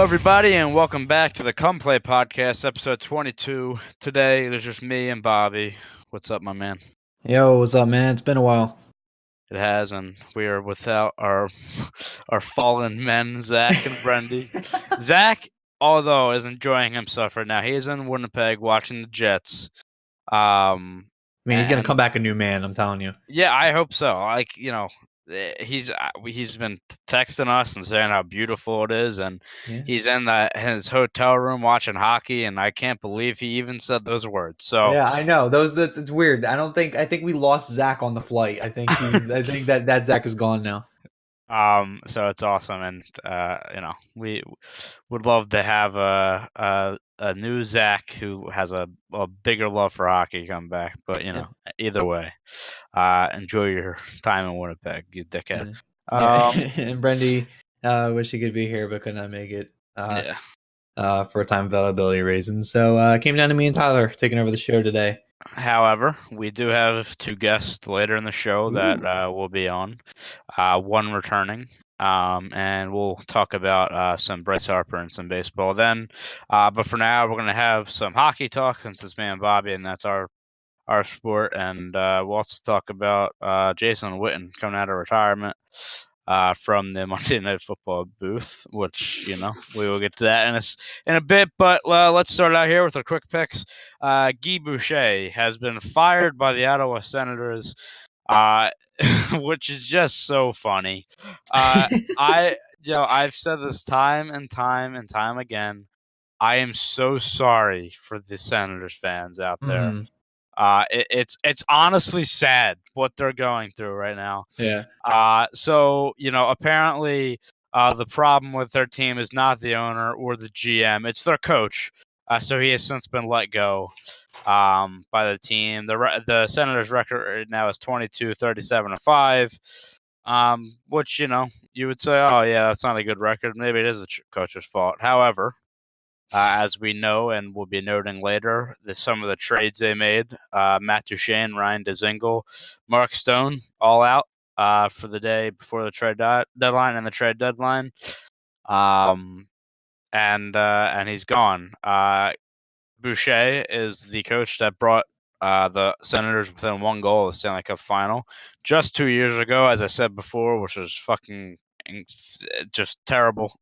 everybody, and welcome back to the Come Play Podcast, episode 22. Today, there's just me and Bobby. What's up, my man? Yo, what's up, man? It's been a while. It has, and we are without our fallen men, Zach and Brendy. Zach, although, is enjoying himself right now. He is in Winnipeg watching the Jets. I mean, he's going to come back a new man, I'm telling you. Yeah, I hope so. He's been texting us and saying how beautiful it is, and he's in his hotel room watching hockey, and I can't believe he even said those words. So yeah, I know it's weird. I think we lost Zach on the flight. I think that Zach is gone now. So it's awesome, and we would love to have a new Zach who has a bigger love for hockey come back. But either way, enjoy your time in Winnipeg, you dickhead. And Brendy, wish he could be here but could not make it. For time availability reasons. So came down to me and Tyler taking over the show today. However, we do have two guests later in the show that will be on. One returning, and we'll talk about some Bryce Harper and some baseball then. But for now, we're going to have some hockey talk since it's me and Bobby, and that's our sport. And we'll also talk about Jason Witten coming out of retirement from the Monday Night Football booth, which, we will get to that in a bit. But let's start out here with our quick picks. Guy Boucher has been fired by the Ottawa Senators, which is just so funny. I've said this time and time again. I am so sorry for the Senators fans out there. Mm-hmm. It's honestly sad what they're going through right now. Yeah. So apparently the problem with their team is not the owner or the GM; it's their coach. So he has since been let go by the team. The Senators' record right now is 22-37-5. Which you would say, oh yeah, that's not a good record. Maybe it is the coach's fault. However, as we know and we'll be noting later, some of the trades they made, Matt Duchene, Ryan Dzingel, Mark Stone, all out for the day before the trade deadline and the trade deadline. And he's gone. Boucher is the coach that brought the Senators within one goal of the Stanley Cup final just 2 years ago, as I said before, which was fucking just terrible.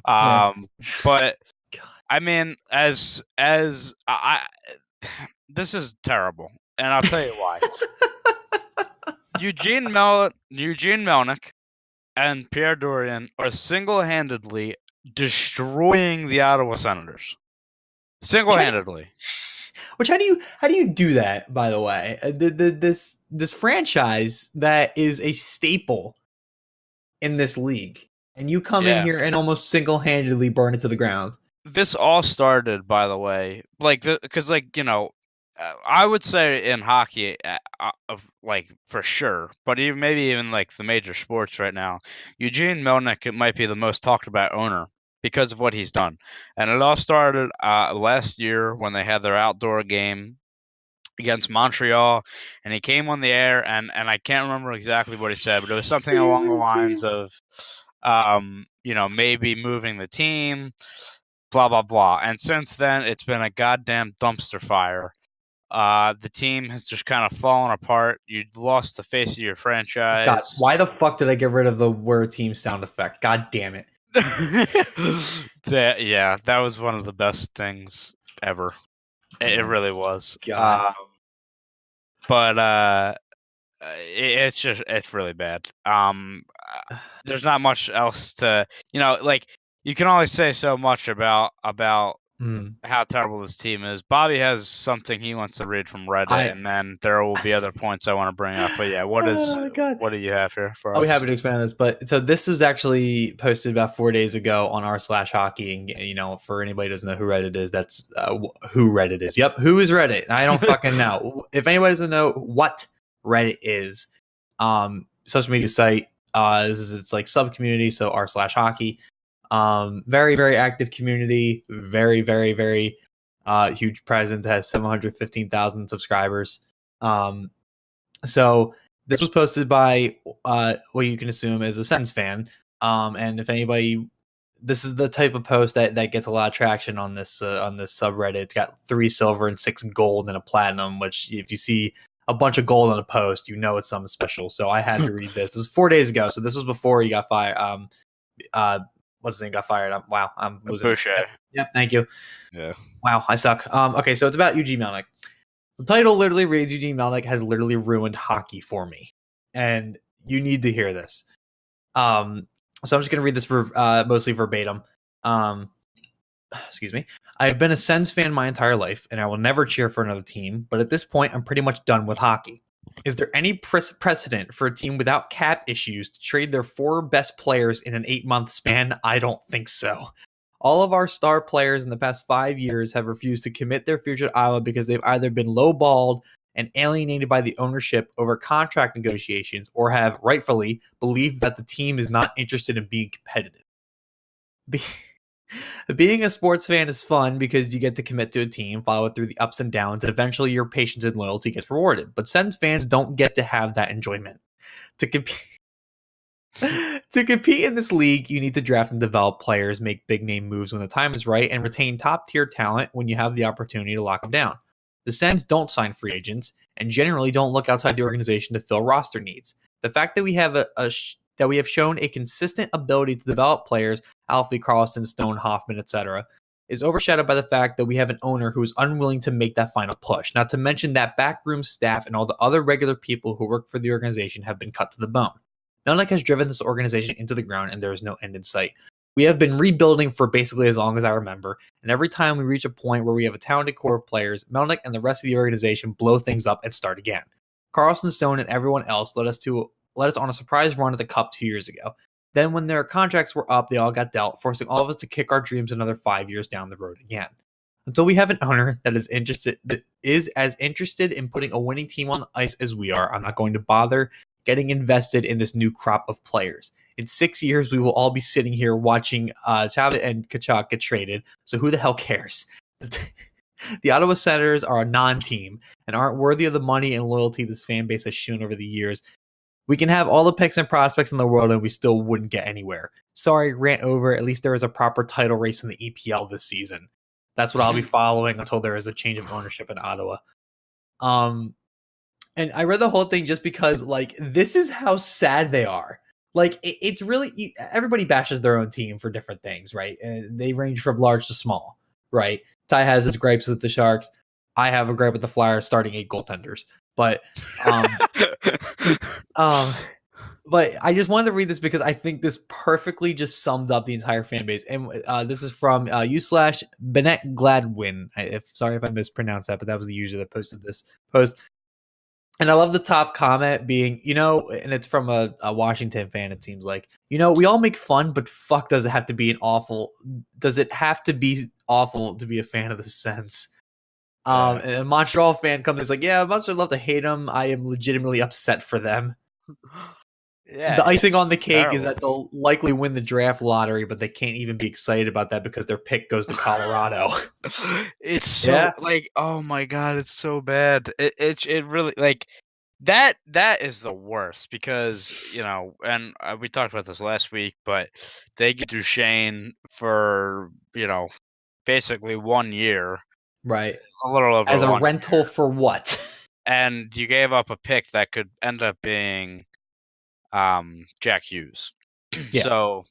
But I mean, as this is terrible, and I'll tell you why. Eugene Melnyk and Pierre Dorion are single-handedly destroying the Ottawa Senators. Single-handedly. Which how do you do that? By the way, this franchise that is a staple in this league, and you come in here and almost single-handedly burn it to the ground. This all started, by the way, because I would say in hockey, for sure, but even like the major sports right now, Eugene Melnyk might be the most talked about owner because of what he's done, and it all started last year when they had their outdoor game against Montreal, and he came on the air, and I can't remember exactly what he said, but it was something along the lines of, maybe moving the team. Blah, blah, blah. And since then, it's been a goddamn dumpster fire. The team has just kind of fallen apart. You lost the face of your franchise. God, why the fuck did I get rid of the word team sound effect? God damn it. That was one of the best things ever. It really was. God. But it's really bad. There's not much else to, you can only say so much about how terrible this team is. Bobby has something he wants to read from Reddit, and then there will be other points I want to bring up. But yeah, what do you have here for us? I'll be happy to expand on this. But so this was actually posted about 4 days ago on r/hockey. And for anybody who doesn't know who Reddit is, that's who Reddit is. Yep, who is Reddit? I don't fucking know. If anybody doesn't know what Reddit is, social media site. It's like sub community, so r/hockey. Very, very active community, very, very, very huge presence, has 715,000 subscribers. So this was posted by what you can assume is a Sens fan. And if anybody this is the type of post that gets a lot of traction on this subreddit. It's got 3 silver and 6 gold and a platinum, which if you see a bunch of gold on a post, you know it's something special. So I had to read this. This was 4 days ago, so this was before he got fired. What's his name got fired? I'm losing. Boucher. Yep, thank you. Yeah. Wow, I suck. Okay, so it's about Eugene Melnyk. The title literally reads, Eugene Melnyk has literally ruined hockey for me. And you need to hear this. So I'm just going to read this mostly verbatim. Excuse me. I've been a Sens fan my entire life, and I will never cheer for another team, but at this point, I'm pretty much done with hockey. Is there any precedent for a team without cap issues to trade their 4 best players in an 8-month span? I don't think so. All of our star players in the past 5 years have refused to commit their future to Iowa because they've either been lowballed and alienated by the ownership over contract negotiations, or have rightfully believed that the team is not interested in being competitive. Being a sports fan is fun because you get to commit to a team, follow it through the ups and downs, and eventually your patience and loyalty gets rewarded. But Sens fans don't get to have that enjoyment. To compete in this league, you need to draft and develop players, make big name moves when the time is right, and retain top tier talent when you have the opportunity to lock them down. The Sens don't sign free agents and generally don't look outside the organization to fill roster needs. The fact that we have that we have shown a consistent ability to develop players, Alfie, Carlson, Stone, Hoffman, etc., is overshadowed by the fact that we have an owner who is unwilling to make that final push. Not to mention that backroom staff and all the other regular people who work for the organization have been cut to the bone. Melnyk has driven this organization into the ground, and there is no end in sight. We have been rebuilding for basically as long as I remember, and every time we reach a point where we have a talented core of players, Melnyk and the rest of the organization blow things up and start again. Carlson, Stone, and everyone else led us on a surprise run at the Cup 2 years ago. Then when their contracts were up, they all got dealt, forcing all of us to kick our dreams another 5 years down the road again. Until we have an owner that is as interested in putting a winning team on the ice as we are, I'm not going to bother getting invested in this new crop of players. In 6 years, we will all be sitting here watching Chavez and Tkachuk get traded, so who the hell cares? The Ottawa Senators are a non-team and aren't worthy of the money and loyalty this fan base has shown over the years. We can have all the picks and prospects in the world and we still wouldn't get anywhere. Sorry, rant over. At least there is a proper title race in the EPL this season. That's what I'll be following until there is a change of ownership in Ottawa. And I read the whole thing just because, like, this is how sad they are. Like, it's really, everybody bashes their own team for different things, right? And they range from large to small, right? Ty has his gripes with the Sharks. I have a gripe with the Flyers starting 8 goaltenders. But but I just wanted to read this because I think this perfectly just summed up the entire fan base. And this is from u/Bennett Gladwin. Sorry if I mispronounced that, but that was the user that posted this post. And I love the top comment being, and it's from a Washington fan, it seems like, we all make fun, but fuck, does it have to be awful to be a fan of the Sens? And a Montreal fan comes, like, yeah, much I'd love to hate them. I am legitimately upset for them. Yeah, the icing on the cake is that they'll likely win the draft lottery, but they can't even be excited about that because their pick goes to Colorado. It's so like, oh my god, it's so bad. It really, like, that is the worst because, and we talked about this last week, but they get Duchesne for, basically 1 year. Right. A little over as a rental for what? And you gave up a pick that could end up being Jack Hughes. Yeah. So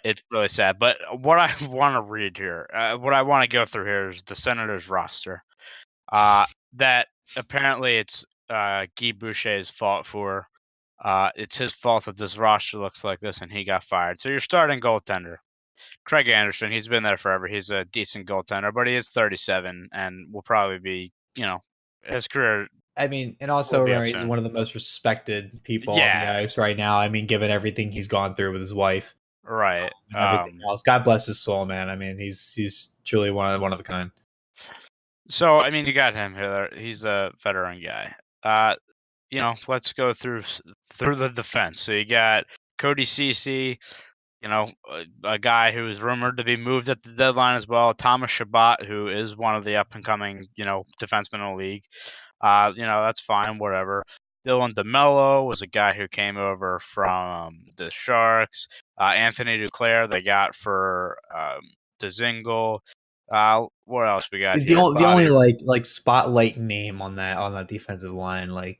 It's really sad. But what I want to read here, what I want to go through here is the Senators roster. That apparently it's Guy Boucher's fault for. It's his fault that this roster looks like this and he got fired. So you're starting goaltender. Craig Anderson, he's been there forever. He's a decent goaltender, but he is 37 and will probably be, his career. I mean, and also he's one of the most respected people on the ice right now. I mean, given everything he's gone through with his wife, right? And everything else. God bless his soul, man. I mean, he's truly one of a kind. So, I mean, you got him here. He's a veteran guy. Let's go through the defense. So you got Cody Ceci, a guy who is rumored to be moved at the deadline as well. Thomas Chabot, who is one of the up and coming, defensemen in the league. That's fine, whatever. Dylan DeMello was a guy who came over from the Sharks. Anthony Duclair they got for Dzingel. What else we got here? The only like spotlight name on that defensive line, like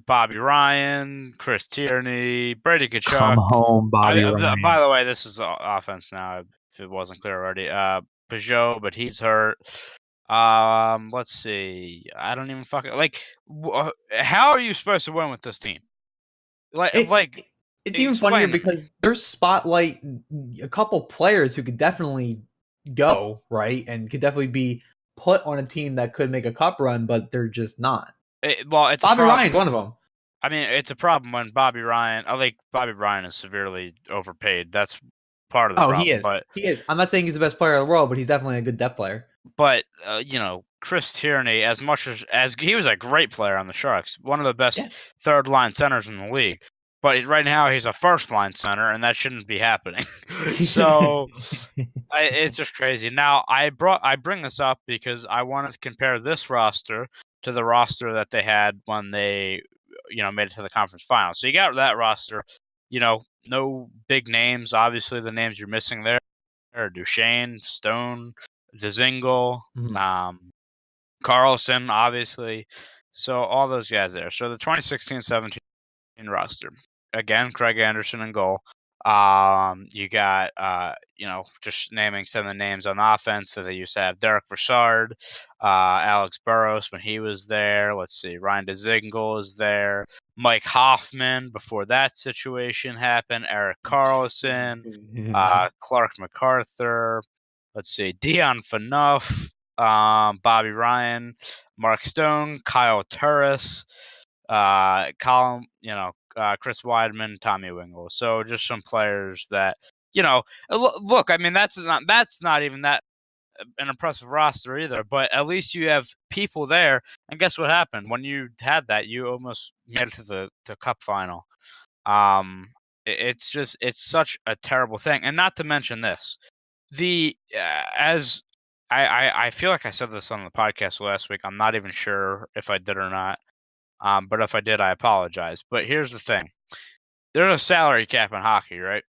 Bobby Ryan, Chris Tierney, Brady come Tkachuk. home, Bobby By Ryan. the way, this is offense now. If it wasn't clear already, Peugeot, but he's hurt. Let's see. I don't even fucking like. How are you supposed to win with this team? Like, It's even funnier explain to me. because there's spotlight a couple players who could definitely go right and could definitely be put on a team that could make a cup run, but they're just not. It's Bobby Ryan's one of them. I mean, it's a problem when Bobby Ryan. I think Bobby Ryan is severely overpaid. That's part of the problem. He is. But he is. I'm not saying he's the best player in the world, but he's definitely a good depth player. But Chris Tierney, as much as he was a great player on the Sharks, one of the best third line centers in the league. But right now he's a first line center, and that shouldn't be happening. So it's just crazy. Now I bring this up because I wanted to compare this roster to the roster that they had when they made it to the conference final. So you got that roster, no big names. Obviously, the names you're missing there are Duchesne, Stone, Dzingel, Carlson, obviously. So all those guys there. So the 2016-17 roster. Again, Craig Anderson in goal. You got, just naming some of the names on offense that they used to have. Derek Brassard, Alex Burrows when he was there. Let's see, Ryan Dzingel is there. Mike Hoffman before that situation happened. Erik Karlsson, Clark MacArthur. Let's see, Dion Phaneuf, Bobby Ryan, Mark Stone, Kyle Turris, Colin, Chris Weidman, Tommy Wingle. So just some players that, look, I mean, that's not even that an impressive roster either, but at least you have people there. And guess what happened? When you had that, you almost made it to the cup final. It's such a terrible thing. And not to mention this, as I feel like I said this on the podcast last week. I'm not even sure if I did or not. But if I did, I apologize. But here's the thing. There's a salary cap in hockey, right?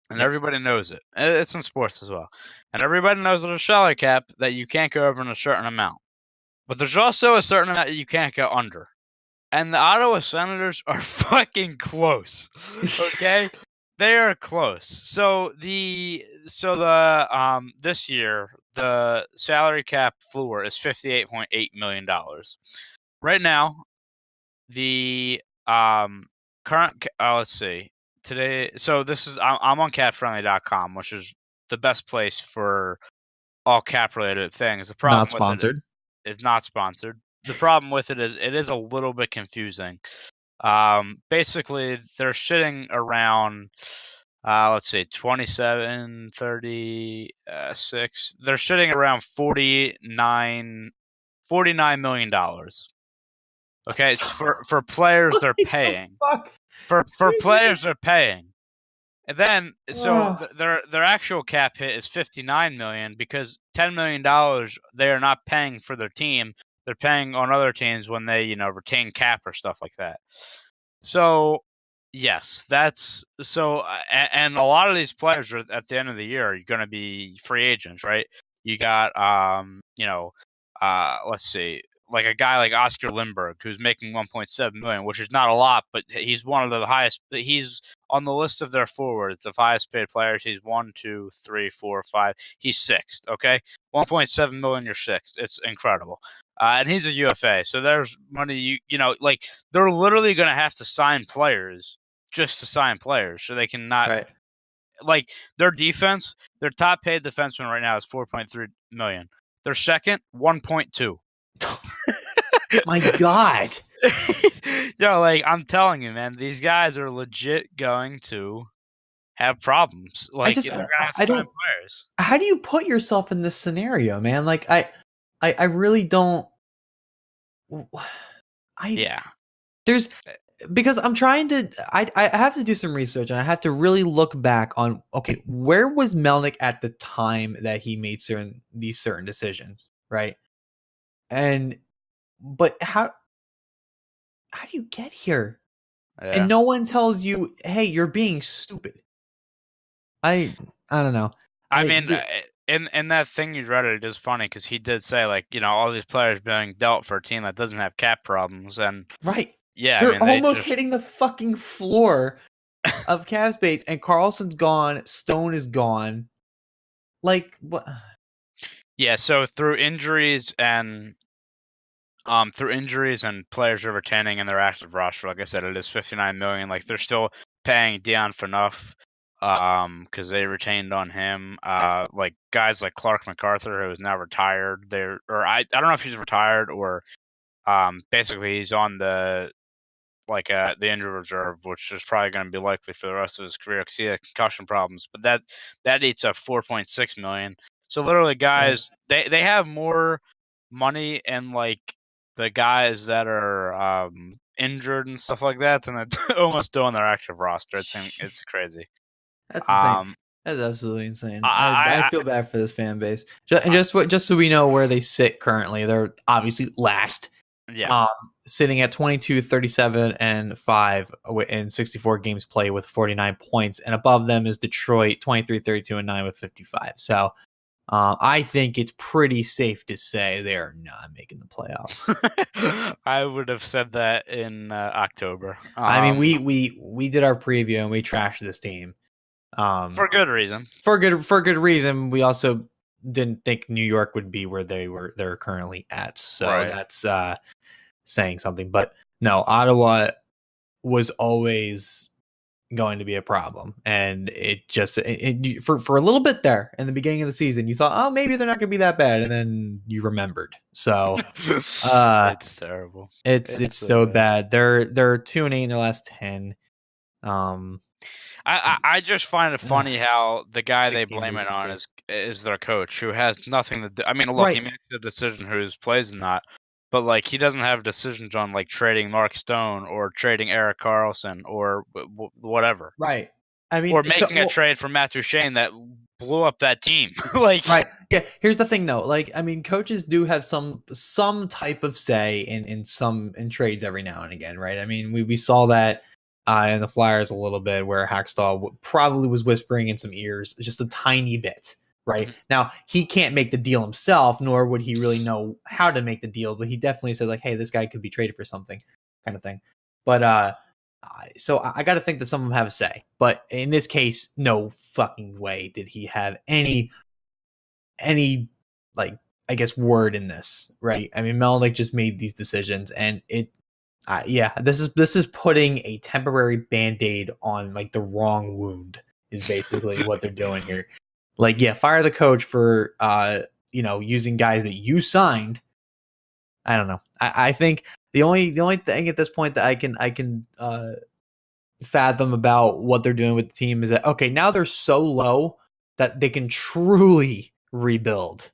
And everybody knows it. It's in sports as well. And everybody knows there's a salary cap that you can't go over in a certain amount. But there's also a certain amount that you can't go under. And the Ottawa Senators are fucking close. Okay? They are close. So this year the salary cap floor is $58.8 million. Right now, the current let's see today. So this is I'm on capfriendly.com, which is the best place for all cap related things. The problem not sponsored. It's not sponsored. The problem with it is a little bit confusing. Basically they're sitting around let's see 27 36. They're sitting around $49 million. Okay, it's for players they're paying. For players they're paying. And then their actual cap hit is $59 million because $10 million they are not paying for their team. They're paying on other teams when they, retain cap or stuff like that. So yes, that's so and a lot of these players are, at the end of the year are going to be free agents, right? You got let's see, like a guy like Oscar Lindbergh, who's making $1.7 million, which is not a lot, but he's one of the highest. He's on the list of their forwards of highest paid players. He's 1, 2, 3, 4, 5. He's sixth. Okay, $1.7 million. You're sixth. It's incredible. And he's a UFA, so there's money. Like they're literally going to have to sign players just to sign players, so they can not. Right. Like their defense, their top paid defenseman right now is $4.3 million. Their second, 1.2. My God. Like I'm telling you, man, these guys are legit going to have problems. Like they're gonna have to sign players. How do you put yourself in this scenario, man? Like I really don't. There's because I'm trying to. I have to do some research and I have to really look back on. Okay, where was Melnyk at the time that he made these certain decisions, right? But how how do you get here? Yeah. And no one tells you, hey, you're being stupid. I don't know. I mean, in that thing you read, it is funny because he did say, like, all these players being dealt for a team that doesn't have cap problems, and right. yeah, I They're mean, they almost just hitting the fucking floor of cap space, and Carlson's gone. Stone is gone. Like what? yeah. So through injuries and players are retaining in their active roster, like I said, it is $59 million. Like they're still paying Dion Phaneuf, because they retained on him. Like guys like Clark MacArthur, who is now retired. I don't know if he's retired or basically he's on the injured reserve, which is probably going to be likely for the rest of his career because he had concussion problems. But that eats up $4.6 million. So literally, Yeah. guys, they have more money in like the guys that are injured and stuff like that than they almost do on their active roster. It's crazy. That's insane. Um, That's absolutely insane. I I feel bad for this fan base. Just so we know where they sit currently, they're obviously last. yeah. Sitting at 22, 37, and 5 in 64 games played with 49 points. And above them is Detroit, 23, 32, and 9 with 55. So I think it's pretty safe to say they're not making the playoffs. I would have said that in October. I mean, we did our preview and we trashed this team. For good reason. For good reason. We also didn't think New York would be where they're currently at. So Right. that's saying something. But no, Ottawa was always going to be a problem, and it just for a little bit there in the beginning of the season, you thought, oh, maybe they're not going to be that bad, and then you remembered. So it's terrible. It's so bad. They're 2-8 in their last 10. I just find it funny how the guy they 16 blame it losing on streak. is their coach, who has nothing to do. I mean, look, Right. he makes the decision who's plays and not, but like he doesn't have decisions on like trading Mark Stone or trading Eric Carlson or whatever, Right. I mean, or making a trade for Matthew Shane that blew up that team. Like, right. Yeah. Here's the thing, though. Like, I mean, coaches do have some type of say in trades every now and again, right? I mean, we saw that in the Flyers a little bit, where Hackstall probably was whispering in some ears just a tiny bit. Right. Mhm. Now, he can't make the deal himself, nor would he really know how to make the deal, but he definitely said, like, hey, this guy could be traded for something, kind of thing. But so I got to think that some of them have a say. But in this case, no fucking way did he have any like, I guess, word in this, right? I mean, Melnick just made these decisions, and this is putting a temporary band-aid on like the wrong wound, is basically what they're doing here. Like, yeah, fire the coach for using guys that you signed. I don't know. I think the only thing at this point that I can fathom about what they're doing with the team is that, okay, now they're so low that they can truly rebuild,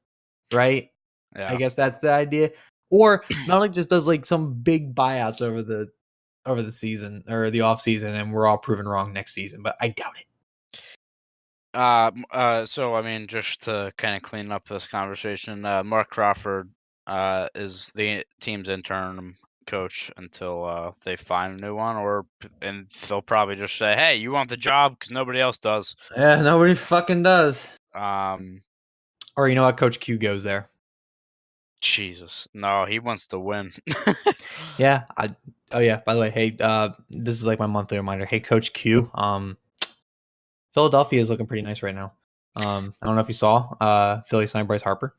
right? Yeah. I guess that's the idea. Or Melnick just does like some big buyouts over the season or the off season, and we're all proven wrong next season. But I doubt it. So I mean, just to kind of clean up this conversation, Mark Crawford is the team's interim coach until they find a new one, and they'll probably just say, "Hey, you want the job?" Because nobody else does. Yeah, nobody fucking does. Um, Or you know what, Coach Q goes there. Jesus, no, he wants to win. Yeah. Oh yeah. By the way, hey, this is like my monthly reminder. Hey, Coach Q. Philadelphia is looking pretty nice right now. I don't know if you saw. Philly signed Bryce Harper.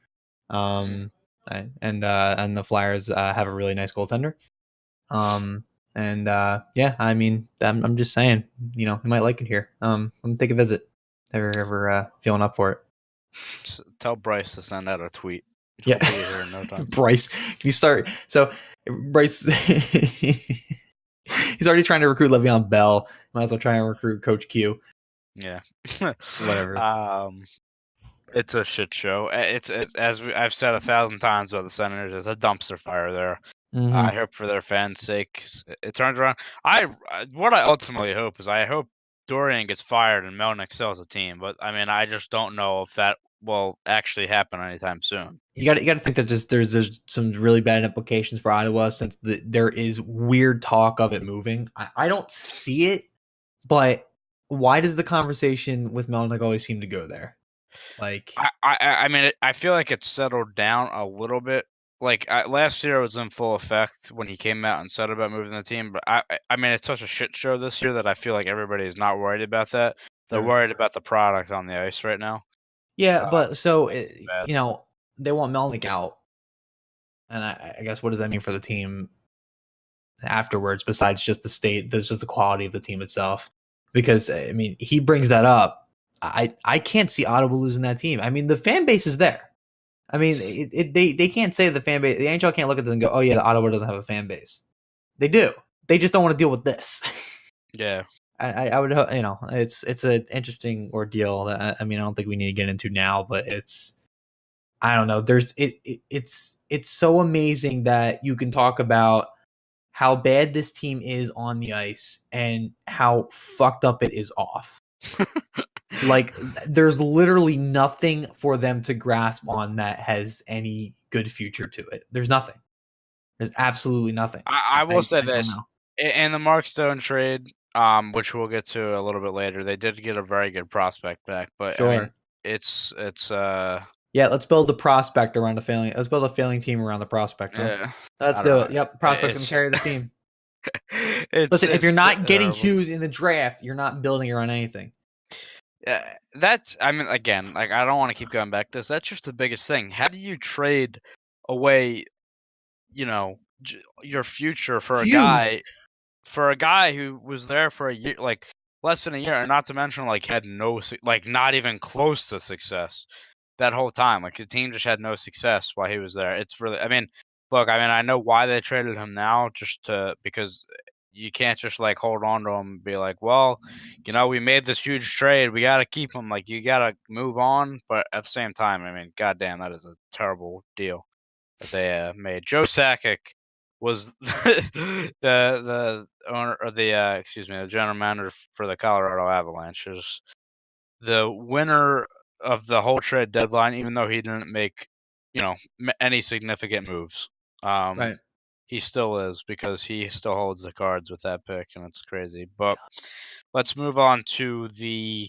And the Flyers have a really nice goaltender. Yeah, I mean, I'm just saying, you might like it here. Come take a visit. If you're ever feeling up for it. Tell Bryce to send out a tweet. Yeah, He'll be here in no time. Bryce, can you start? So Bryce, he's already trying to recruit Le'Veon Bell. Might as well try and recruit Coach Q. Yeah. Whatever. It's a shit show. It's as I've said 1,000 times about the Senators. It's a dumpster fire there. Mm-hmm. I hope for their fans' sake it turns around. What I ultimately hope is I hope Dorian gets fired and Melnick sells the team. But I mean, I just don't know if that will actually happen anytime soon. You got to think that there's some really bad implications for Ottawa since there is weird talk of it moving. I don't see it, but why does the conversation with Melnick always seem to go there? Like, I mean, I feel like it's settled down a little bit. Like last year, it was in full effect when he came out and said about moving the team. But I mean, it's such a shit show this year that I feel like everybody is not worried about that. They're sure. worried about the product on the ice right now. Yeah, but so It's bad. they want Melnick out, and I guess what does that mean for the team afterwards? Besides just the state, there's just the quality of the team itself. Because I mean, he brings that up. I can't see Ottawa losing that team. I mean, the fan base is there. I mean, they can't say the fan base. The NHL can't look at this and go, "Oh yeah, the Ottawa doesn't have a fan base." They do. They just don't want to deal with this. Yeah. I would, it's an interesting ordeal that I mean, I don't think we need to get into now, but I don't know. It's so amazing that you can talk about how bad this team is on the ice and how fucked up it is off. Like, there's literally nothing for them to grasp on that has any good future to it. There's nothing. There's absolutely nothing. I will say I don't this: know. in the Mark Stone trade, which we'll get to a little bit later, they did get a very good prospect back. But I mean, Sure. it's Yeah, let's build a prospect around a failing. Let's build a failing team around the prospect, huh? yeah. Let's I don't do know. it. Yep, prospect's gonna It's carry the team. it's Listen, if you're not getting terrible. Hughes in the draft, you're not building around anything. Yeah, that's. I mean, again, like I don't want to keep going back to this. That's just the biggest thing. How do you trade away, your future Hughes. for a guy who was there for a year, like less than a year, and not to mention like had like not even close to success that whole time. Like the team just had no success while he was there. It's really, I mean, look, I mean, I know why they traded him now, because you can't just like hold on to him and be like, well, we made this huge trade, we got to keep him. Like you got to move on, but at the same time, I mean, goddamn, that is a terrible deal that they made. Joe Sakic was the owner, or the general manager for the Colorado Avalanche. Is the winner of the whole trade deadline, even though he didn't make, any significant moves. Um, Right. he still is, because he still holds the cards with that pick, and it's crazy. But let's move on to the.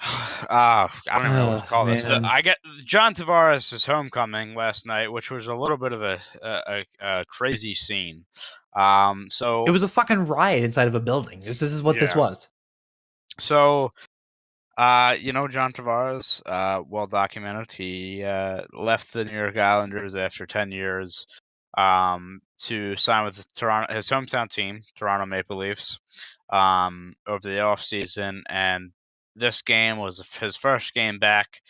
I don't even know what to call this. Man. I get John Tavares' homecoming last night, which was a little bit of a crazy scene. It So was a fucking riot inside of a building. This is what this yeah. was. So John Tavares, well documented. He left the New York Islanders after 10 years to sign with his hometown team, Toronto Maple Leafs, over the offseason. And this game was his first game back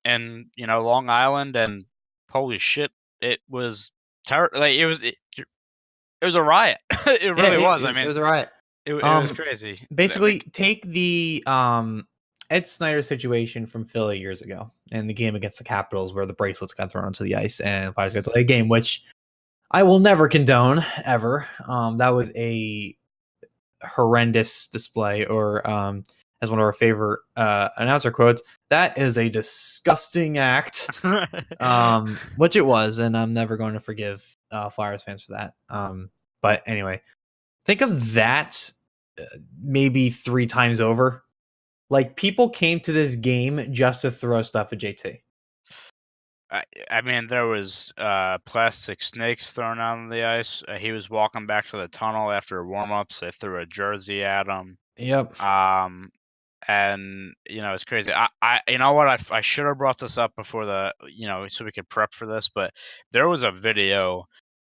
in Long Island, and holy shit, it was terrible. Like it was a riot. It Yeah, really was. I it mean, was a riot. it was crazy. Basically, take the Ed Snyder situation from Philly years ago and the game against the Capitals where the bracelets got thrown onto the ice and Flyers got to play a game, which I will never condone ever. That was a horrendous display, or as one of our favorite announcer quotes, that is a disgusting act. Which it was, and I'm never going to forgive Flyers fans for that. But anyway, think of that maybe 3 times over. Like, people came to this game just to throw stuff at JT. I mean, there was plastic snakes thrown out on the ice. He was walking back to the tunnel after warm-ups. They threw a jersey at him. Yep. And it's crazy. You know what? I should have brought this up before so we could prep for this. But there was a video,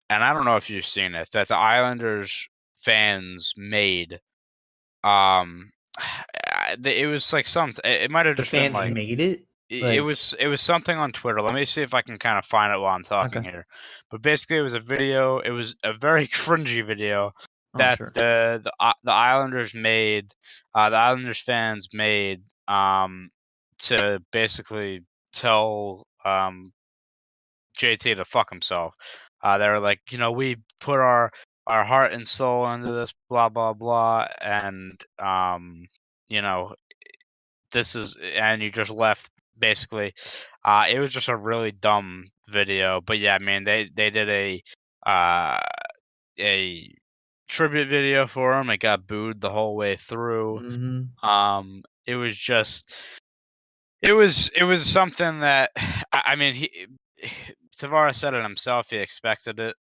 and I don't know if you've seen it, that the Islanders fans made. It was like it might have The just been fans like. made it. It Like, was something on Twitter. Let me see if I can kind of find it while I'm talking okay. here. But basically, it was a video. It was a very cringy video Oh, I'm that sure. the Islanders made. The Islanders fans made to basically tell JT to fuck himself. They were like, we put our heart and soul into this, blah blah blah, and you know this is, and you just left basically. It was just a really dumb video, but yeah, I mean they did uh, a tribute video for him. It got booed the whole way through. Mm-hmm. It was just it was something that I mean Tavares said it himself. He expected it.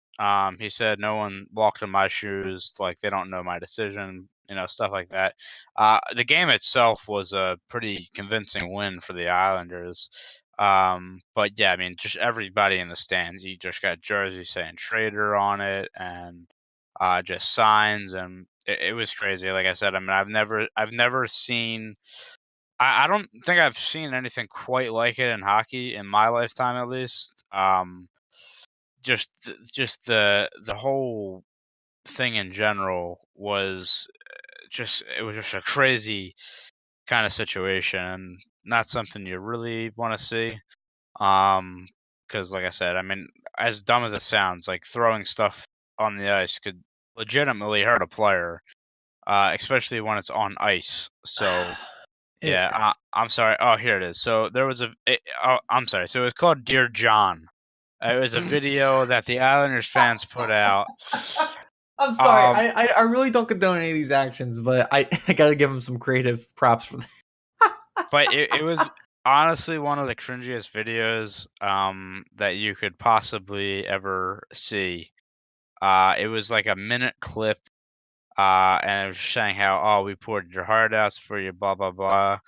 He said no one walked in my shoes. Like they don't know my decision. Stuff like that. The game itself was a pretty convincing win for the Islanders. But yeah, I mean, just everybody in the stands. You just got jerseys saying "Trader" on it, and just signs, and it was crazy. Like I said, I mean, I've never seen. I don't think I've seen anything quite like it in hockey in my lifetime, at least. Just the whole thing in general was just a crazy kind of situation, and not something you really want to see. Because like I said, I mean, as dumb as it sounds, like throwing stuff on the ice could legitimately hurt a player, especially when it's on ice. So It, yeah, I'm sorry. Oh, here it is. So there was I'm sorry. So it was called Dear John. It was a video that the Islanders fans put out. I'm sorry. Um, I really don't condone any of these actions, but I got to give him some creative props for that. but it was honestly one of the cringiest videos that you could possibly ever see. It was like a minute clip. And it was saying how, oh, we poured your heart out for you, blah blah blah.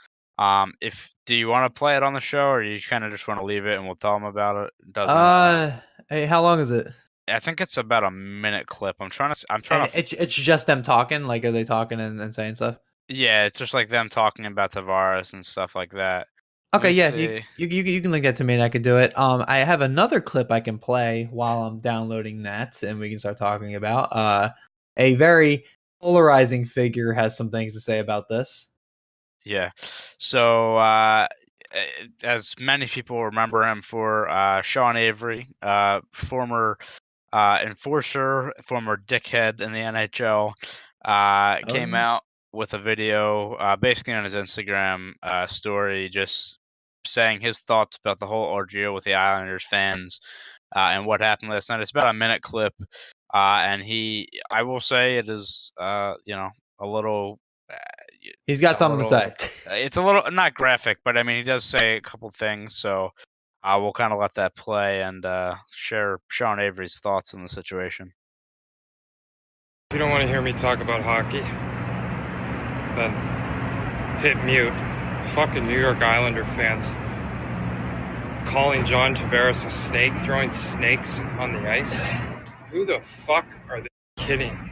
If do you want to play it on the show, or you kind of just want to leave it and we'll tell them about it? It doesn't. Hey, how long is it? I think it's about a minute clip. I'm trying And to. it's just them talking. Like, are they talking and saying stuff? Yeah, it's just like them talking about Tavares and stuff like that. Let Okay, me yeah, see. you can link that to me and I can do it. I have another clip I can play while I'm downloading that, and we can start talking about. A very polarizing figure has some things to say about this. Yeah. So, as many people remember him for, Sean Avery, former enforcer, former dickhead in the NHL, Oh came yeah. out with a video, basically on his Instagram story, just saying his thoughts about the whole ordeal with the Islanders fans and what happened last night. It's about a minute clip, and I will say, it is, a little. Uh, He's got a something to say. little it's a little not graphic, but I mean he does say a couple things, so we'll kind of let that play and share Sean Avery's thoughts on the situation. If you don't want to hear me talk about hockey, then hit mute. Fucking New York Islander fans calling John Tavares a snake, throwing snakes on the ice. Who the fuck are they kidding?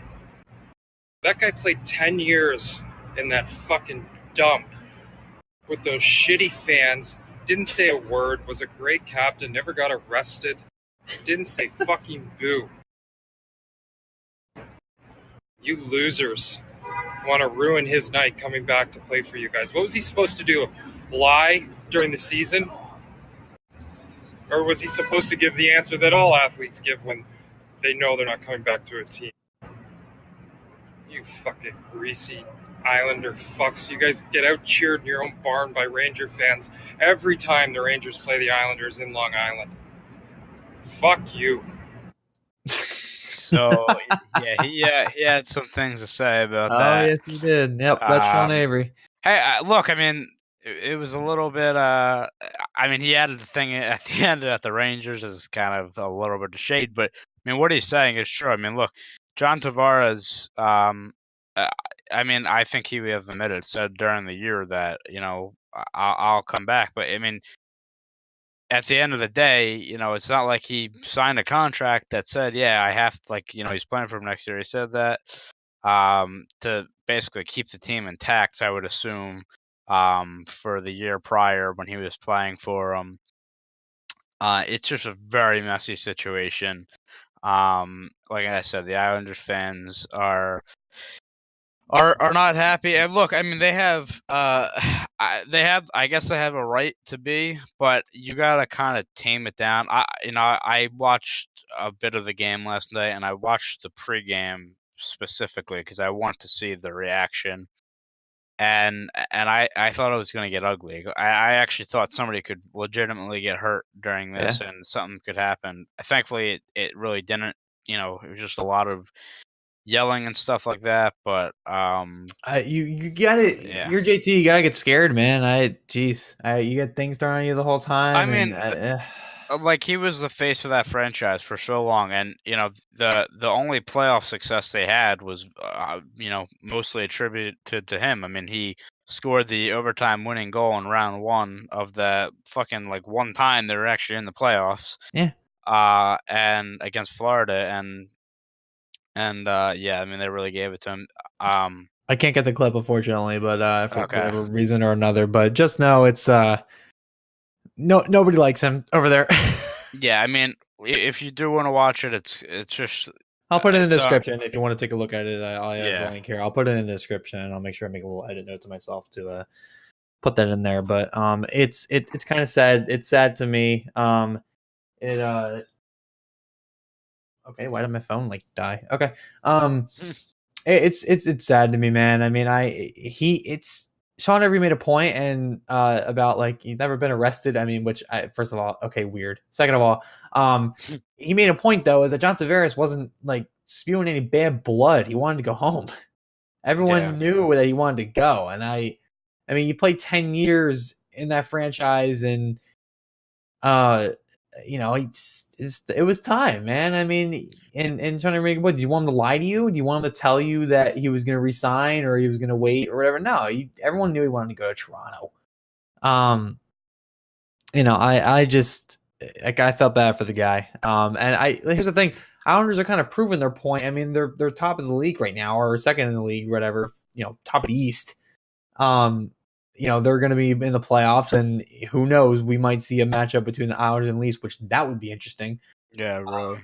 That guy played 10 years in that fucking dump with those shitty fans, didn't say a word, was a great captain, never got arrested, didn't say fucking boo. You losers want to ruin his night coming back to play for you guys. What was he supposed to do? Lie during the season? Or was he supposed to give the answer that all athletes give when they know they're not coming back to a team? You fucking greasy Islander fucks. You guys get out cheered in your own barn by Ranger fans every time the Rangers play the Islanders in Long Island. Fuck you. So yeah, he had some things to say about Oh that. yes, he did. Yep, that's Sean Um, Avery. hey, look, I mean, it was a little bit. I mean, he added the thing at the end at the Rangers is kind of a little bit of shade, but I mean, what he's saying is true. I mean, look, John Tavares. Uh, I mean, I think he have admitted said during the year that I'll come back, but I mean, at the end of the day, it's not like he signed a contract that said, yeah, I have to, like, he's playing for him next year. He said that to basically keep the team intact, I would assume, for the year prior when he was playing for him. It's just a very messy situation. Like I said, the Islanders fans are not happy. And look, I mean, they have I guess they have a right to be, but you gotta kind of tame it down. I watched a bit of the game last night, and I watched the pregame specifically because I want to see the reaction. and I thought it was going to get ugly. I actually thought somebody could legitimately get hurt during this, and something could happen. Thankfully, it really didn't. It was just a lot of yelling and stuff like that. But you gotta, yeah. you're JT. You gotta get scared, man. You get things thrown at you the whole time. I mean, like he was the face of that franchise for so long, and the only playoff success they had was mostly attributed to him. I mean, he scored the overtime winning goal in round one of the fucking like one time they were actually in the playoffs. Yeah. And against Florida, and yeah, I mean they really gave it to him. I can't get the clip unfortunately, but for Okay. whatever reason or another. But just know it's nobody likes him over there. Yeah, I mean, if you do want to watch it, it's just. I'll put it in the description if you want to take a look at it. I have Yeah. a link here. I'll put it in the description, and I'll make sure I make a little edit note to myself to put that in there. But it's kind of sad. It's sad to me. Okay, why did my phone like die? Okay. It's sad to me, man. I mean, it's Sean Avery made a point and about like he's never been arrested. I mean, first of all, okay, weird. Second of all, he made a point though is that John Tavares wasn't like spewing any bad blood. He wanted to go home. Everyone knew that he wanted to go, and I mean, you played 10 years in that franchise, and it was time, man. I mean, and trying to make what? Do you want him to lie to you? Do you want him to tell you that he was going to resign or he was going to wait or whatever? No, everyone knew he wanted to go to Toronto. I just like I felt bad for the guy. And here's the thing: Islanders are kind of proving their point. I mean, they're top of the league right now, or second in the league, whatever. Top of the East. They're going to be in the playoffs, and who knows? We might see a matchup between the Islanders and Leafs, which that would be interesting. Yeah, really.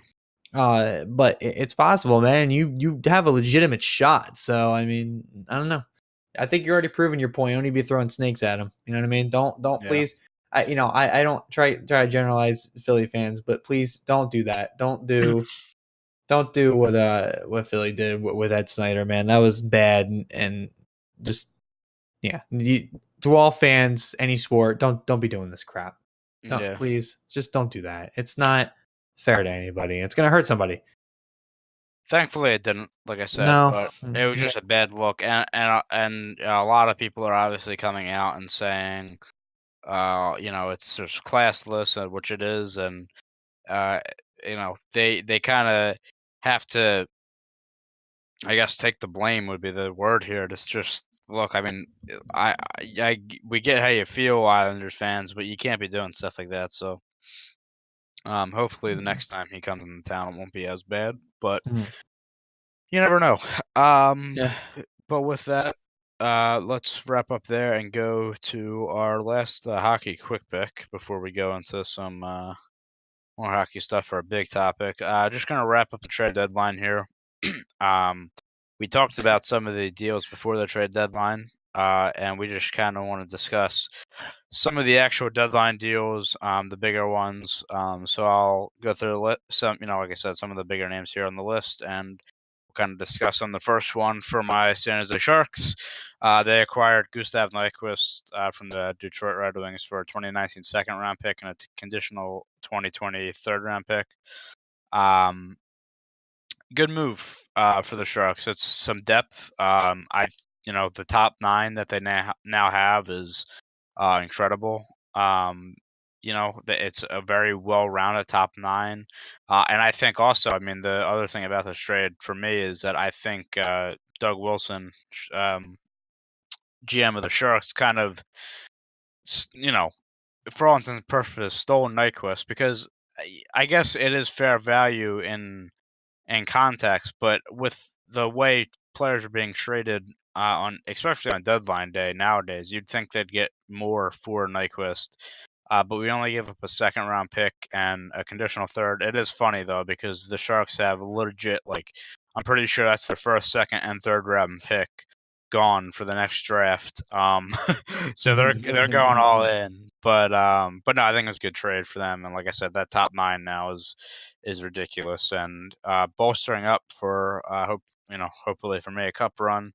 But it's possible, man. You have a legitimate shot. So I mean, I don't know. I think you're already proving your point. You don't need to be throwing snakes at him. You know what I mean? Don't please. I don't try to generalize Philly fans, but please don't do that. Don't do what Philly did with Ed Snyder, man. That was bad, and just. Yeah, to all fans, any sport, don't be doing this crap. Please, just don't do that. It's not fair to anybody. It's gonna hurt somebody. Thankfully, it didn't. Like I said, no. But it was just a bad look, and a lot of people are obviously coming out and saying, it's just classless, which it is, and they kind of have to. I guess take the blame would be the word here. It's just look. I mean, we get how you feel, Islanders fans, but you can't be doing stuff like that. So, hopefully, the next time he comes into town, it won't be as bad. But you never know. But with that, let's wrap up there and go to our last hockey quick pick before we go into some more hockey stuff for a big topic. Just gonna wrap up the trade deadline here. We talked about some of the deals before the trade deadline, and we just kind of want to discuss some of the actual deadline deals, the bigger ones. So I'll go through the list. Some, like I said, some of the bigger names here on the list, and we'll kind of discuss on the first one for my San Jose Sharks. They acquired Gustav Nyquist from the Detroit Red Wings for a 2019 second round pick and a conditional 2020 third round pick. Good move for the Sharks. It's some depth. The top nine that they now have is incredible. It's a very well-rounded top nine, and I think also, I mean, the other thing about this trade for me is that I think Doug Wilson, GM of the Sharks, kind of, for all intents and purposes, stole Nyquist because I guess it is fair value in context, but with the way players are being traded especially on deadline day nowadays, you'd think they'd get more for Nyquist. But we only give up a second round pick and a conditional third. It is funny though because the Sharks have legit I'm pretty sure that's their first, second, and third round pick gone for the next draft. So they're going all in. But no, I think it's a good trade for them. And like I said, that top nine now is ridiculous and bolstering up for hopefully for me a cup run.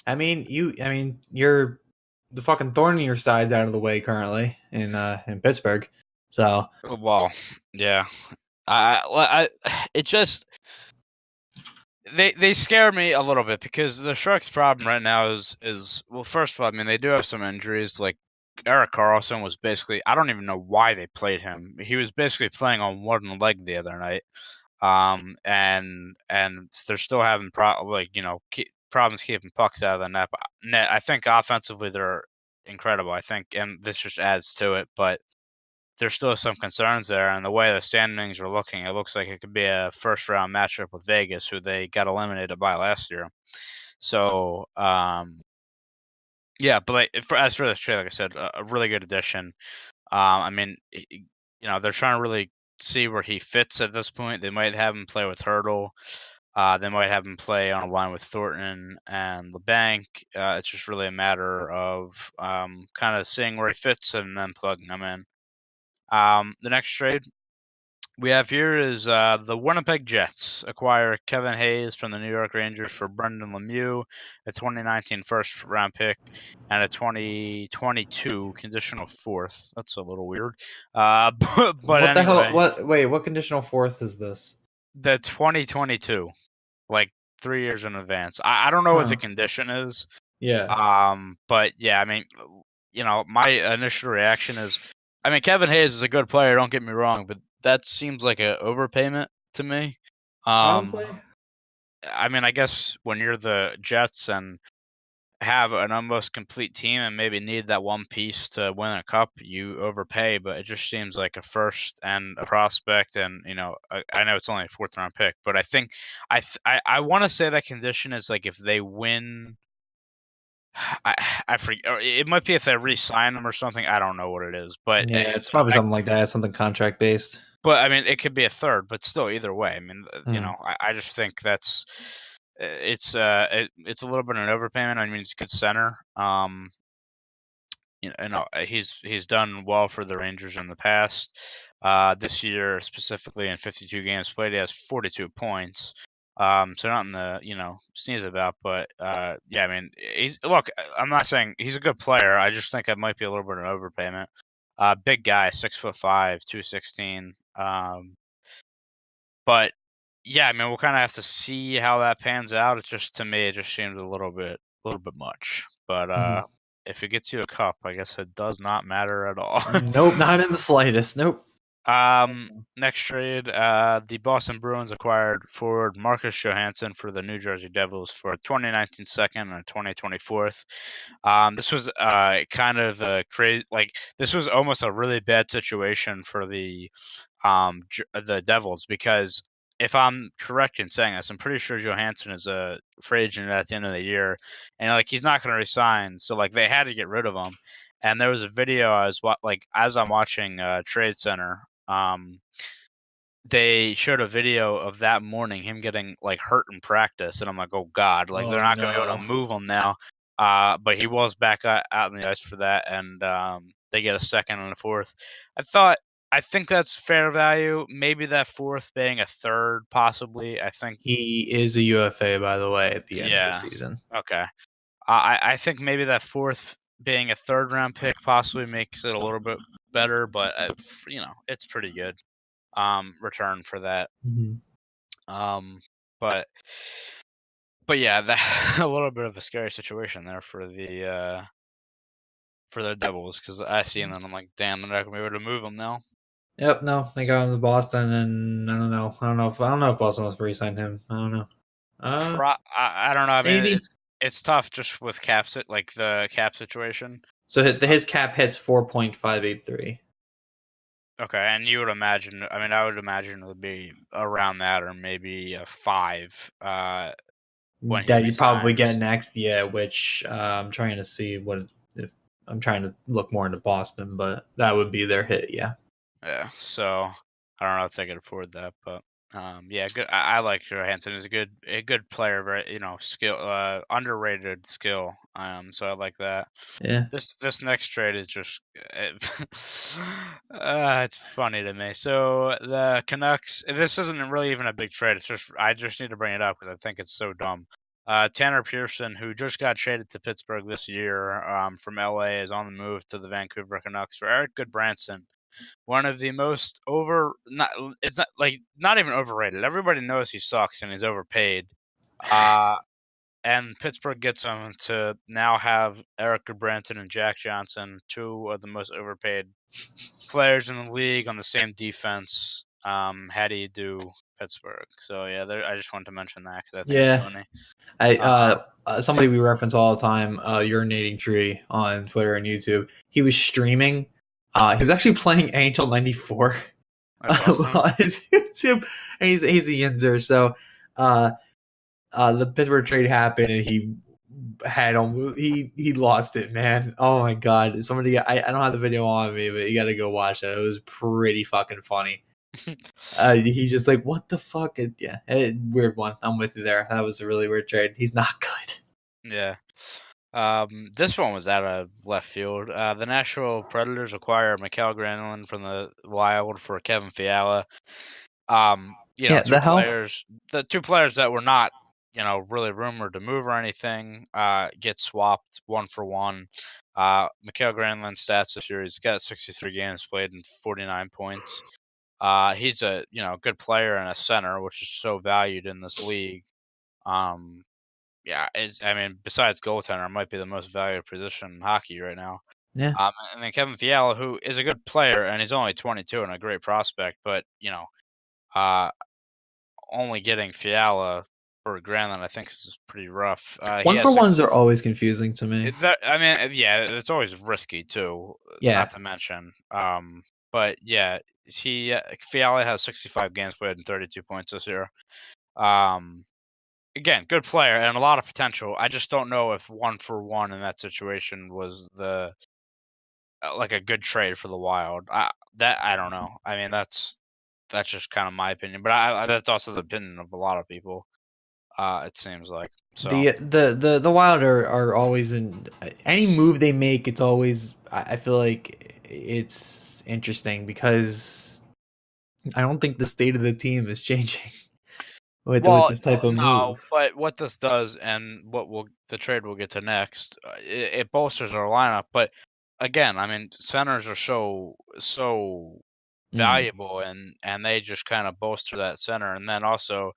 I mean, you're the fucking thorn in your side's out of the way currently in Pittsburgh. So Well, yeah. It just they scare me a little bit because the Sharks' problem right now is well, first of all, I mean they do have some injuries. Like Erik Karlsson was basically, I don't even know why they played him. He was basically playing on one leg the other night. And they're still having problems keeping pucks out of the net. I think offensively they're incredible. I think, and this just adds to it, but there's still some concerns there. And the way the standings are looking, it looks like it could be a first round matchup with Vegas, who they got eliminated by last year. So, yeah, but as for this trade, like I said, a really good addition. I mean, they're trying to really see where he fits at this point. They might have him play with Hurdle. They might have him play on a line with Thornton and LeBanc. It's just really a matter of kind of seeing where he fits and then plugging him in. The next trade we have here is the Winnipeg Jets acquire Kevin Hayes from the New York Rangers for Brendan Lemieux, a 2019 first-round pick, and a 2022 conditional fourth. That's a little weird. But what the hell? anyway, What conditional fourth is this? the 2022, like 3 years in advance. I don't know what the Huh. condition is. Yeah. But yeah, I mean, my initial reaction is, I mean, Kevin Hayes is a good player. Don't get me wrong, but that seems like an overpayment to me. Probably. I mean, I guess when you're the Jets and have an almost complete team and maybe need that one piece to win a cup, you overpay. But it just seems like a first and a prospect, and I know it's only a fourth round pick, but I think I want to say that condition is like if they win. I forget. Or it might be if they re-sign him or something. I don't know what it is, but Yeah, it's probably something like that. Something contract based. but I mean, it could be a third, but still, either way. I mean, Hmm. I just think that's it's it's a little bit of an overpayment. I mean, he's a good center. He's done well for the Rangers in the past. This year specifically in 52 games played, he has 42 points. So nothing to sneeze about, but yeah, I mean, I'm not saying he's a good player. I just think that might be a little bit of an overpayment. Big guy, 6'5", 216. But yeah, I mean, we'll kind of have to see how that pans out. It's just, to me, it just seems a little bit much. But Mhm. if it gets you a cup, I guess it does not matter at all. Nope, not in the slightest. Nope. Next trade, the Boston Bruins acquired forward Marcus Johansson for the New Jersey Devils for a 2019 second and a 2020 fourth. This was kind of a crazy, like this was almost a really bad situation for the Devils, because if I'm correct in saying this, I'm pretty sure Johansson is a free agent at the end of the year, and like he's not going to resign, so like they had to get rid of him. And there was a video as I'm watching Trade Center, they showed a video of that morning him getting like hurt in practice, and I'm like, oh god, like Oh they're not going to be able no. to move him now. But he was back out in the ice for that, and they get a second and a fourth. I think that's fair value. Maybe that fourth being a third, possibly. I think, He is a UFA, by the way, at the end of the yeah, season. okay. I think maybe that fourth being a third round pick possibly makes it a little bit better, but it's pretty good return for that. Mhm. Um, but yeah, that a little bit of a scary situation there for the Devils, because I see him and I'm like, damn, they're not gonna be able to move him now. Yep. No, they got him to Boston, and I don't know. I don't know if Boston wants to re-sign him. I don't know. I don't know. I mean, Maybe. it's tough just with like the cap situation. So his cap hits 4.583. Okay, and you would imagine. I mean, I would imagine it would be around that, or maybe a 5. When he That you probably get resigns. next, yeah. Which I'm trying to see what if I'm trying to look more into Boston, but that would be their hit, yeah. Yeah, so I don't know if they could afford that, but yeah, good. I like Johansson. He's a good player, very skill, underrated skill. So I like that. Yeah. This next trade is just it's funny to me. So the Canucks. This isn't really even a big trade. It's just I just need to bring it up because I think it's so dumb. Tanner Pearson, who just got traded to Pittsburgh this year from LA, is on the move to the Vancouver Canucks for Eric Goodbranson. One of the most not even overrated. Everybody knows he sucks and he's overpaid. And Pittsburgh gets him to now have Eric Goodbranson and Jack Johnston, two of the most overpaid players in the league on the same defense. How do you do Pittsburgh? So yeah, I just wanted to mention that because I think it's funny. Somebody we reference all the time, Urinating Tree on Twitter and YouTube. He was streaming. He was actually playing NHL 94 on his YouTube, and he's a Yinzer. So the Pittsburgh trade happened, and he lost it, man. Oh my god! Somebody, I don't have the video on me, but you got to go watch it. It was pretty fucking funny. He's just like, what the fuck? Weird one. I'm with you there. That was a really weird trade. He's not good. Yeah. This one was out of left field. The Nashville Predators acquire Mikael Granlund from the Wild for Kevin Fiala. The two players that were not, really rumored to move or anything, get swapped 1-for-1. Mikael Granlund's stats this year, he's got 63 games played and 49 points. He's a good player and a center, which is so valued in this league. Besides goaltender, it might be the most valued position in hockey right now. Yeah. And then Kevin Fiala, who is a good player and he's only 22 and a great prospect, but only getting Fiala for Granlund, I think, is pretty rough. 1-for-1s are always confusing to me. It's always risky too. Yeah. Not to mention. But yeah, Fiala has 65 games played and 32 points this year. Again, good player and a lot of potential. I just don't know if 1-for-1 in that situation was a good trade for the Wild. I don't know. I mean, that's just kind of my opinion, but that's also the opinion of a lot of people. It seems like. So the Wild are always in any move they make. It's always, I feel like it's interesting because I don't think the state of the team is changing with this type of move. But what this does, and the trade we'll get to next, it bolsters our lineup. But again, I mean, centers are so valuable, and they just kind of bolster that center, and then also,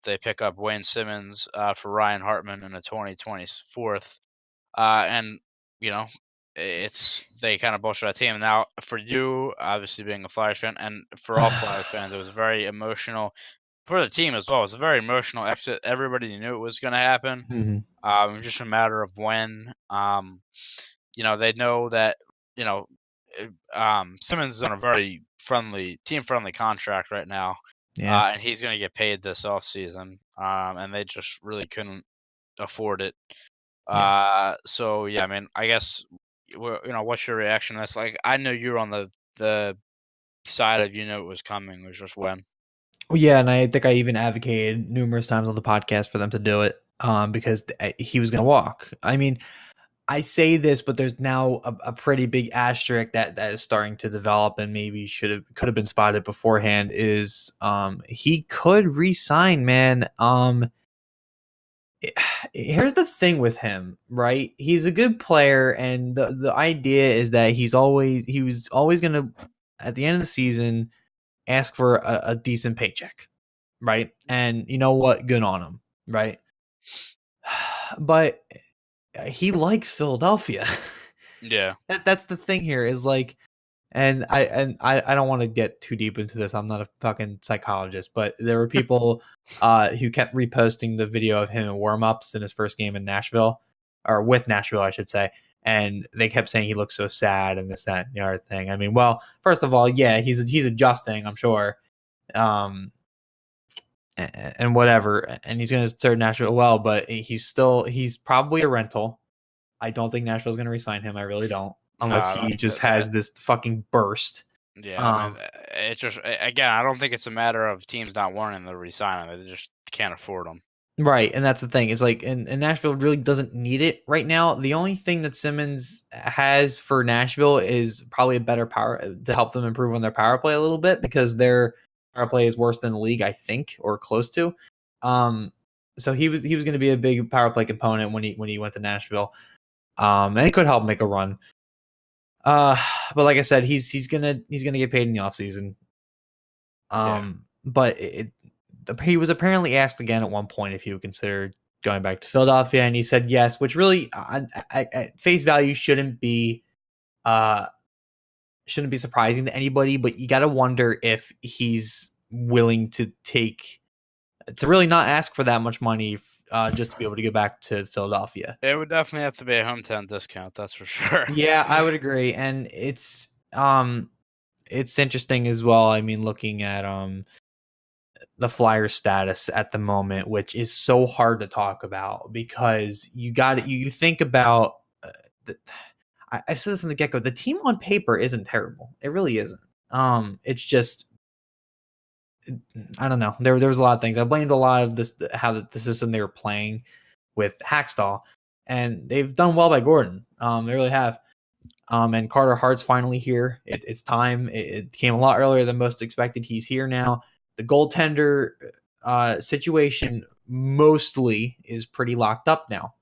they pick up Wayne Simmons for Ryan Hartman in the 2024th, and they kind of bolster that team. Now, for you, obviously being a Flyers fan, and for all Flyers fans, it was very emotional. For the team as well, it was a very emotional exit. Everybody knew it was going to happen. Mm-hmm. It was just a matter of when. They know that Simmons is on a very team-friendly contract right now. Yeah. And he's going to get paid this offseason, and they just really couldn't afford it. Yeah. I mean, I guess, what's your reaction to this? Like, I know you're on the side of it was coming. It was just when. Yeah, and I think I even advocated numerous times on the podcast for them to do it because he was going to walk. I mean, I say this, but there's now a pretty big asterisk that is starting to develop and maybe could have been spotted beforehand is he could re-sign, man. Here's the thing with him, right? He's a good player, and the idea is that he was always going to, at the end of the season, ask for a decent paycheck, right? And you know what? Good on him, right? But he likes Philadelphia. Yeah. That's the thing here is like, and I don't want to get too deep into this. I'm not a fucking psychologist, but there were people who kept reposting the video of him in warm-ups in his first game in Nashville, or with Nashville, I should say. And they kept saying he looks so sad and this, that, and the other thing. I mean, well, first of all, yeah, he's adjusting, I'm sure. And whatever, and he's going to start Nashville well, but he's probably a rental. I don't think Nashville's going to re-sign him. I really don't, unless he just has this fucking burst. Yeah, it's just, again, I don't think it's a matter of teams not wanting to re-sign him. They just can't afford him. Right, and that's the thing. It's like, and Nashville really doesn't need it right now. The only thing that Simmons has for Nashville is probably a better power to help them improve on their power play a little bit because their power play is worse than the league, I think, or close to. So he was going to be a big power play component when he went to Nashville. And it could help make a run. But like I said, he's gonna get paid in the offseason. But he was apparently asked again at one point if he would consider going back to Philadelphia, and he said yes, which really at face value shouldn't be surprising to anybody. But you got to wonder if he's willing to really not ask for that much money just to be able to get back to Philadelphia. It would definitely have to be a hometown discount, that's for sure. Yeah, I would agree, and it's interesting as well. I mean, looking at the Flyers status at the moment, which is so hard to talk about because you think about I've said this in the get-go, the team on paper isn't terrible. It really isn't. It's just, I don't know. There was a lot of things. I blamed a lot of this, how the system they were playing with Hackstall, and they've done well by Gordon. They really have. And Carter Hart's finally here. It's time. It came a lot earlier than most expected. He's here now. The goaltender situation mostly is pretty locked up now.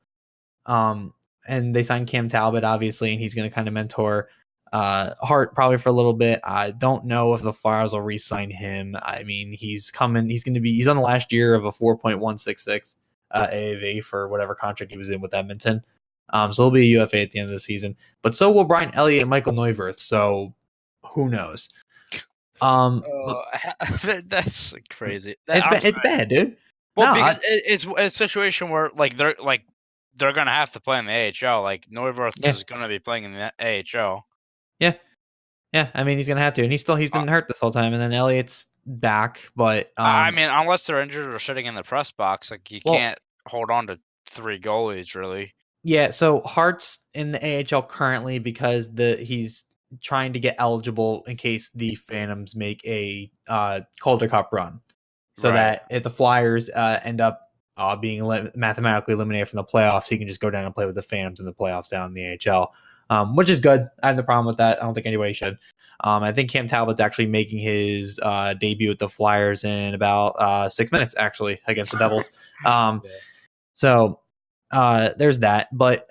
And they signed Cam Talbot, obviously, and he's going to kind of mentor Hart probably for a little bit. I don't know if the Flyers will re-sign him. I mean, he's on the last year of a 4.166 AAV for whatever contract he was in with Edmonton. So he'll be a UFA at the end of the season. But so will Brian Elliott and Michael Neuwirth. So who knows? That's crazy. It's bad, dude. Well, because it's a situation where they're gonna have to play in the AHL. Like Neuwirth is gonna be playing in the AHL. Yeah. I mean, he's gonna have to, and he's been hurt this whole time. And then Elliott's back, but I mean, unless they're injured or sitting in the press box, like you can't hold on to 3 goalies really. Yeah. So Hart's in the AHL currently because he's trying to get eligible in case the Phantoms make a Calder Cup run, so that if the Flyers end up being mathematically eliminated from the playoffs, he can just go down and play with the Phantoms in the playoffs down in the AHL, which is good. I have no problem with that. I don't think anybody should. I think Cam Talbot's actually making his debut with the Flyers in about 6 minutes, actually, against the Devils. So there's that, but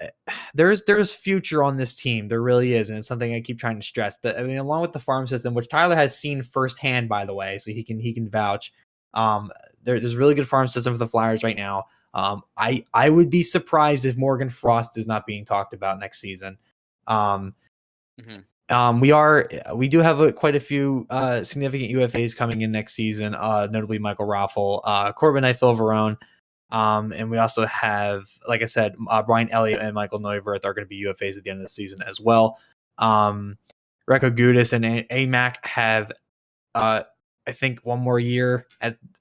there's future on this team. There really is, and it's something I keep trying to stress. That I mean, along with the farm system, which Tyler has seen firsthand, by the way, so he can vouch. There's a really good farm system for the Flyers right now. I would be surprised if Morgan Frost is not being talked about next season. We do have quite a few significant UFAs coming in next season, notably Michael Raffle, Corbin Phil Verone. And we also have, like I said, Brian Elliott and Michael Neuwirth are going to be UFAs at the end of the season as well. Reko Gudis and AMAC have, I think, one more year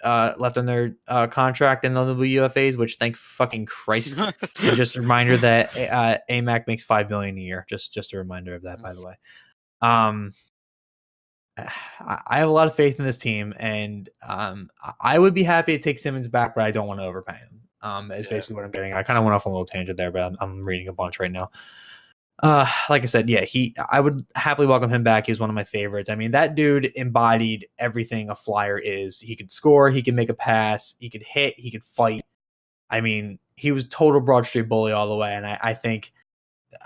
left on their contract, and they'll be UFAs, which, thank fucking Christ. And just a reminder that AMAC makes $5 million a year. Just a reminder of that, by the way. I have a lot of faith in this team, and I would be happy to take Simmons back, but I don't want to overpay him. Is basically what I'm getting. I kind of went off on a little tangent there, but I'm reading a bunch right now. Like I said, I would happily welcome him back. He was one of my favorites. I mean, that dude embodied everything a Flyer is. He could score, he could make a pass, he could hit, he could fight. I mean, he was total Broad Street bully all the way, and I think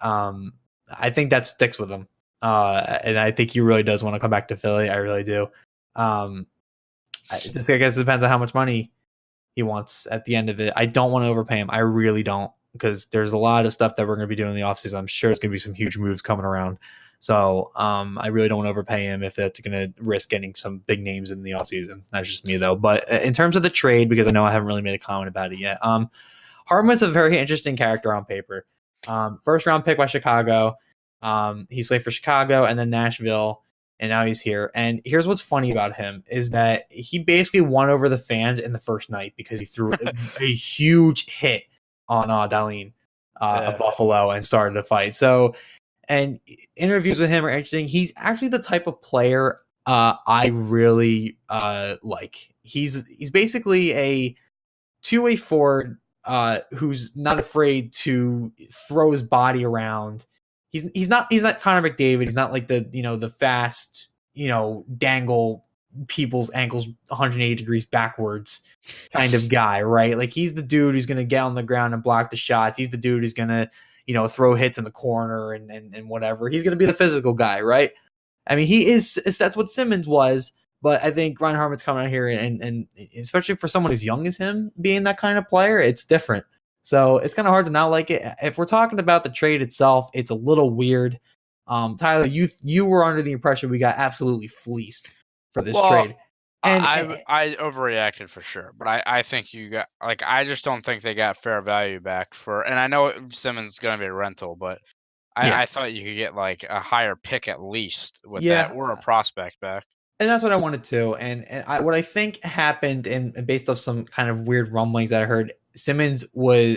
that sticks with him. And I think he really does want to come back to Philly. I really do. I guess it depends on how much money he wants at the end of it. I don't want to overpay him. I really don't, because there's a lot of stuff that we're going to be doing in the offseason. I'm sure it's going to be some huge moves coming around. So I really don't want to overpay him if that's going to risk getting some big names in the offseason. That's just me, though. But in terms of the trade, because I know I haven't really made a comment about it yet, Hartman's a very interesting character on paper. First round pick by Chicago. He's played for Chicago and then Nashville, and now he's here. And here's what's funny about him is that he basically won over the fans in the first night because he threw a huge hit on Darlene of Buffalo and started a fight. So, and interviews with him are interesting. He's actually the type of player I really like. He's basically a two-way forward who's not afraid to throw his body around. He's not Connor McDavid. He's not like the fast, dangle people's ankles 180 degrees backwards kind of guy, right? Like he's the dude who's going to get on the ground and block the shots. He's the dude who's going to, throw hits in the corner and whatever. He's going to be the physical guy, right? I mean, that's what Simmons was, but I think Ryan Hartman's coming out here and especially for someone as young as him being that kind of player, it's different. So it's kind of hard to not like it. If we're talking about the trade itself, it's a little weird. Tyler, you were under the impression we got absolutely fleeced for this trade. And I overreacted for sure, but I think you got I just don't think they got fair value back for. And I know Simmons is going to be a rental, but I thought you could get a higher pick at least with that, or a prospect back. And that's what I wanted to. And what I think happened, and based off some kind of weird rumblings that I heard, Simmons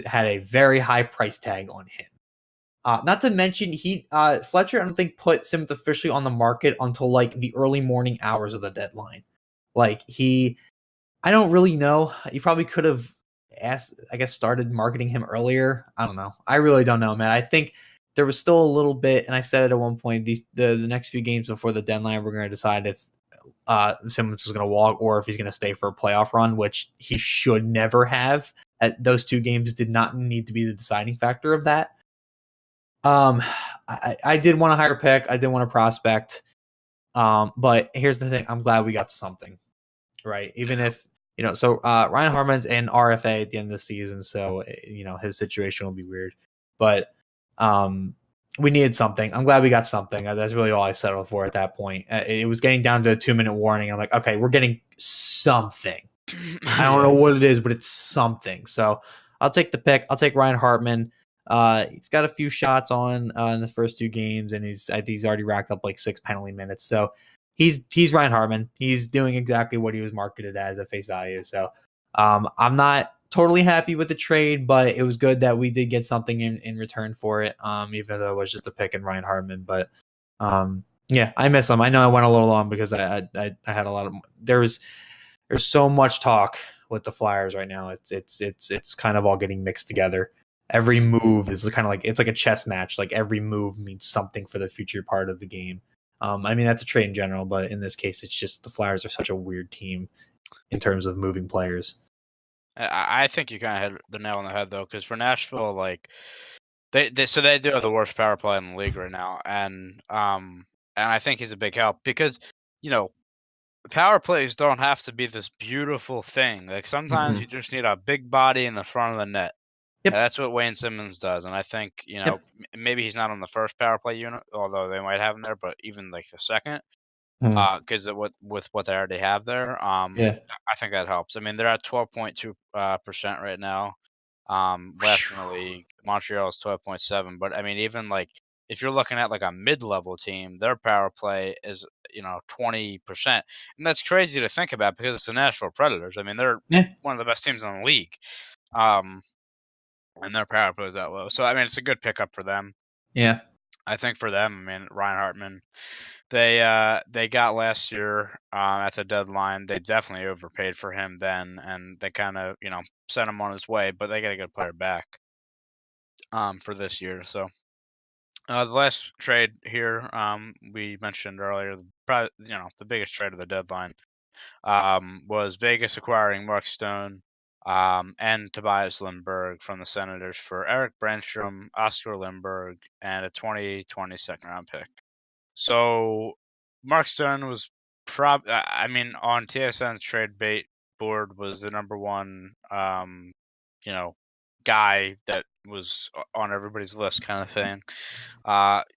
had a very high price tag on him. Not to mention, Fletcher, I don't think, put Simmons officially on the market until the early morning hours of the deadline. I don't really know. He probably could have started marketing him earlier. I don't know. I really don't know, man. I think there was still a little bit, and I said it at one point, the next few games before the deadline, we're going to decide if Simmons was going to walk or if he's going to stay for a playoff run, which he should never have. Those 2 games did not need to be the deciding factor of that. I did want a higher pick. I did want a prospect. But here's the thing. I'm glad we got something, right? Even if, Ryan Hartman's in RFA at the end of the season. So, his situation will be weird, but, we needed something. I'm glad we got something. That's really all I settled for at that point. It was getting down to a 2-minute warning. I'm like, okay, we're getting something. I don't know what it is, but it's something. So I'll take the pick. I'll take Ryan Hartman. He's got a few shots on in the first 2 games, and I think he's already racked up 6 penalty minutes. So he's Ryan Hartman. He's doing exactly what he was marketed as at face value. So I'm not totally happy with the trade, but it was good that we did get something in return for it. Even though it was just a pick in Ryan Hartman, but yeah, I miss him. I know I went a little long because I had a lot of there's so much talk with the Flyers right now. It's kind of all getting mixed together. Every move is kind of it's like a chess match. Every move means something for the future part of the game. I mean, that's a trade in general, but in this case, it's just the Flyers are such a weird team in terms of moving players. I think you kind of hit the nail on the head, though, because for Nashville, they do have the worst power play in the league right now, and I think he's a big help because power plays don't have to be this beautiful thing. Sometimes you just need a big body in the front of the net. Yep. And that's what Wayne Simmons does, and I think maybe he's not on the first power play unit, although they might have him there, but even the second. Because with what they already have there, I think that helps. I mean, they're at 12.2% right now. Last in the league, Montreal is 12.7. But I mean, even if you're looking at a mid-level team, their power play is 20%, and that's crazy to think about because it's the Nashville Predators. I mean, they're one of the best teams in the league, and their power play is that low. So I mean, it's a good pickup for them. Yeah, I think for them, I mean, Ryan Hartman. They got last year at the deadline. They definitely overpaid for him then, and they kind of sent him on his way. But they got a good player back for this year. So the last trade here we mentioned earlier, the biggest trade of the deadline was Vegas acquiring Mark Stone and Tobias Lindbergh from the Senators for Eric Brandstrom, Oscar Lindbergh, and a 2020 second-round pick. So Mark Stone was on TSN's trade bait board was the number one, guy that was on everybody's list kind of thing.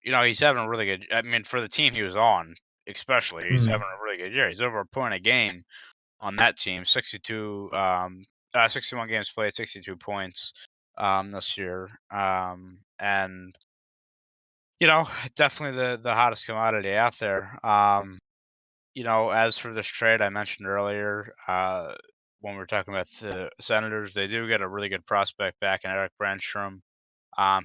He's having a really good, I mean, for the team he was on, especially, he's having a really good year. He's over a point a game on that team, 61 games played, 62 points this year. And definitely the hottest commodity out there. As for this trade I mentioned earlier, when we were talking about the Senators, they do get a really good prospect back in Eric Brandstrom,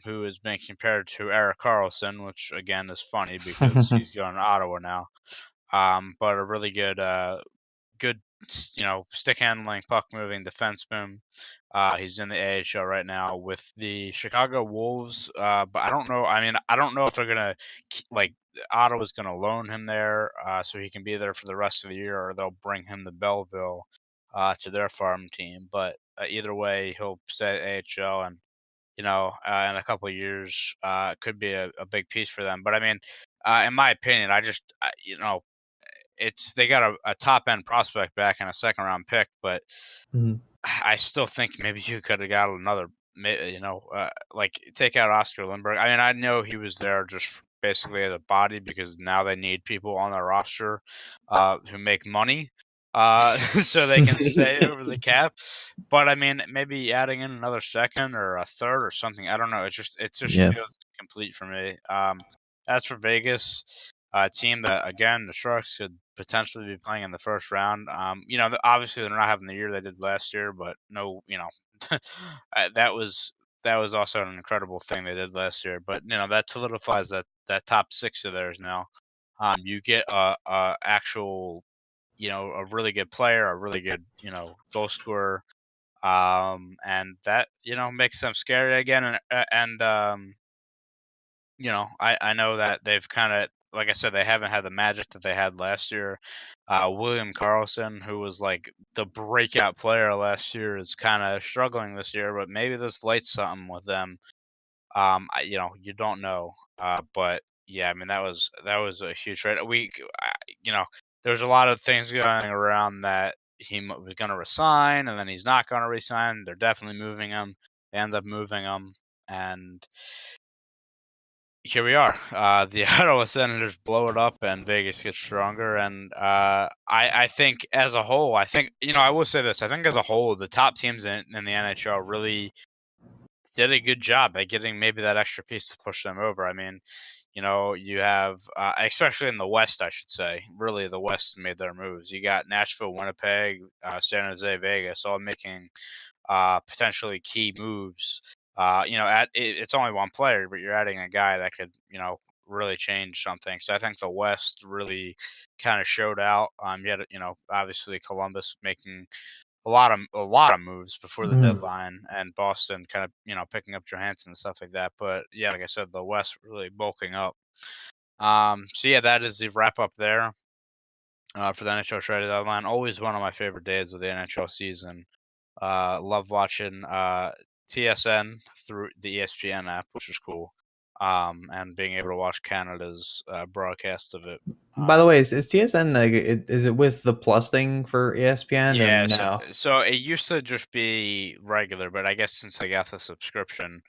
who is being compared to Erik Karlsson, which again is funny because he's going to Ottawa now. But a really good good, stick handling, puck moving defenseman. He's in the AHL right now with the Chicago Wolves, but I don't know. I mean, I don't know if they're gonna Ottawa's gonna loan him there, so he can be there for the rest of the year, or they'll bring him to Belleville, to their farm team. But either way, he'll stay at AHL, and in a couple of years, could be a big piece for them. But I mean, in my opinion, they got a top end prospect back in a second round pick, but I still think maybe you could have got another, take out Oscar Lindbergh. I mean, I know he was there just basically as a body because now they need people on their roster who make money, so they can stay over the cap. But I mean, maybe adding in another second or a third or something. I don't know. It just feels complete for me. As for Vegas, a team that, again, the Sharks could potentially be playing in the first round. Obviously they're not having the year they did last year, but no, that was also an incredible thing they did last year. But that solidifies that top six of theirs now. You get a actual, a really good player, a really good, goal scorer, and that makes them scary again. And I know that they've kind of, like I said, they haven't had the magic that they had last year. William Karlsson, who was like the breakout player last year, is kind of struggling this year, but maybe this lights something with them. You don't know. But yeah, I mean, that was a huge trade. There's a lot of things going around that he was going to resign, and then he's not going to resign. They're definitely moving him. They end up moving him, and here we are. The Ottawa Senators blow it up, and Vegas gets stronger. And I think as a whole, I will say this. I think as a whole, the top teams in the NHL really did a good job at getting maybe that extra piece to push them over. I mean, you have, especially in the West, I should say, really the West made their moves. You got Nashville, Winnipeg, San Jose, Vegas, all making potentially key moves. It's only one player, but you're adding a guy that could, really change something. So I think the West really kind of showed out. You had, obviously Columbus making a lot of moves before the deadline, and Boston kind of, picking up Johansson and stuff like that. But yeah, like I said, the West really bulking up. So yeah, that is the wrap up there for the NHL Trade Deadline. Always one of my favorite days of the NHL season. Love watching TSN through the ESPN app, which is cool. And being able to watch Canada's broadcast of it. By the way, is TSN is it with the plus thing for ESPN? Yeah, or no? so it used to just be regular, but I guess since I got the subscription,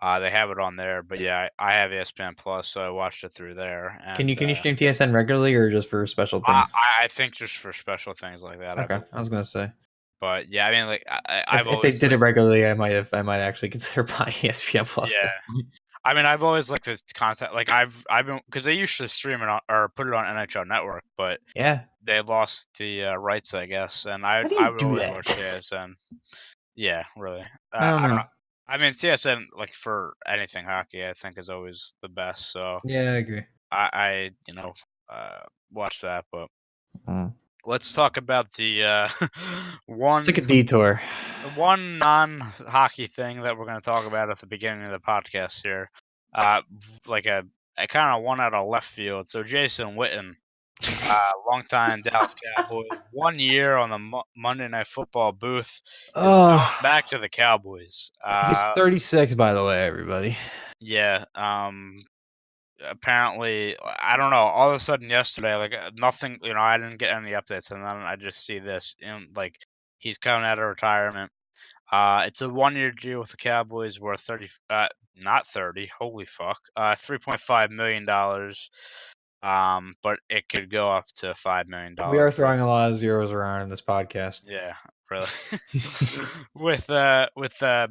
they have it on there. But yeah, I have ESPN Plus, so I watched it through there. And, can you stream TSN regularly or just for special things? I think just for special things like that. Okay, I was gonna say. But yeah, I mean, like if they did it regularly, I might actually consider buying ESPN Plus. Yeah. I mean, I've always liked this content. Like I've been, because they usually stream it on, or put it on NHL Network, but yeah, they lost the rights, I guess. And I would always watch TSN. Yeah, really. I don't know. I mean, TSN, like for anything hockey, I think is always the best. So yeah, I agree. I watch that, but let's talk about the one. It's like a detour. One non-hockey thing that we're going to talk about at the beginning of the podcast here, like a kind of one out of left field. So Jason Witten, longtime Dallas Cowboy, 1 year on the Monday Night Football booth, is going back to the Cowboys. He's 36, by the way, everybody. Yeah. Apparently, I don't know. All of a sudden yesterday, like nothing. I didn't get any updates, and then I just see this, and like he's coming out of retirement. It's a 1 year deal with the Cowboys worth not 30, holy fuck, $3.5 million. But it could go up to $5 million. We are throwing a lot of zeros around in this podcast. Yeah, really. with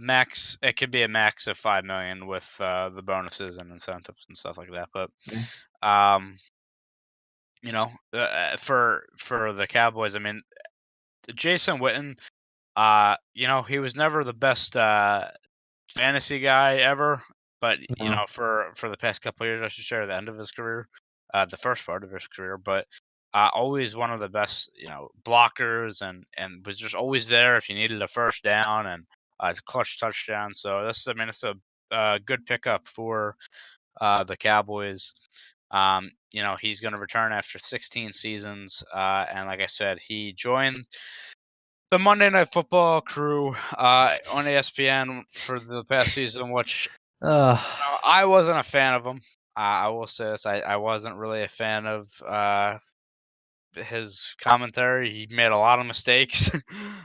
max, it could be a max of $5 million with the bonuses and incentives and stuff like that. But for the Cowboys, I mean, Jason Witten, he was never the best fantasy guy ever, but for the past couple of years, I should say, the end of his career, the first part of his career, but always one of the best, blockers, and was just always there if you needed a first down and a clutch touchdown. So it's a good pickup for the Cowboys. He's going to return after 16 seasons, and like I said, he joined the Monday Night Football crew on ESPN for the past season, which I wasn't a fan of him. I will say this: I wasn't really a fan of his commentary. He made a lot of mistakes.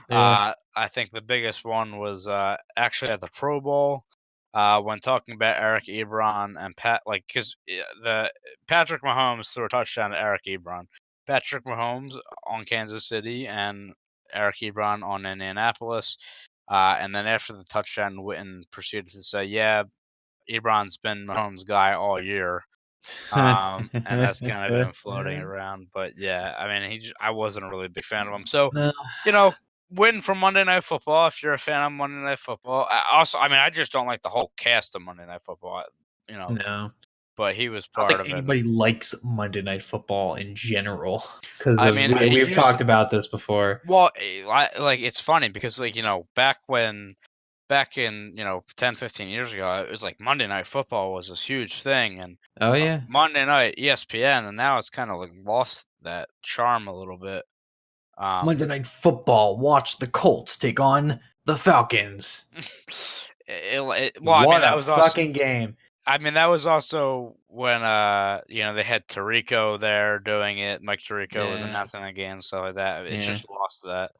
Yeah. I think the biggest one was actually at the Pro Bowl when talking about Eric Ebron and because the Patrick Mahomes threw a touchdown to Eric Ebron. Patrick Mahomes on Kansas City and Eric Ebron on Indianapolis. And then after the touchdown, Witten proceeded to say, "Yeah, Ebron's been Mahomes' guy all year." And that's kind of been floating around. But yeah, I mean, I wasn't a really big fan of him. So, Win from Monday Night Football. If you're a fan of Monday Night Football, I just don't like the whole cast of Monday Night Football. No. But he was I don't part think of it. anybody likes Monday Night Football in general because we've just talked about this before. Well, it's funny because back in 10, 15 years ago, it was like Monday Night Football was this huge thing, and Monday Night ESPN, and now it's kind of like lost that charm a little bit. Monday Night Football. Watch the Colts take on the Falcons. That was fucking game. I mean, that was also when they had Tirico there doing it. Mike Tirico was announcing the game, stuff like that. It just lost that.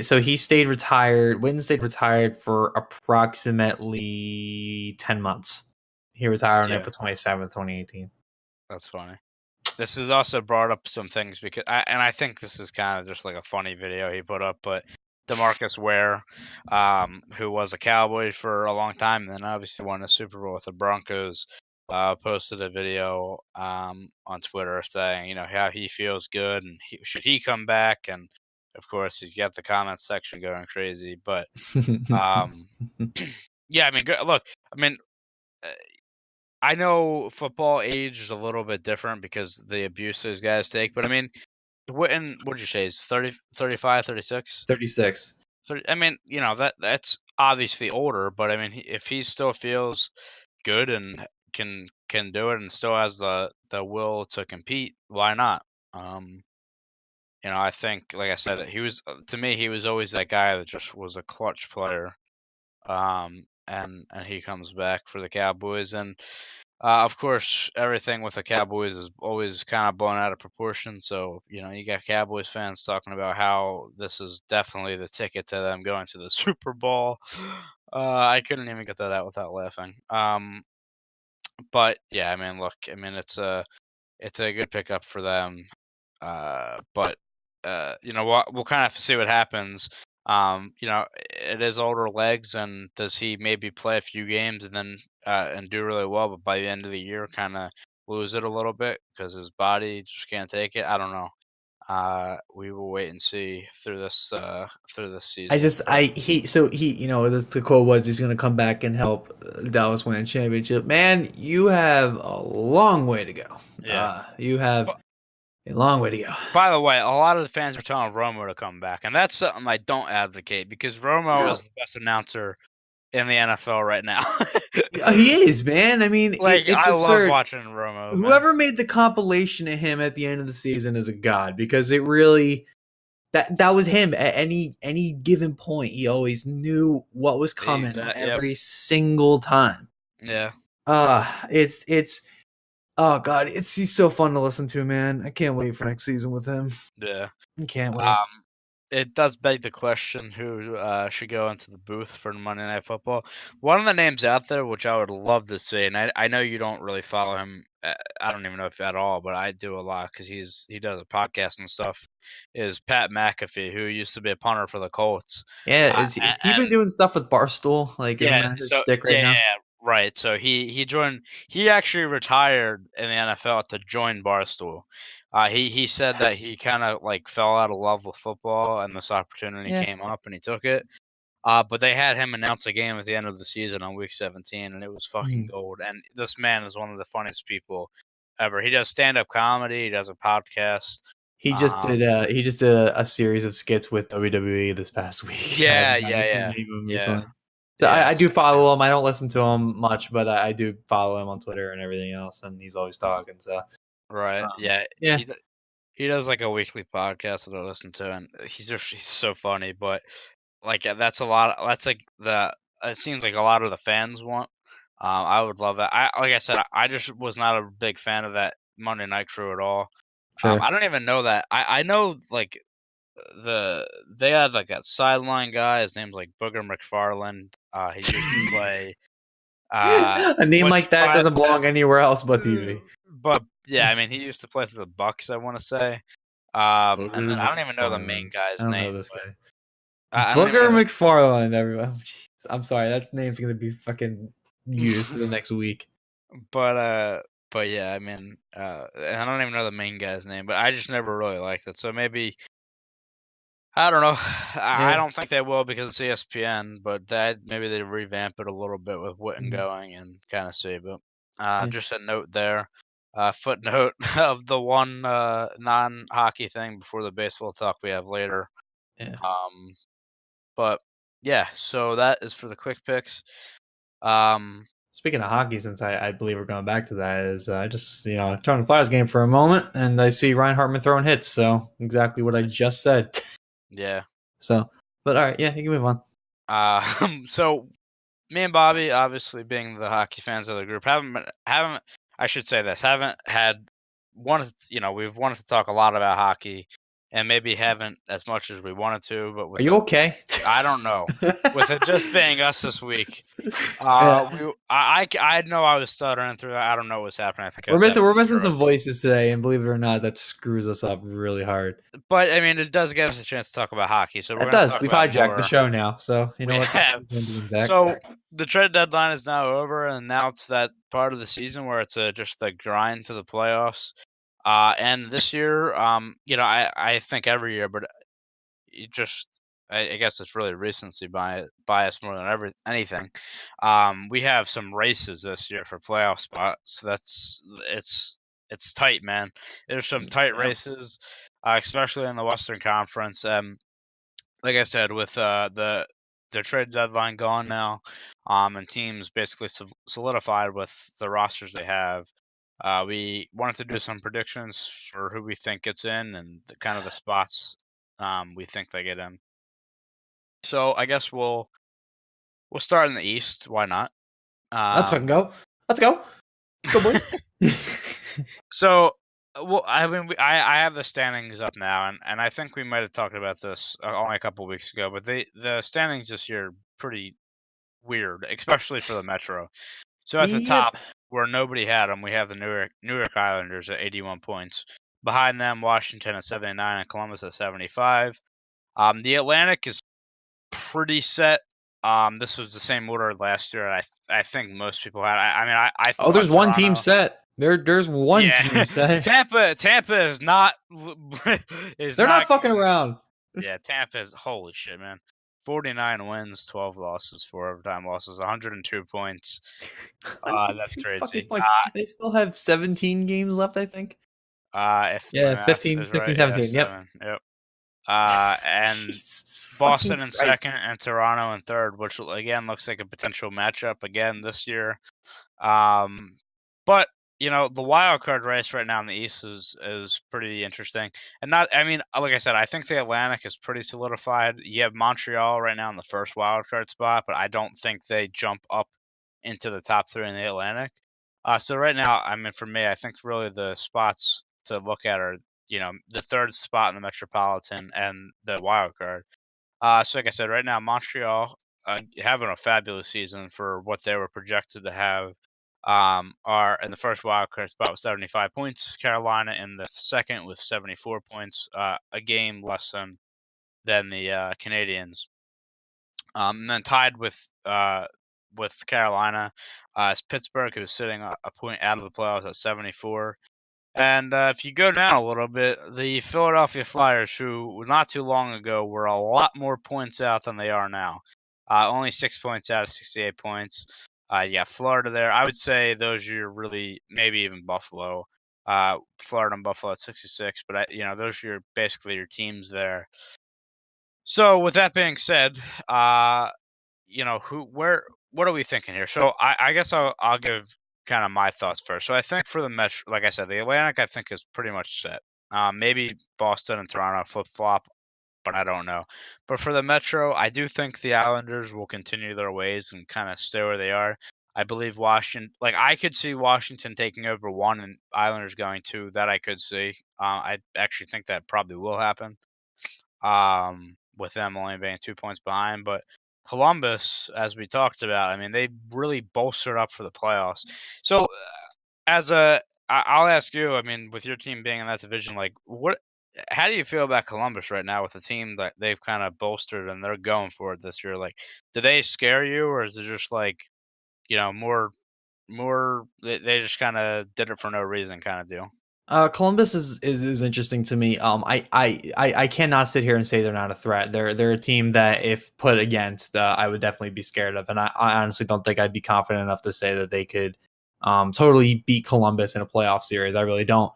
So he stayed retired. Witten stayed retired for approximately 10 months. He retired on April 27th, 2018. That's funny. This has also brought up some things because I think this is kind of just like a funny video he put up, but DeMarcus Ware, who was a Cowboy for a long time and then obviously won the Super Bowl with the Broncos, posted a video on Twitter saying, how he feels good and should he come back, and of course he's got the comments section going crazy. But yeah, I mean, look, I mean, I know football age is a little bit different because the abuse those guys take, but I mean, what'd you say, is 30, 35, 36? 36. 30, I mean, that's obviously older, but I mean, if he still feels good and can do it and still has the will to compete, why not? I think, like I said, to me, he was always that guy that just was a clutch player. And he comes back for the Cowboys, and of course, everything with the Cowboys is always kind of blown out of proportion. So, you got Cowboys fans talking about how this is definitely the ticket to them going to the Super Bowl. I couldn't even get that out without laughing. But yeah, I mean, look, I mean, it's a good pickup for them. But we'll kind of have to see what happens. It is older legs, and does he maybe play a few games and then and do really well, but by the end of the year kind of lose it a little bit because his body just can't take it? I don't know. We will wait and see through this season. The quote was he's going to come back and help Dallas win a championship. Man, you have a long way to go. Yeah, you have a long way to go. By the way, a lot of the fans are telling Romo to come back, and that's something I don't advocate because Romo is the best announcer in the NFL right now. He is, man. I mean, it's I absurd. love watching Romo. Whoever made the compilation of him at the end of the season is a god, because it really that was him. At any given point, he always knew what was coming every single time. Yeah. It's oh god, he's so fun to listen to, man. I can't wait for next season with him. Yeah. I can't wait. It does beg the question who should go into the booth for Monday Night Football. One of the names out there, which I would love to see, and I know you don't really follow him. I don't even know if at all, but I do a lot because he does a podcast and stuff. Is Pat McAfee, who used to be a punter for the Colts? Yeah, is he been doing stuff with Barstool? Like, isn't that his shtick right now? Yeah, right. So he joined. He actually retired in the NFL to join Barstool. He said that he kind of like fell out of love with football, and this opportunity came up, and he took it. But they had him announce a game at the end of the season on week 17, and it was fucking gold. And this man is one of the funniest people ever. He does stand-up comedy. He does a podcast. He just did a series of skits with WWE this past week. Yeah. Recently. So I do follow him. I don't listen to him much, but I do follow him on Twitter and everything else, and he's always talking. So right, yeah. He does like a weekly podcast that I listen to, and he's so funny. But like that's a lot. That's like it seems like a lot of the fans want. I would love that. Like I said, I just was not a big fan of that Monday Night Crew at all. sure. I don't even know that. I know like they had like that sideline guy. His name's like Booger McFarland. He used to play. A name like that doesn't belong anywhere else but TV. But yeah, I mean, he used to play for the Bucks, I want to say. And then I don't even know the main guy's name. I don't know this guy. Booger McFarland, everyone. I'm sorry, that name's gonna be fucking used for the next week. But yeah, I mean, and I don't even know the main guy's name, but I just never really liked it. So maybe I don't know. I don't think they will because it's ESPN, but maybe they revamp it a little bit with Witten going and kind of see. But just a note there, footnote of the one non-hockey thing before the baseball talk we have later. Yeah. But yeah, so that is for the quick picks. Speaking of hockey, since I believe we're going back to that, is I just turned the Flyers game for a moment and I see Ryan Hartman throwing hits. So exactly what I just said. Yeah. So, but all right, yeah, you can move on. So me and Bobby, obviously being the hockey fans of the group, haven't we've wanted to talk a lot about hockey, and maybe haven't as much as we wanted to. But are you okay? I don't know. With it just being us this week, I know I was stuttering through that. I don't know what's happening. I think we're missing some voices today, and believe it or not, that screws us up really hard. But I mean, it does give us a chance to talk about hockey. So it does. We've hijacked the show now, so you know what? So the trade deadline is now over, and now it's that part of the season where it's just the grind to the playoffs. And this year, I think every year, but I guess it's really recency bias more than anything. We have some races this year for playoff spots. It's tight, man. There's some tight races, especially in the Western Conference. Like I said, with the trade deadline gone now, and teams basically solidified with the rosters they have. We wanted to do some predictions for who we think gets in and kind of the spots we think they get in. So I guess we'll start in the East. Why not? Let's fucking go. Let's go, boys. So, I mean, I have the standings up now, and I think we might have talked about this only a couple weeks ago. But the standings this year are pretty weird, especially for the Metro. So at the top, where nobody had them, we have the New York Islanders at 81 points. Behind them, Washington at 79 and Columbus at 75. The Atlantic is pretty set. This was the same order last year. I think most people had. I thought there's one team set. There's one team set. Tampa is not. They're not fucking around. Yeah, Tampa is holy shit, man. 49 wins, 12 losses, 4 overtime losses, 102 points. That's crazy. They still have 17 games left, I think. 15, 17. Yep. And Boston in second and Toronto in third, which again looks like a potential matchup again this year. But the wild card race right now in the East is pretty interesting. And like I said, I think the Atlantic is pretty solidified. You have Montreal right now in the first wild card spot, but I don't think they jump up into the top 3 in the Atlantic. So right now, for me, I think really the spots to look at are the third spot in the Metropolitan and the wild card. So like I said, right now Montreal having a fabulous season for what they were projected to have. Are in the first wild card spot with 75 points. Carolina in the second with 74 points, a game less than the Canadiens. And then tied with Carolina is Pittsburgh, who's sitting a point out of the playoffs at 74. And if you go down a little bit, the Philadelphia Flyers, who not too long ago were a lot more points out than they are now, only 6 points out of 68 points. Florida there. I would say those are really, maybe even Buffalo, Florida and Buffalo at 66. But those are basically your teams there. So with that being said, what are we thinking here? So I guess I'll give kind of my thoughts first. So I think for the Metro, like I said, the Atlantic I think is pretty much set. Maybe Boston and Toronto flip flop, but I don't know. But for the Metro, I do think the Islanders will continue their ways and kind of stay where they are. I believe Washington, like I could see Washington taking over one and Islanders going two. That I could see. I actually think that probably will happen. With them only being 2 points behind, but Columbus, as we talked about, I mean, they really bolstered up for the playoffs. So, I'll ask you. I mean, with your team being in that division, like, how do you feel about Columbus right now with the team that they've kind of bolstered and they're going for it this year? Like, do they scare you, or is it just like, more they just kind of did it for no reason kind of deal? Columbus is interesting to me. I cannot sit here and say they're not a threat. They're a team that if put against, I would definitely be scared of, and I honestly don't think I'd be confident enough to say that they could totally beat Columbus in a playoff series. I really don't.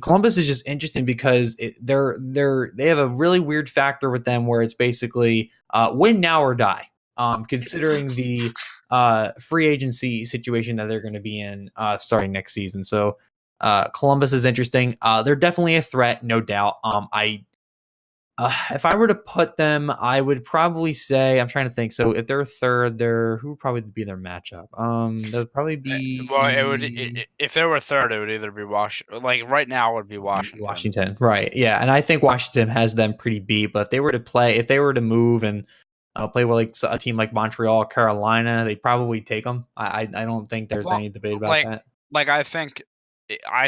Columbus is just interesting because they have a really weird factor with them where it's basically win now or die. Considering the free agency situation that they're going to be in starting next season, so. Columbus is interesting. They're definitely a threat, no doubt. If I were to put them, I would probably say I'm trying to think. So if they're third, who would probably be their matchup? That would probably be Well, if they were third, it would either be Washington. Like right now, it would be Washington. Washington, right? Yeah, and I think Washington has them pretty beat. But if they were to move and play with like a team like Montreal, Carolina, they'd probably take them. I don't think there's any debate about that. Like I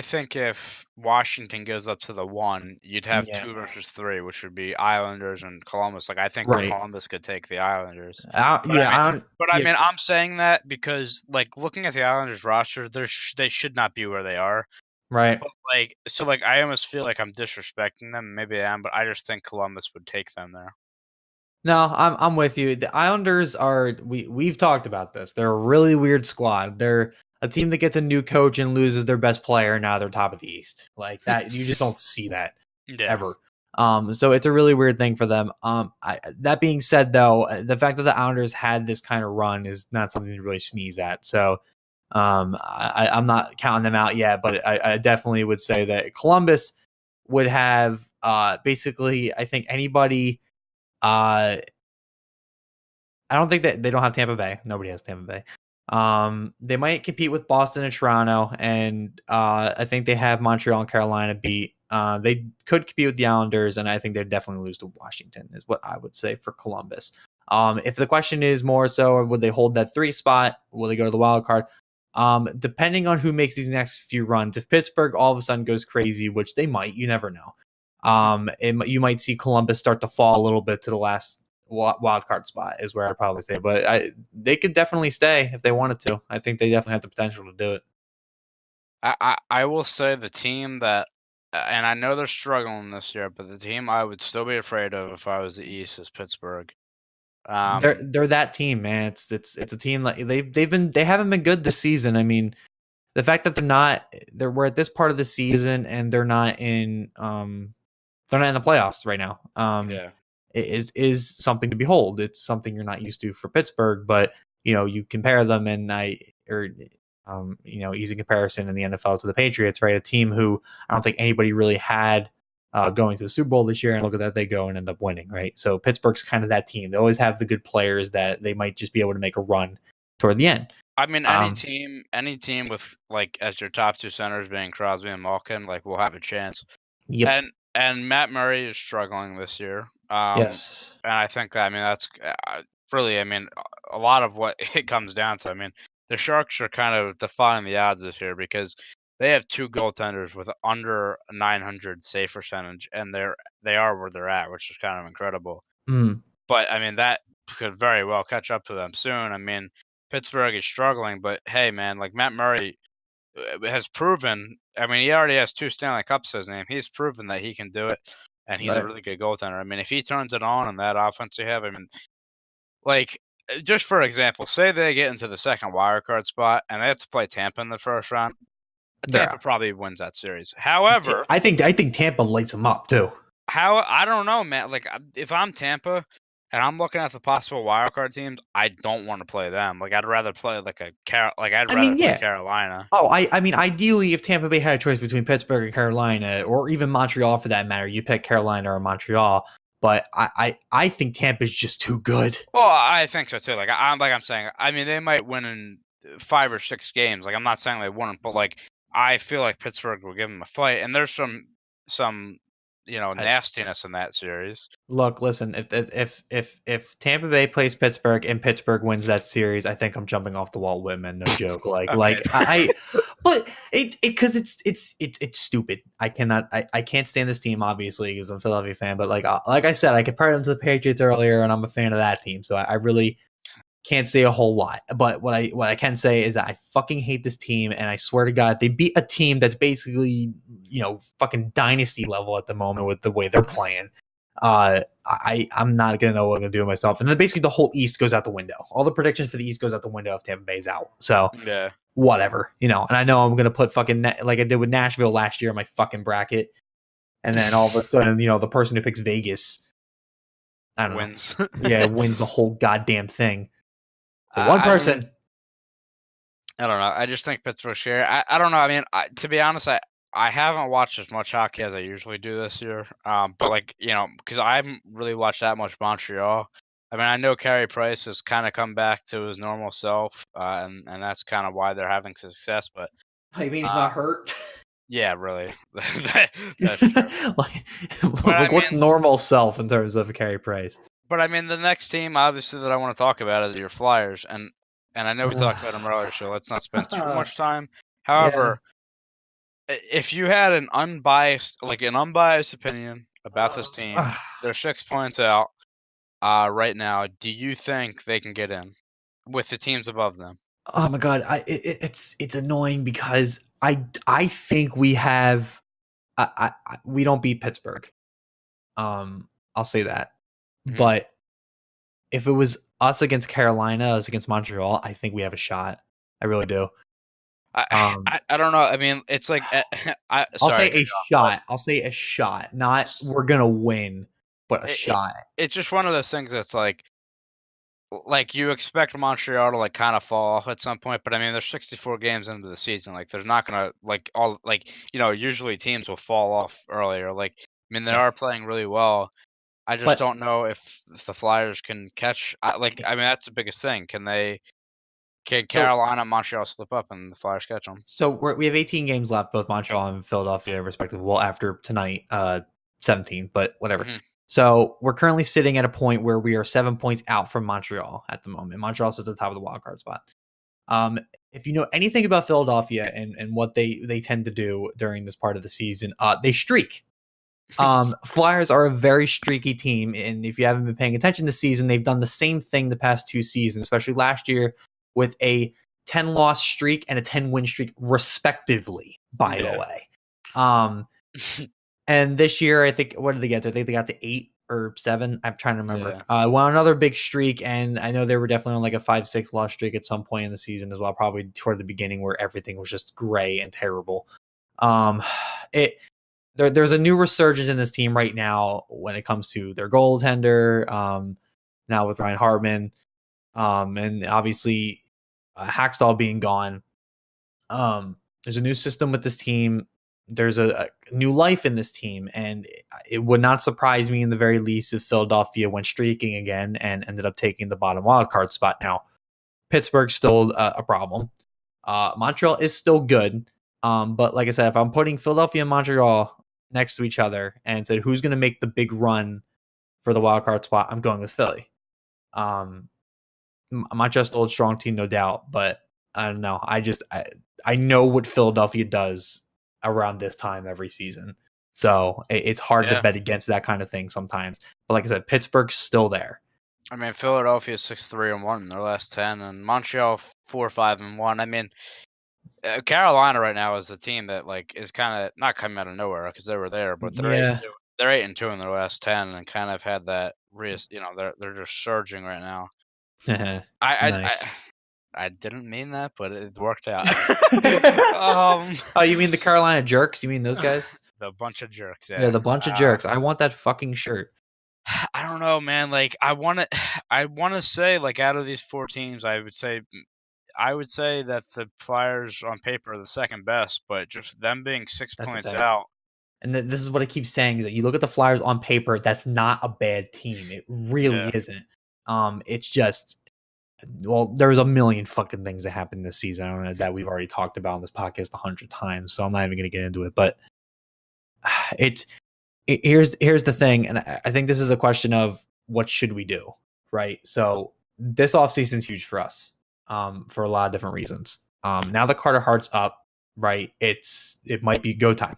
think if Washington goes up to the 1, you'd have 2 versus 3, which would be Islanders and Columbus. Like I think Columbus could take the Islanders. I mean, I'm saying that because like looking at the Islanders roster, they should not be where they are. Right. But I almost feel like I'm disrespecting them. Maybe I am, but I just think Columbus would take them there. No, I'm with you. The Islanders we've talked about this. They're a really weird squad. They're a team that gets a new coach and loses their best player, and now they're top of the East. Like that, you just don't see that ever. So it's a really weird thing for them. That being said, though, the fact that the Islanders had this kind of run is not something to really sneeze at. So I'm not counting them out yet, but I definitely would say that Columbus would have basically, I think anybody. I don't think that they don't have Tampa Bay. Nobody has Tampa Bay. They might compete with Boston and Toronto, and I think they have Montreal and Carolina beat. They could compete with the Islanders, and I think they'd definitely lose to Washington, is what I would say for Columbus. If the question is more so, would they hold that 3 spot? Will they go to the wild card? Depending on who makes these next few runs, if Pittsburgh all of a sudden goes crazy, which they might, you never know. You might see Columbus start to fall a little bit to the last wild card spot is where I'd probably say, but they could definitely stay if they wanted to. I think they definitely have the potential to do it. I will say the team that, and I know they're struggling this year, but the team I would still be afraid of if I was the East is Pittsburgh. They're that team, man. It's a team that they haven't been good this season. I mean, the fact that we're at this part of the season and they're not in the playoffs right now. It is something to behold. It's something you're not used to for Pittsburgh, but you compare them and easy comparison in the NFL to the Patriots, right? A team who I don't think anybody really had going to the Super Bowl this year, and look at that, they go and end up winning, right? So Pittsburgh's kind of that team. They always have the good players that they might just be able to make a run toward the end. I mean, any team with like as your top 2 centers being Crosby and Malkin, like will have a chance. Yep. And Matt Murray is struggling this year. Yes. And I think that's really, a lot of what it comes down to. I mean, the Sharks are kind of defying the odds this year because they have 2 goaltenders with under 900 save percentage, and they are where they're at, which is kind of incredible. But I mean, that could very well catch up to them soon. I mean, Pittsburgh is struggling, but hey, man, like Matt Murray has proven. I mean, he already has 2 Stanley Cups to his name. He's proven that he can do it, and he's a really good goaltender. I mean, if he turns it on in that offense you have, I mean, like just for example, say they get into the second wild card spot and they have to play Tampa in the first round. Tampa probably wins that series. However, I think Tampa lights them up too. I don't know, man. Like, if I'm Tampa and I'm looking at the possible wildcard teams, I don't want to play them. Like, I'd rather play play Carolina. Oh, I mean, ideally, if Tampa Bay had a choice between Pittsburgh and Carolina, or even Montreal for that matter, you pick Carolina or Montreal. But I think Tampa's just too good. Well, I think so too. I'm saying, I mean, they might win in 5 or 6 games. Like, I'm not saying they wouldn't, but like, I feel like Pittsburgh will give them a fight, and there's some nastiness in that series. Look, listen, if Tampa Bay plays Pittsburgh and Pittsburgh wins that series, I think I'm jumping off the wall, Whitman. No joke. But because it's stupid. I can't stand this team obviously because I'm a Philadelphia fan. But like I said, I compared them to the Patriots earlier, and I'm a fan of that team. So I really can't say a whole lot. But what I can say is that I fucking hate this team, and I swear to God, they beat a team that's basically fucking dynasty level at the moment with the way they're playing. I'm not gonna know what I'm gonna do myself, and then basically the whole East goes out the window. All the predictions for the East goes out the window if Tampa Bay's out. So yeah, whatever, And I know I'm gonna put fucking like I did with Nashville last year in my fucking bracket, and then all of a sudden, the person who picks Vegas, I don't wins. know, wins the whole goddamn thing. One person. I don't know. I just think Pittsburgh share. I don't know. I mean, to be honest, I haven't watched as much hockey as I usually do this year. But because I haven't really watched that much Montreal. I mean, I know Carey Price has kind of come back to his normal self, and that's kind of why they're having success. But you mean he's not hurt? Yeah, really. That's true. What's normal self in terms of a Carey Price? But I mean, the next team, obviously, that I want to talk about is your Flyers, and I know we talked about them earlier, so let's not spend too much time. However, if you had an unbiased opinion about this team, they're 6 points out right now. Do you think they can get in with the teams above them? Oh my God, it's annoying because I think we have we don't beat Pittsburgh. I'll say that. Mm-hmm. But if it was us against Carolina, us against Montreal, I think we have a shot. I really do. I don't know. I mean, it's like I'll say a shot. I'll say a shot. Not we're gonna win, but a shot. It's just one of those things that's like you expect Montreal to kind of fall off at some point, but I mean, there's 64 games into the season. Like, there's not gonna usually teams will fall off earlier. Like, I mean, they are playing really well. I just don't know if the Flyers can catch. I mean, that's the biggest thing. Can Carolina and Montreal slip up and the Flyers catch them? So we have 18 games left, both Montreal and Philadelphia, respectively. Well, after tonight, 17, but whatever. Mm-hmm. So we're currently sitting at a point where we are 7 points out from Montreal at the moment. Montreal sits at the top of the wild card spot. If you know anything about Philadelphia and what they tend to do during this part of the season, they streak. Flyers are a very streaky team, and if you haven't been paying attention this season, they've done the same thing the past 2 seasons, especially last year with a 10-loss streak and a 10-win streak, respectively, by the way. And this year, I think, what did they get to? I think they got to 8 or 7. I'm trying to remember. Won another big streak, and I know they were definitely on like a 5-6 loss streak at some point in the season as well, probably toward the beginning where everything was just gray and terrible. There's a new resurgence in this team right now when it comes to their goaltender, now with Ryan Hartman, and obviously Hackstall being gone. There's a new system with this team. There's a new life in this team, and it would not surprise me in the very least if Philadelphia went streaking again and ended up taking the bottom wildcard spot. Now, Pittsburgh's still a problem. Montreal is still good, but like I said, if I'm putting Philadelphia and Montreal next to each other and said who's going to make the big run for the wild card spot, I'm going with Philly. Montreal's still a strong team, no doubt, but I don't know. I know what Philadelphia does around this time every season, so it's hard to bet against that kind of thing sometimes. But like I said, Pittsburgh's still there. I mean, Philadelphia 6-3-1 in their last 10, and Montreal 4-5-1. I mean, Carolina right now is a team that is kind of not coming out of nowhere because they were there, but they're 8-2 in their last 10 and kind of had that. They're just surging right now. Nice. I didn't mean that, but it worked out. Oh, you mean the Carolina Jerks? You mean those guys? The bunch of jerks, yeah. Yeah, the bunch of jerks. I want that fucking shirt. I don't know, man. Like, I want to say, like, out of these 4 teams, I would say that the Flyers on paper are the second best, but just them being 6 That's the points thing. out. And this is what I keep saying is that you look at the Flyers on paper, that's not a bad team. It really isn't. It's just, well, there's a million fucking things that happened this season. I don't know that we've already talked about on this podcast 100 times, so I'm not even going to get into it. But here's the thing, and I think this is a question of what should we do, right? So this offseason is huge for us, for a lot of different reasons. Now that Carter Hart's up, right? It might be go time.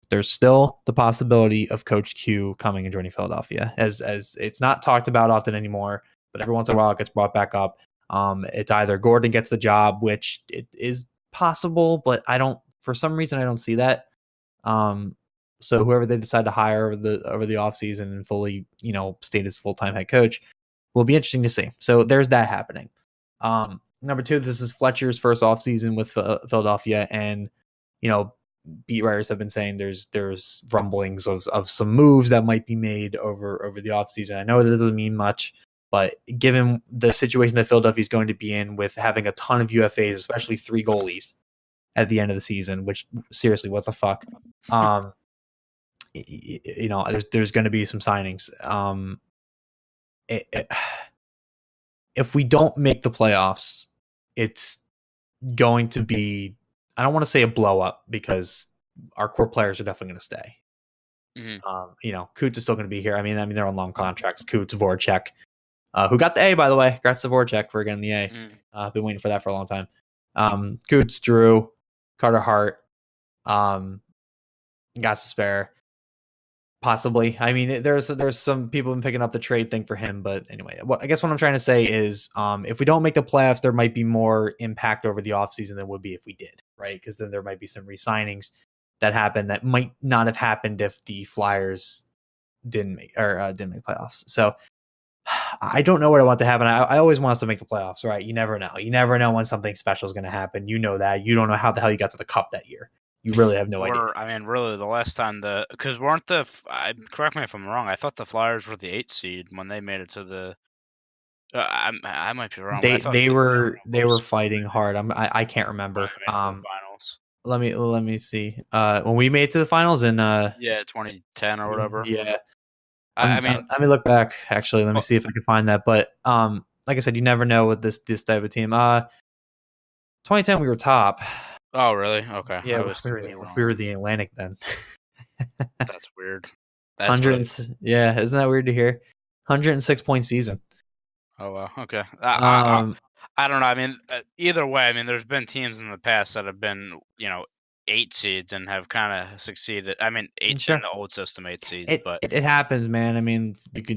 There's still the possibility of Coach Q coming and joining Philadelphia, as it's not talked about often anymore, but every once in a while it gets brought back up. It's either Gordon gets the job, which it is possible, but for some reason I don't see that. So whoever they decide to hire over the offseason and fully, state as full-time head coach will be interesting to see. So there's that happening. Number 2, this is Fletcher's first offseason with Philadelphia, and beat writers have been saying there's rumblings of some moves that might be made over the offseason. I know that doesn't mean much, but given the situation that Philadelphia is going to be in with having a ton of UFAs, especially 3 goalies at the end of the season, which seriously, what the fuck? There's going to be some signings. If we don't make the playoffs, it's going to be, I don't want to say a blow up because our core players are definitely going to stay. Mm-hmm. Coots is still going to be here. I mean, they're on long contracts. Coots, Voracek, who got the A, by the way. Congrats to Voracek for getting the A. I've been waiting for that for a long time. Coots, Drew, Carter Hart, got to spare. Possibly. I mean, there's some people been picking up the trade thing for him, but anyway, I guess what I'm trying to say is, if we don't make the playoffs, there might be more impact over the offseason than would be if we did, right? Because then there might be some re-signings that happen that might not have happened if the Flyers didn't make playoffs. So I don't know what I want to happen. I always want us to make the playoffs, right? You never know. You never know when something special is going to happen. You know that. You don't know how the hell you got to the cup that year. You really have no idea. I mean, really, the last time because weren't correct me if I'm wrong, I thought the Flyers were the 8th seed when they made it to the. I might be wrong. They were fighting hard. I can't remember. Finals. Let me see. When we made it to the finals in 2010 or whatever. Yeah. I mean, let me look back. Actually, let me see if I can find that. But like I said, you never know with this type of team. 2010, we were top. Oh, really? Okay. Yeah, we were the Atlantic then. That's weird. Yeah, isn't that weird to hear? 106-point season. Oh, wow. Okay. I don't know. I mean, either way, I mean, there's been teams in the past that have been, 8 seeds and have kind of succeeded. I mean, 8 sure. in the old system, 8 seeds. It happens, man. I mean, you could,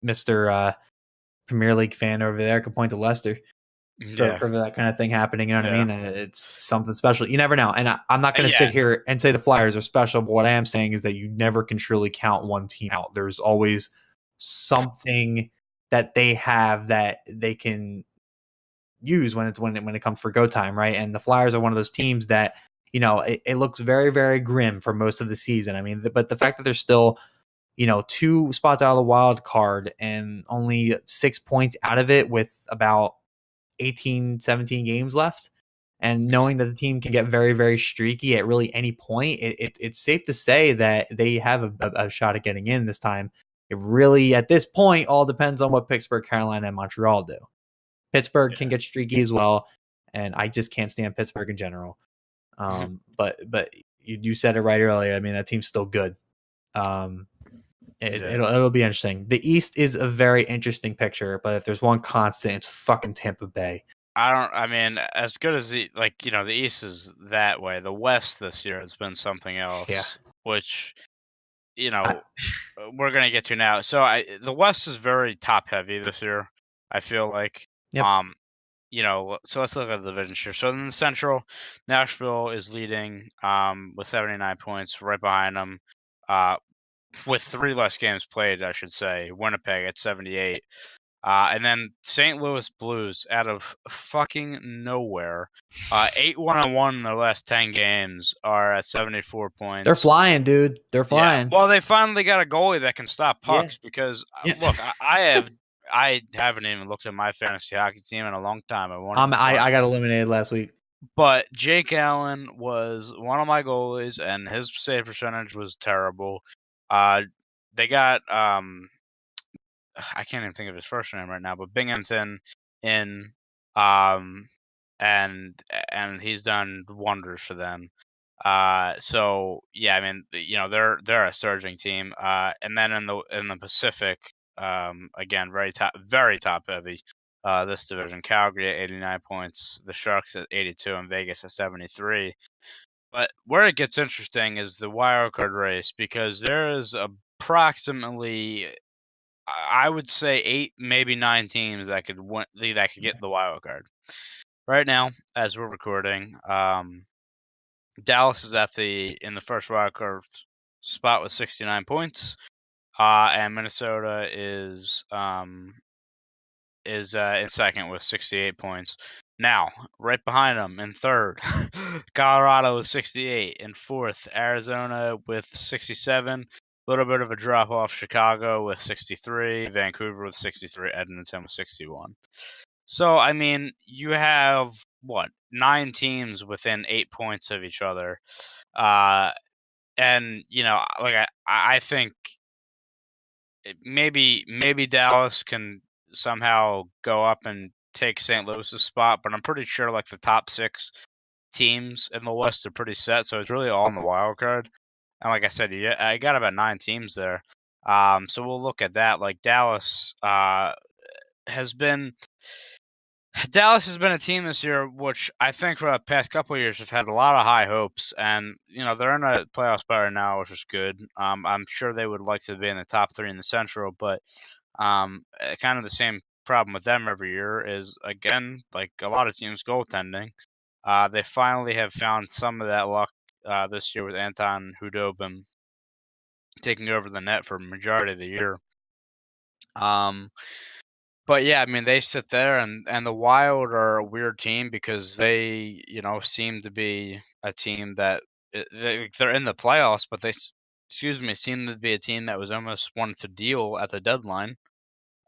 Mr. Premier League fan over there could point to Leicester. For that kind of thing happening, you know what I mean? It's something special. You never know. And I'm not going to sit here and say the Flyers are special, but what I am saying is that you never can truly count one team out. There's always something that they have that they can use when it comes for go time, right? And the Flyers are one of those teams that, it looks very, very grim for most of the season. I mean, but the fact that they're still, 2 spots out of the wild card and only 6 points out of it with about 17 games left, and knowing that the team can get very, very streaky at really any point, it's safe to say that they have a shot at getting in this time. It really, at this point, all depends on what Pittsburgh, Carolina, and Montreal do. Pittsburgh can get streaky as well, and I just can't stand Pittsburgh in general. But you said it right earlier. I mean, that team's still good. It'll be interesting. The East is a very interesting picture, but if there's one constant, it's fucking Tampa Bay. I mean, as good as the East is that way. The West this year has been something else. Yeah. Which, we're gonna get to now. So the West is very top heavy this year, I feel like. Yep. So let's look at the division here. So in the Central, Nashville is leading with 79 points. Right behind them, with 3 less games played, I should say, Winnipeg at 78. And then St. Louis Blues out of fucking nowhere, 8-1-1 in their last 10 games, are at 74 points. They're flying, dude. They're flying. Yeah. Well, they finally got a goalie that can stop pucks because look, I haven't even looked at my fantasy hockey team in a long time. I got eliminated last week. But Jake Allen was one of my goalies, and his save percentage was terrible. They got I can't even think of his first name right now, but Binghamton in, and he's done wonders for them. So yeah, I mean, they're a surging team. And then in the Pacific, again, very top heavy. This division, Calgary at 89 points, the Sharks at 82, and Vegas at 73. But where it gets interesting is the wild card race, because there is approximately, I would say, 8, maybe 9 teams that could get the wild card. Right now, as we're recording, Dallas is in the first wild card spot with 69 points, and Minnesota is in second with 68 points. Now, right behind them in third, Colorado with 68. In fourth, Arizona with 67. A little bit of a drop off. Chicago with 63. Vancouver with 63. Edmonton with 61. So, I mean, you have, 9 teams within 8 points of each other. And, I think maybe Dallas can somehow go up and take St. Louis's spot, but I'm pretty sure like the top 6 teams in the West are pretty set, so it's really all in the wild card. And like I said, I got about 9 teams there. So we'll look at that. Like Dallas has been a team this year, which I think for the past couple of years have had a lot of high hopes, and they're in a playoff spot right now, which is good. I'm sure they would like to be in the top 3 in the Central, but kind of the same problem with them every year is, again, like a lot of teams, goaltending. They finally have found some of that luck this year with Anton Hudobin taking over the net for a majority of the year. But yeah, I mean, they sit there, and the Wild are a weird team because they, seem to be a team that they're in the playoffs, but they, seem to be a team that was almost wanted to deal at the deadline.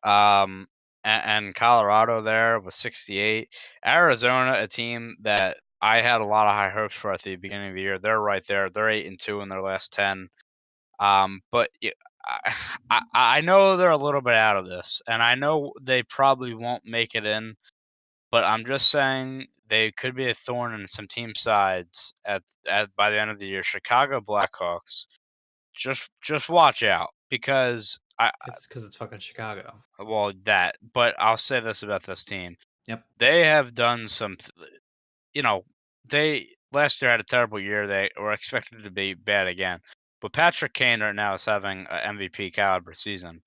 And Colorado there with 68. Arizona, a team that I had a lot of high hopes for at the beginning of the year. They're right there. They're 8-2 in their last 10. But I know they're a little bit out of this, and I know they probably won't make it in, but I'm just saying they could be a thorn in some team sides at by the end of the year. Chicago Blackhawks, just watch out, because It's because it's fucking Chicago. Well, but I'll say this about this team. Yep. They have done some, they last year had a terrible year. They were expected to be bad again. But Patrick Kane right now is having an MVP caliber season.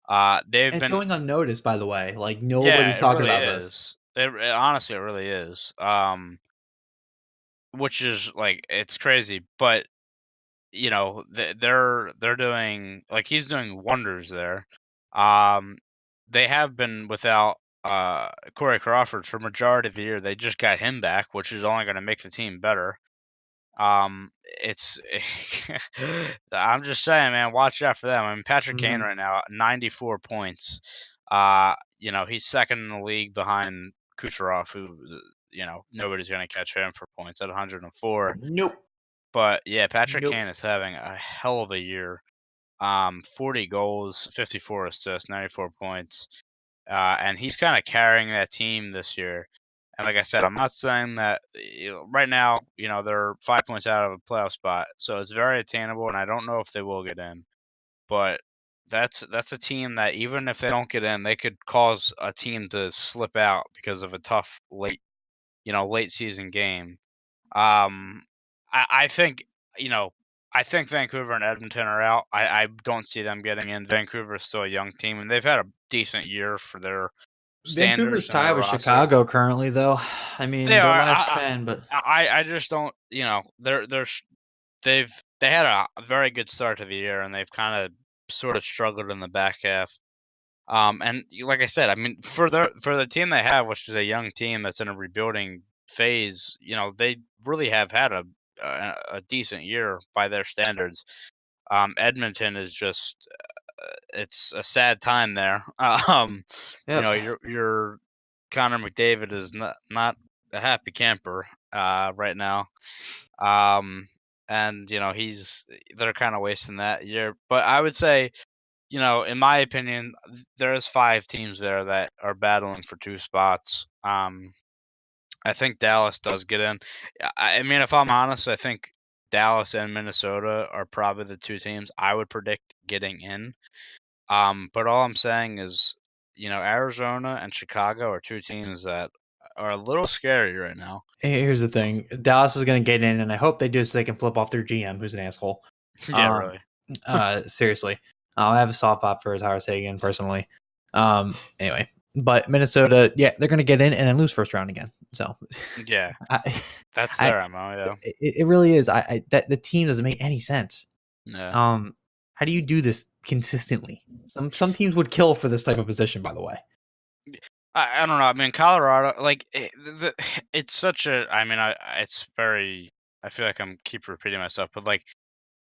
It's going unnoticed, by the way. Like, nobody's talking about this. Honestly, it really is. Which is, like, it's crazy. But, they're doing, like, he's doing wonders there. They have been without Corey Crawford for majority of the year. They just got him back, which is only going to make the team better. It's I'm just saying, man, watch out for them. I mean, Patrick Kane right now, 94 points. He's second in the league behind Kucherov, who, nobody's going to catch him for points at 104. Nope. But yeah, Patrick Kane is having a hell of a year. 40 goals, 54 assists, 94 points. And he's kind of carrying that team this year. And like I said, I'm not saying that right now, they're 5 points out of a playoff spot, so it's very attainable, and I don't know if they will get in. But that's a team that even if they don't get in, they could cause a team to slip out because of a tough late season game. I think Vancouver and Edmonton are out. I don't see them getting in. Vancouver is still a young team, and they've had a decent year for their standards. Vancouver's tied with Chicago currently, though. I mean, their last 10, but I just don't. They had a very good start to the year, and they've kind of sort of struggled in the back half. And like I said, I mean, for the team they have, which is a young team that's in a rebuilding phase, they really have had a decent year by their standards. Edmonton is just it's a sad time there. Yep. Your Connor McDavid is not a happy camper right now. And they're kind of wasting that year. But I would say, in my opinion, there's 5 teams there that are battling for 2 spots. I think Dallas does get in. I mean, if I'm honest, I think Dallas and Minnesota are probably the 2 teams I would predict getting in. But all I'm saying is, Arizona and Chicago are 2 teams that are a little scary right now. Here's the thing: Dallas is going to get in, and I hope they do so they can flip off their GM, who's an asshole. Yeah, really. Seriously, I have a soft spot for Tyler Seguin personally. Anyway, but Minnesota, yeah, they're going to get in and then lose first round again. So yeah, that's their MO. Yeah, it really is. That the team doesn't make any sense. Yeah. How do you do this consistently? Some teams would kill for this type of position, by the way. I don't know. I mean, Colorado, like it's such a. I mean, it's very. I feel like I'm keep repeating myself, but like,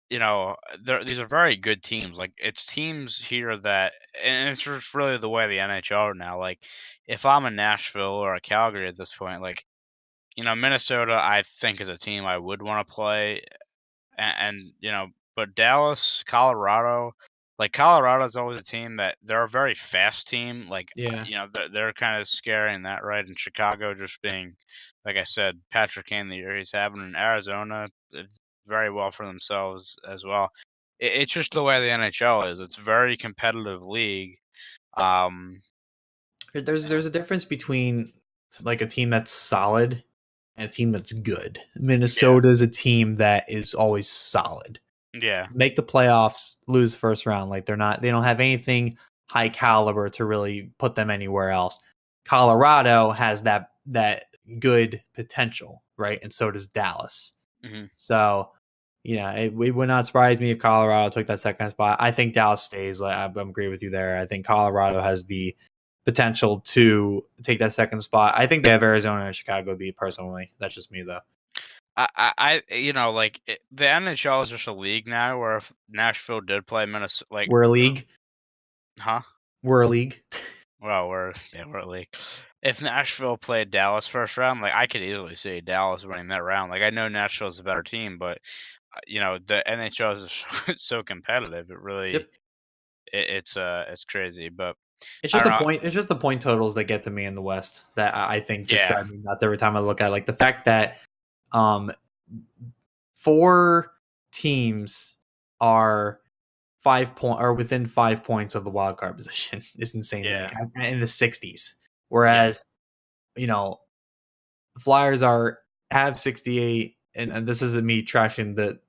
these are very good teams. Like, it's teams here that, and it's just really the way the NHL now. Like, if I'm in Nashville or a Calgary at this point, like, Minnesota, I think is a team I would want to play, and but Dallas, Colorado. Like, Colorado's always a team that they're a very fast team. Like, Yeah. they're kind of scary in that, right? And Chicago just being, like I said, Patrick Kane the year he's having, in Arizona, it's very well for themselves as well. It's just the way the NHL is. It's a very competitive league. There's a difference between like a team that's solid and a team that's good. Minnesota is a team that is always solid. Yeah. Make the playoffs, lose first round. Like they don't have anything high caliber to really put them anywhere else. Colorado has that good potential, right? And so does Dallas. Mm-hmm. So, it would not surprise me if Colorado took that second spot. I think Dallas stays. I agree with you there. I think Colorado has the potential to take that second spot. I think they have Arizona and Chicago beat personally. That's just me though. The NHL is just a league now where if Nashville did play Minnesota, like, we're a league. Huh? We're a league. Well, we're a league. If Nashville played Dallas first round, like, I could easily see Dallas winning that round. Like, I know Nashville's a better team, but the NHL is so competitive. It really, Yep. It's crazy, but it's just the point. It's just the point totals that get to me in the West that I think just drive me nuts every time I look at it. Like the fact that 4 teams are 5 point or within 5 points of the wild card position is insane to me. In the 60s, whereas Flyers have 68, and this isn't me trashing the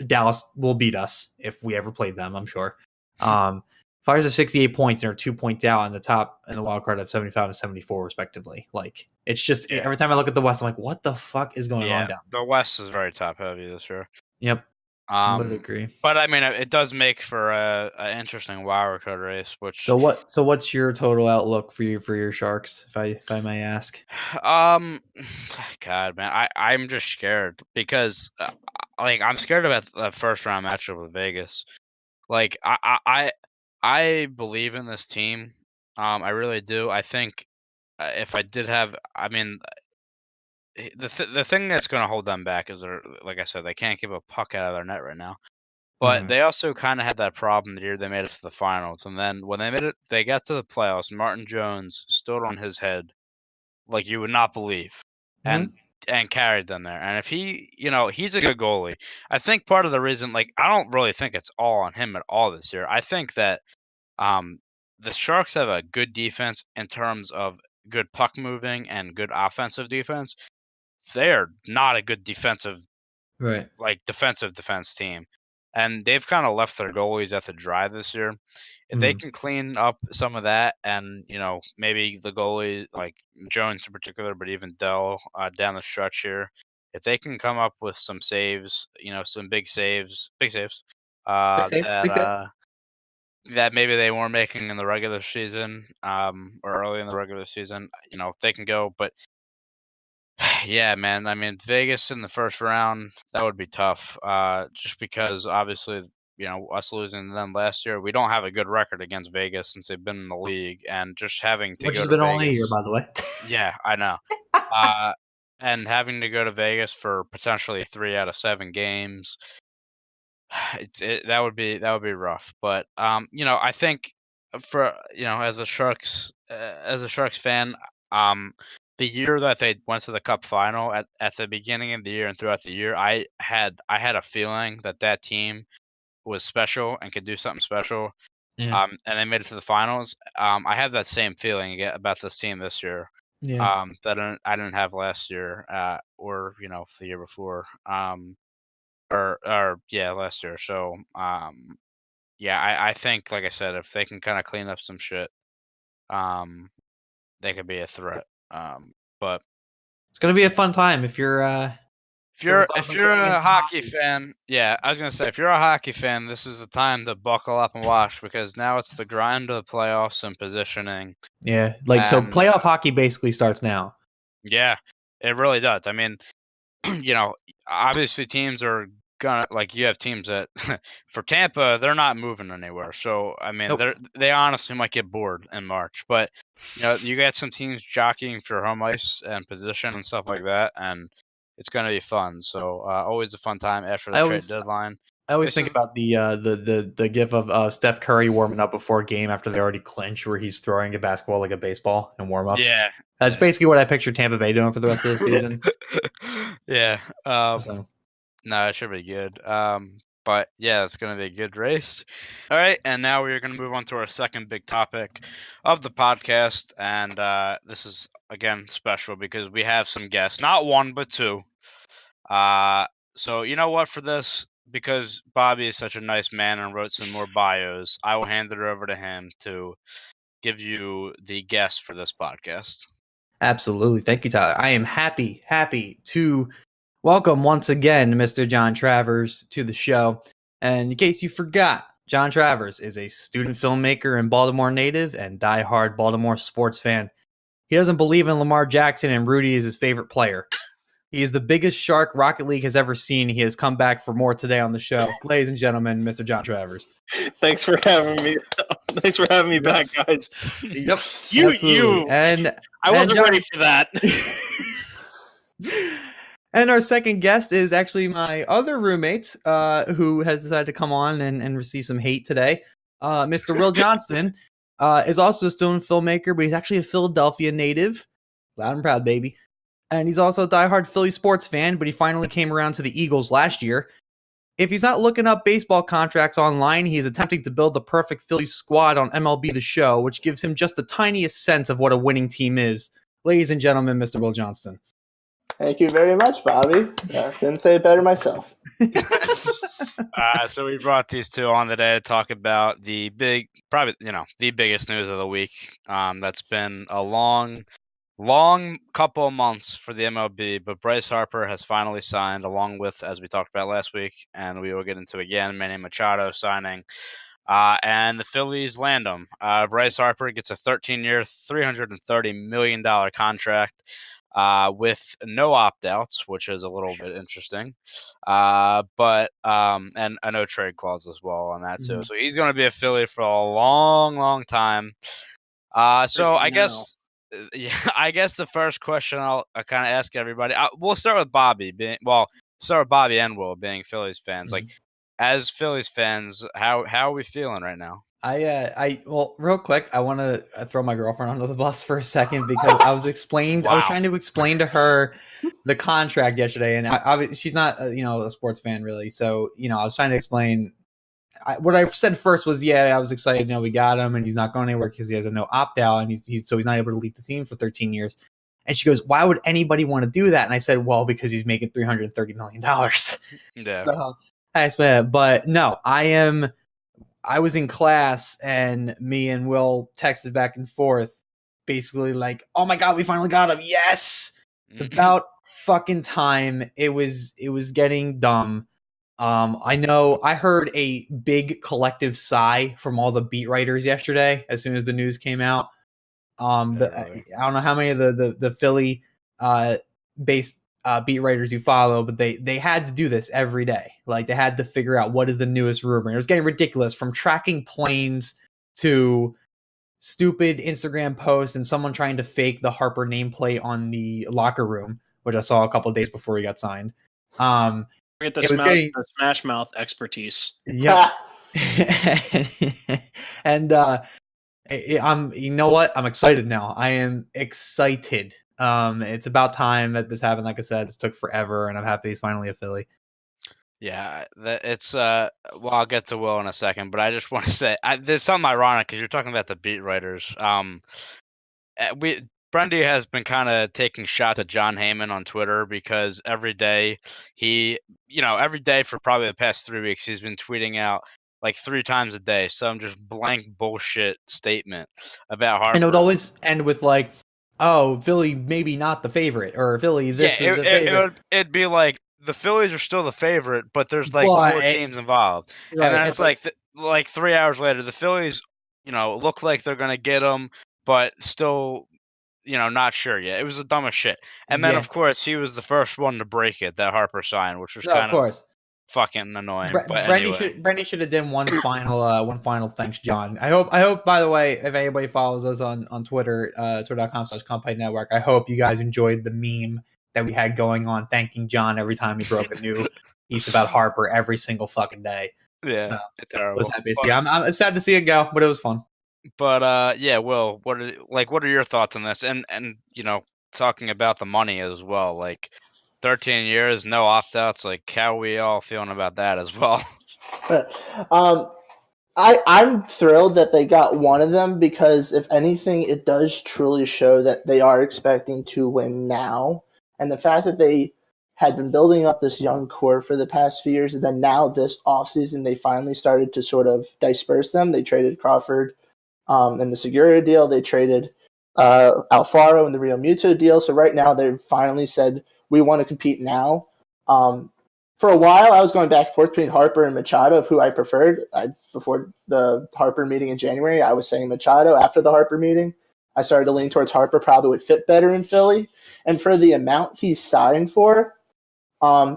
Dallas will beat us if we ever played them, I'm sure. Flyers are 68 points and are 2 points out on the top and the wild card of 75 and 74 respectively. Like, it's just every time I look at the West, I'm like, what the fuck is going on down? The West is very top heavy this year. Yep. I would agree. But I mean, it does make for an interesting wild card race. So what's your total outlook for your Sharks, if I may ask? God, man, I'm just scared because I'm scared about the first round matchup with Vegas. Like, I believe in this team. I really do. I think if I did have, I mean, the thing that's going to hold them back is like I said, they can't keep a puck out of their net right now. But they also kind of had that problem the year they made it to the finals, and then when they got to the playoffs, Martin Jones stood on his head like you would not believe, and carried them there. And if he's a good goalie. I think part of the reason, like, I don't really think it's all on him at all this year. I think that the Sharks have a good defense in terms of good puck moving and good offensive defense. They are not a good defensive defense team. And they've kind of left their goalies at the dry this year. If they can clean up some of that, and maybe the goalie, like Jones in particular, but even Dell down the stretch here, if they can come up with some saves, some big saves, that maybe they weren't making in the regular season, or early in the regular season. They can go, but yeah, man. I mean, Vegas in the first round, that would be tough. Just because obviously, us losing to them last year, we don't have a good record against Vegas since they've been in the league, and just having to Which go has to been only a year, Vegas. by the way. Yeah, I know. Uh, and having to go to Vegas for potentially 3 out of 7 games, that would be rough. But I think for as a Sharks fan, the year that they went to the Cup final at the beginning of the year and throughout the year, I had a feeling that team was special and could do something special. Yeah. And they made it to the finals. I have that same feeling about this team this year. Yeah. That I didn't have last year, or the year before. Or yeah, last year. So yeah, I think, like I said, if they can kind of clean up some shit, they could be a threat. But It's gonna be a fun time if you're if you're a hockey fan, yeah, I was gonna say, if you're a hockey fan, this is the time to buckle up and watch, because now it's the grind of the playoffs and positioning. Yeah, so And playoff hockey basically starts now. yeah, it really does. I mean, obviously teams are gonna, like, you have teams that for Tampa, they're not moving anywhere. So I mean, Nope. they honestly might get bored in March, but you got some teams jockeying for home ice and position and stuff like that, and it's gonna be fun. So always a fun time after the trade deadline. I always This think is about the gif of Steph Curry warming up before a game after they already clinched, where he's throwing a basketball like a baseball in warm ups. yeah, That's basically what I picture Tampa Bay doing for the rest of the season. yeah. So No, it should be good. But yeah, it's going to be a good race. All right, and now we're going to move on to our second big topic of the podcast, and this is again special because we have some guests, not one but two. So you know what, for this, because Bobby is such a nice man and wrote some more bios, I will hand it over to him to give you the guest for this podcast. absolutely, thank you, Tyler. I am happy to welcome once again Mr. John Travers to the show. And in case you forgot, John Travers is a student filmmaker and Baltimore native and diehard Baltimore sports fan. He doesn't believe in Lamar Jackson, and Rudy is his favorite player. He is the biggest shark Rocket League has ever seen. He has come back for more today on the show. Ladies and gentlemen, Mr. John Travers. Thanks for having me. Thanks for having me back, guys. Yep. You. And I wasn't ready for that. And our second guest is actually my other roommate, who has decided to come on and receive some hate today. Mr. Will Johnston is also a student filmmaker, but he's actually a Philadelphia native. Loud and proud, baby. And he's also a diehard Philly sports fan, but he finally came around to the Eagles last year. If he's not looking up baseball contracts online, he's attempting to build the perfect Philly squad on MLB The Show, which gives him just the tiniest sense of what a winning team is. Ladies and gentlemen, Mr. Will Johnston. Thank you very much, Bobby. Couldn't say it better myself. So we brought these two on today to talk about the the biggest news of the week. That's been a long couple of months for the MLB, but Bryce Harper has finally signed, along with, as we talked about last week, and we will get into again, Manny Machado signing. And the Phillies land him. Bryce Harper gets a 13-year, $330 million contract with no opt-outs, which is a little bit interesting. But and a no trade clause as well on that too. So he's going to be a Philly for a long, long time. So I guess, yeah, I guess the first question I'll kind of ask everybody. We'll start with Bobby. Start with Bobby and Will being Phillies fans. Like, as Phillies fans, how are we feeling right now? Well, real quick, I want to throw my girlfriend under the bus for a second, because I was trying to explain to her the contract yesterday, and she's not, a sports fan really. So, I was trying to explain. What I said first was, I was excited. We got him, and he's not going anywhere because he has a no opt out, and he's not able to leave the team for 13 years. And she goes, "Why would anybody want to do that?" And I said, "Well, because he's making $330 million." Yeah. So I explained, but no, I was in class, and me and Will texted back and forth, basically like, "Oh my God, we finally got him. Yes." It's about fucking time. It was getting dumb. I know I heard a big collective sigh from all the beat writers yesterday as soon as the news came out. Really. I don't know how many of the Philly based beat writers you follow, but they had to do this every day. Like they had to figure out what is the newest rumor. It was getting ridiculous, from tracking planes to stupid Instagram posts and someone trying to fake the Harper nameplate on the locker room, which I saw a couple of days before he got signed. Get It was getting the Smash Mouth expertise. yeah, and I'm you know what? I'm excited now. I am excited. It's about time that this happened. Like I said, this took forever, and I'm happy he's finally a Philly. Yeah, it's well, I'll get to Will in a second, but I just want to say there's something ironic because you're talking about the beat writers. Brendy has been kind of taking shots at John Heyman on Twitter because every day every day for probably the past 3 weeks, he's been tweeting out like 3 times a day some just blank bullshit statement about Harper. And it would always end with like, "Oh, Philly maybe not the favorite," or "Philly this is the favorite." It'd be like the Phillies are still the favorite, but there's like more teams involved, right, and then it's like 3 hours later, the Phillies, look like they're gonna get them, but still, not sure yet. It was the dumbest shit. And then, of course, he was the first one to break it that Harper signed, which was kind of fucking annoying. But Brendy should have done one final thanks, John. I hope. By the way, if anybody follows us on Twitter, twitter.com/Compay Network, I hope you guys enjoyed the meme that we had going on, thanking John every time he broke a new piece about Harper every single fucking day. Yeah, so, terrible. It was happy to see. I'm sad to see it go, but it was fun. But Will, what are your thoughts on this? And talking about the money as well, like 13 years, no opt-outs. Like, how are we all feeling about that as well? I'm thrilled that they got one of them because, if anything, it does truly show that they are expecting to win now. And the fact that they had been building up this young core for the past few years, and then now this offseason they finally started to sort of disperse them. They traded Crawford in the Segura deal. They traded Alfaro in the Real Muto deal. So right now they've finally said, we want to compete now. For a while, I was going back and forth between Harper and Machado of who I preferred. Before the Harper meeting in January, I was saying Machado. After the Harper meeting, I started to lean towards Harper probably would fit better in Philly. And for the amount he's signed for,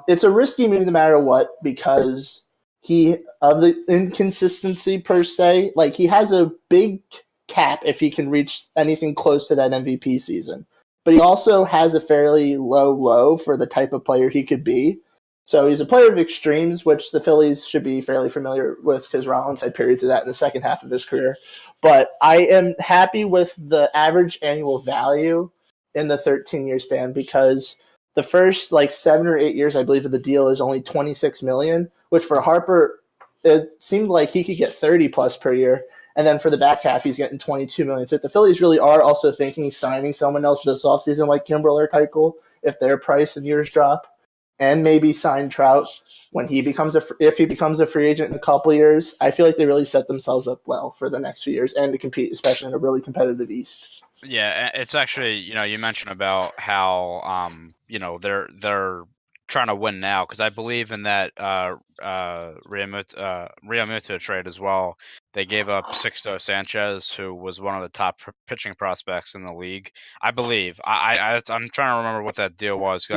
it's a risky move no matter what because of the inconsistency per se. Like, he has a big cap if he can reach anything close to that MVP season. But he also has a fairly low for the type of player he could be. So he's a player of extremes, which the Phillies should be fairly familiar with because Rollins had periods of that in the second half of his career. But I am happy with the average annual value in the 13-year span because the first 7 or 8 years, I believe, of the deal is only $26 million, which for Harper, it seemed like he could get 30 plus per year. And then for the back half, he's getting $22 million. So if the Phillies really are also thinking signing someone else this offseason like Kimbrel or Keuchel, if their price and years drop, and maybe sign Trout when if he becomes a free agent in a couple years, I feel like they really set themselves up well for the next few years and to compete, especially in a really competitive East. Yeah, it's actually, you mentioned about how, they're trying to win now because I believe in that Realmuto trade as well. They gave up Sixto Sanchez, who was one of the top pitching prospects in the league. I believe. I'm trying to remember what that deal was.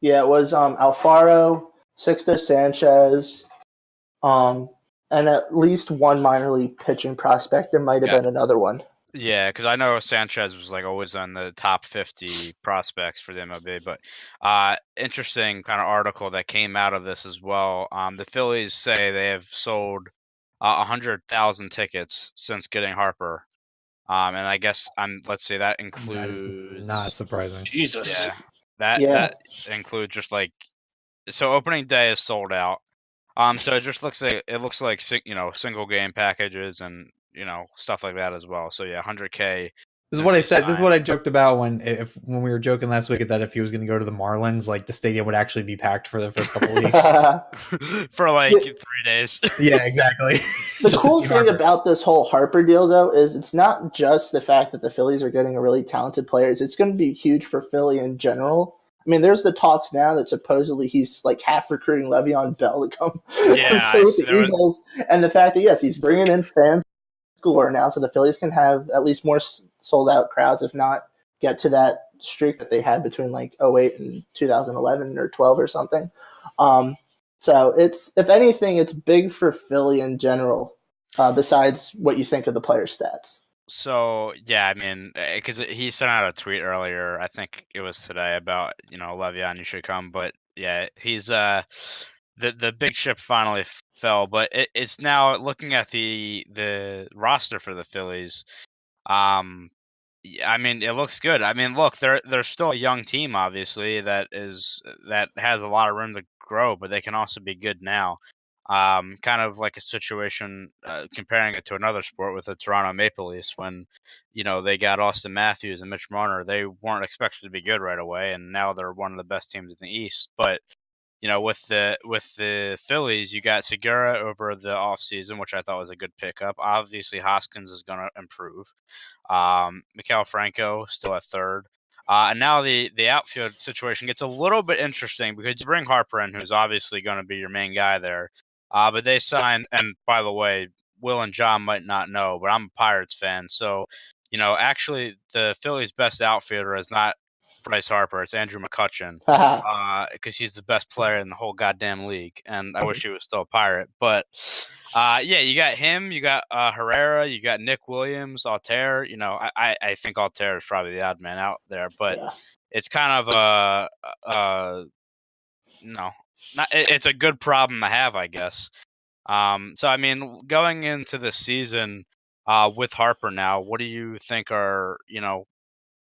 It was Alfaro, Sixto Sanchez, and at least one minor league pitching prospect. There might have been another one. Yeah, because I know Sanchez was always on the top 50 prospects for the MLB. But interesting kind of article that came out of this as well. The Phillies say they have sold 100,000 tickets since getting Harper. And I guess let's say that includes. That is not surprising. Jesus. Yeah. That includes just so opening day is sold out. So it just looks like single game packages and stuff like that as well. So yeah, 100K. This is what I said. This is what I joked about when we were joking last week that if he was going to go to the Marlins, the stadium would actually be packed for the first couple of weeks for 3 days. Yeah, exactly. The cool thing about this whole Harper deal, though, is it's not just the fact that the Phillies are getting a really talented player. It's going to be huge for Philly in general. I mean, there's the talks now that supposedly he's like half recruiting Le'Veon Bell to come play with the Eagles, and the fact that yes, he's bringing in fans galore now, so the Phillies can have at least more sold out crowds, if not get to that streak that they had between like 08 and 2011 or 12 or something. So it's, if anything, it's big for Philly in general. Besides what you think of the player stats. So yeah, I mean, because he sent out a tweet earlier, I think it was today, about Le'Veon, you should come, but yeah, he's the big ship finally fell, but it's now looking at the roster for the Phillies. I mean, it looks good. I mean, look, they're still a young team, obviously, that has a lot of room to grow, but they can also be good now. Kind of like a situation, comparing it to another sport with the Toronto Maple Leafs, when they got Austin Matthews and Mitch Marner. They weren't expected to be good right away, and now they're one of the best teams in the East. But with the Phillies, you got Segura over the offseason, which I thought was a good pickup. Obviously, Hoskins is going to improve. Mikael Franco still at third. And now the outfield situation gets a little bit interesting because you bring Harper in, who's obviously going to be your main guy there. But they signed, and by the way, Will and John might not know, but I'm a Pirates fan. So, actually the Phillies' best outfielder is not Bryce Harper. It's Andrew McCutchen, because he's the best player in the whole goddamn league. And I wish he was still a Pirate. But, yeah, you got him. You got Herrera. You got Nick Williams, Altair. I think Altair is probably the odd man out there. But it's kind of it's a good problem to have, I guess. So, I mean, going into the season with Harper now, what do you think are,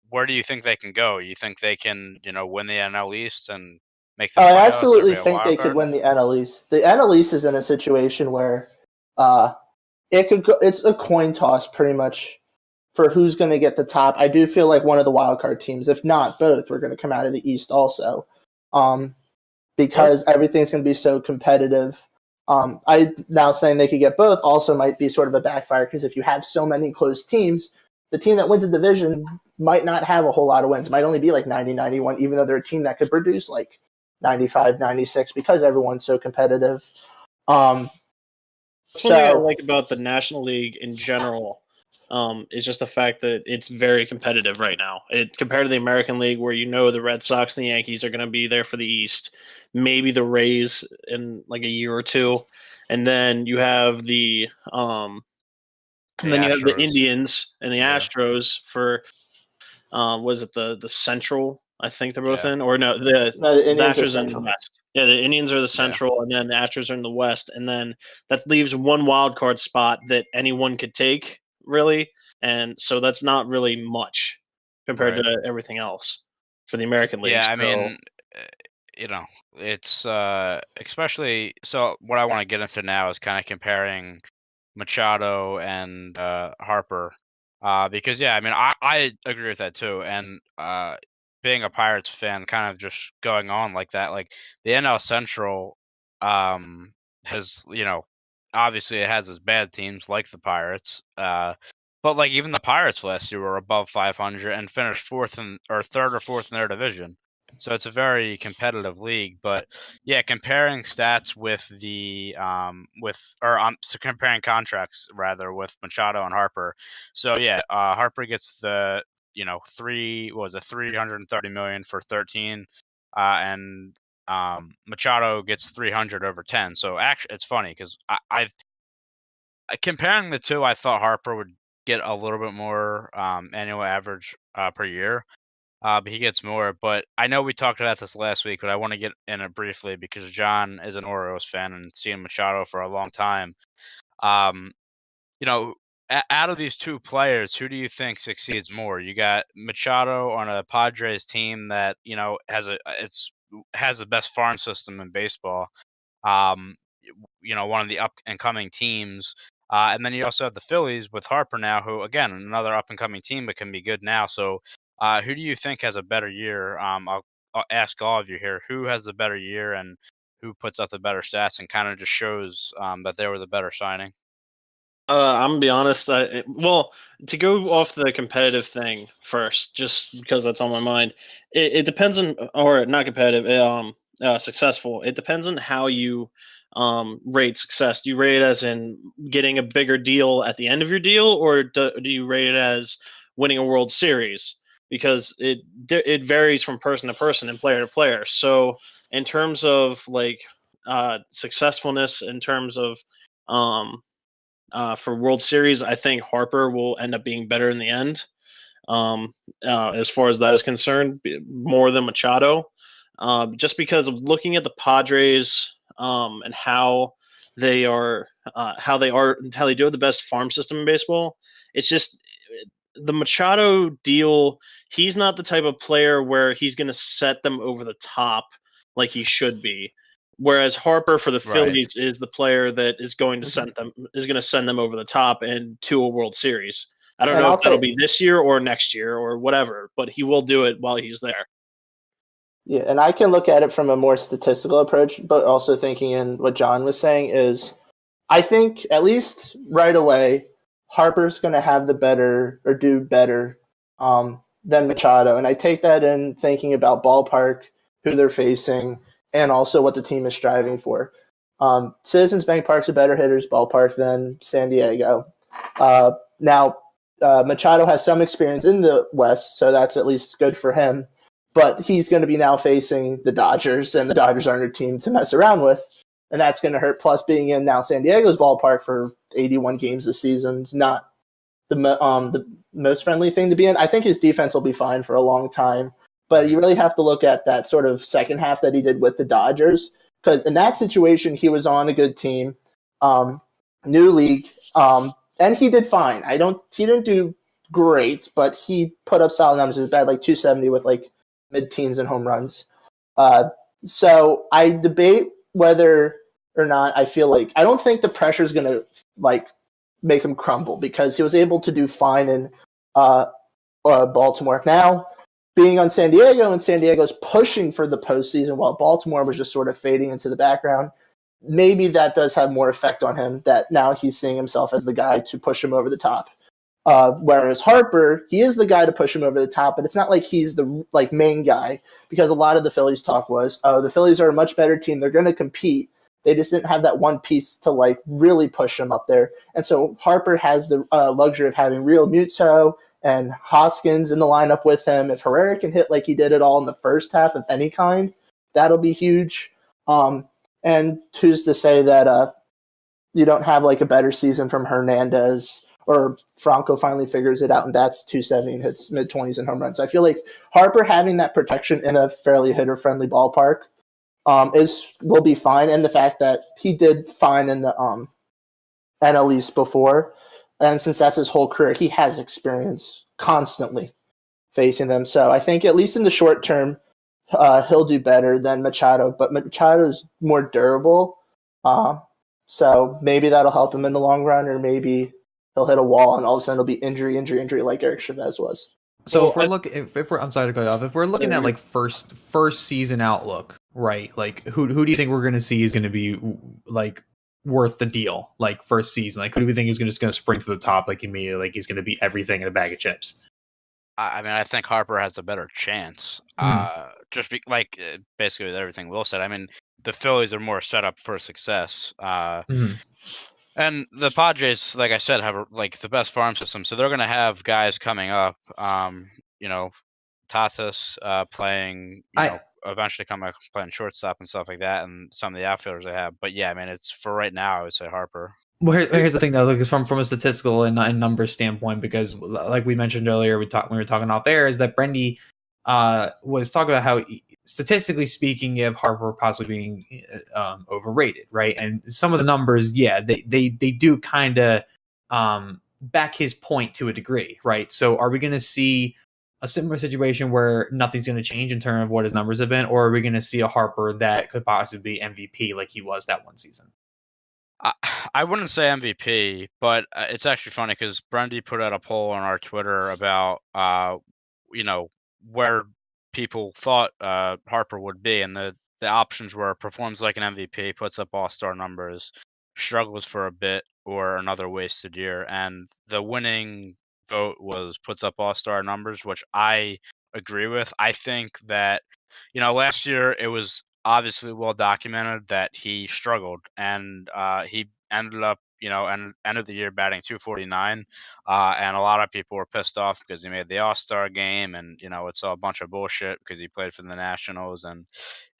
where do you think they can go? You think they can, win the NL East and make the playoffs? I absolutely think they could win the NL East. The NL East is in a situation where it could go, it's a coin toss pretty much for who's going to get the top. I do feel like one of the wild card teams, if not both, we're going to come out of the East also, because everything's going to be so competitive. I now saying they could get both also might be sort of a backfire, because if you have so many close teams, the team that wins a division might not have a whole lot of wins. It might only be like 90-91, even though they're a team that could produce like 95-96 because everyone's so competitive. One thing I like about the National League in general is just the fact that it's very competitive right now. Compared to the American League, where the Red Sox and the Yankees are going to be there for the East, maybe the Rays in like a year or two, and then you have the Indians and the Astros for was it the Central? I think they're both in, or no, the Astros are in the West. Yeah, the Indians are the Central, and then the Astros are in the West, and then that leaves one wild card spot that anyone could take, really, and so that's not really much compared to everything else for the American League. Yeah, I mean, it's especially so. What I want to get into now is kind of comparing Machado and Harper, because I mean, I agree with that too, and being a Pirates fan, kind of just going on like that, like the NL Central has, obviously it has its bad teams like the Pirates, but like even the Pirates last year were above 500 and finished third or fourth in their division. So it's a very competitive league. But yeah, comparing stats with comparing contracts rather with Machado and Harper. So yeah, Harper gets the $330 million for 13, and Machado gets 300 over 10. So actually, it's funny because I comparing the two, I thought Harper would get a little bit more annual average per year. But he gets more. But I know we talked about this last week, but I want to get in it briefly because John is an Orioles fan and seen Machado for a long time. Out of these two players, who do you think succeeds more? You got Machado on a Padres team that has the best farm system in baseball. One of the up and coming teams. And then you also have the Phillies with Harper now, who, again, another up and coming team that can be good now. So who do you think has a better year? I'll ask all of you here. Who has the better year and who puts up the better stats and kind of just shows that they were the better signing? I'm gonna be honest. Well, to go off the competitive thing first, just because that's on my mind. It depends on, or not competitive, successful. It depends on how you rate success. Do you rate it as in getting a bigger deal at the end of your deal, or do you rate it as winning a World Series? Because it varies from person to person and player to player. So in terms of like successfulness, in terms of for World Series, I think Harper will end up being better in the end. As far as that is concerned, more than Machado, just because of looking at the Padres and how they are, how they do have the best farm system in baseball. It's just the Machado deal. He's not the type of player where he's going to set them over the top like he should be. Whereas Harper for the Phillies is the player that is going to send them over the top and to a World Series. I don't know if that'll be this year or next year or whatever, but he will do it while he's there. Yeah, and I can look at it from a more statistical approach, but also thinking in what John was saying is, I think at least right away, Harper's going to have the better or do better than Machado. And I take that in thinking about ballpark, who they're facing, and also what the team is striving for. Citizens Bank Park's a better hitter's ballpark than San Diego. Now, Machado has some experience in the West, so that's at least good for him. But he's going to be now facing the Dodgers, and the Dodgers aren't a team to mess around with. And that's going to hurt. Plus, being in now San Diego's ballpark for 81 games this season is not the most friendly thing to be in. I think his defense will be fine for a long time. But you really have to look at that sort of second half that he did with the Dodgers. Because in that situation, he was on a good team, new league, and he did fine. He didn't do great, but he put up solid numbers. It was bad, like 270 with like mid-teens and home runs. So I debate whether or not I feel like I don't think the pressure is going to like make him crumble because he was able to do fine in Baltimore. Now, being on San Diego and San Diego's pushing for the postseason while Baltimore was just sort of fading into the background, maybe that does have more effect on him that now he's seeing himself as the guy to push him over the top. Whereas Harper, he is the guy to push him over the top, but it's not like he's the main guy because a lot of the Phillies talk was, the Phillies are a much better team. They're going to compete. They just didn't have that one piece to really push them up there. And so Harper has the luxury of having Real Muto and Hoskins in the lineup with him. If Herrera can hit like he did it all in the first half of any kind, that'll be huge. And who's to say that you don't have a better season from Hernandez or Franco finally figures it out and bats 270 and hits mid-20s and home runs. I feel like Harper having that protection in a fairly hitter-friendly ballpark will be fine. And the fact that he did fine in the NL East before, and since that's his whole career, he has experience constantly facing them. So I think at least in the short term, he'll do better than Machado, but Machado's more durable. So maybe that'll help him in the long run, or maybe he'll hit a wall and all of a sudden it'll be injury like Eric Chavez was. So if we're looking, if we're, I'm sorry to cut you off. If we're looking at first season outlook, right? Who do you think we're going to see is going to be worth the deal? First season, who do we think is just going to spring to the top immediately? He's going to be everything in a bag of chips. I mean, I think Harper has a better chance. Basically with everything Will said. I mean, the Phillies are more set up for success. And the Padres, like I said, have the best farm system, so they're going to have guys coming up. Tatis playing, eventually playing shortstop and stuff like that, and some of the outfielders they have. But yeah, I mean, it's for right now. I would say Harper. Well, here's the thing though, because from a statistical and numbers standpoint, because like we mentioned earlier, when we were talking off air, is that Brendy was talking about how statistically speaking, you have Harper possibly being overrated, right? And some of the numbers, they do kind of back his point to a degree, right? So are we going to see a similar situation where nothing's going to change in terms of what his numbers have been, or are we going to see a Harper that could possibly be MVP like he was that one season? I wouldn't say MVP, but it's actually funny because Brendy put out a poll on our Twitter about, where people thought Harper would be, and the options were performs like an MVP, puts up all-star numbers, struggles for a bit, or another wasted year. And the winning vote puts up all-star numbers, which I agree with. I think that, last year it was obviously well documented that he struggled, and he ended up, ended the year batting .249, and a lot of people were pissed off because he made the All-Star game, and it's all a bunch of bullshit because he played for the Nationals, and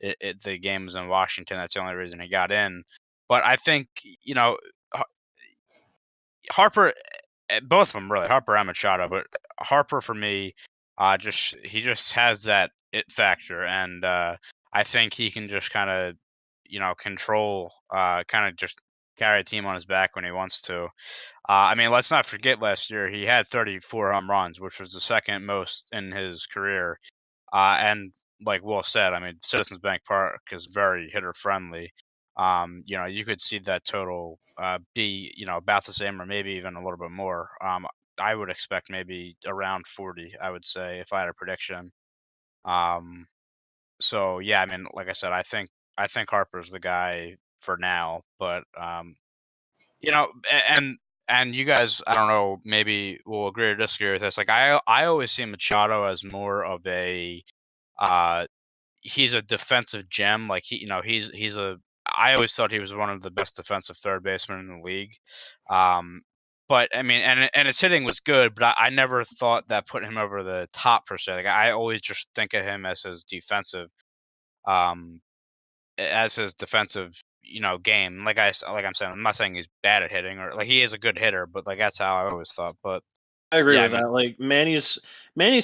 the game was in Washington. That's the only reason he got in. But I think Harper, both of them really, Harper and Machado, but Harper for me, he just has that it factor, and I think he can just kind of, control, kind of just carry a team on his back when he wants to. Let's not forget last year he had 34 home runs, which was the second most in his career, and like Will said, Citizens Bank Park is very hitter friendly. You could see that total be, about the same or maybe even a little bit more. I would expect maybe around 40, I would say, if I had a prediction. So yeah, like I said, I think Harper's the guy for now, but and you guys, I don't know, maybe will agree or disagree with this. Like I always see Machado as more of a he's a defensive gem. Like he's a. I always thought he was one of the best defensive third basemen in the league. But and his hitting was good, but I never thought that put him over the top per se. Like I always just think of him as his defensive, um, game. Like I'm saying, I'm not saying he's bad at hitting or like he is a good hitter, but like that's how I always thought. But I agree with that. Like Manny's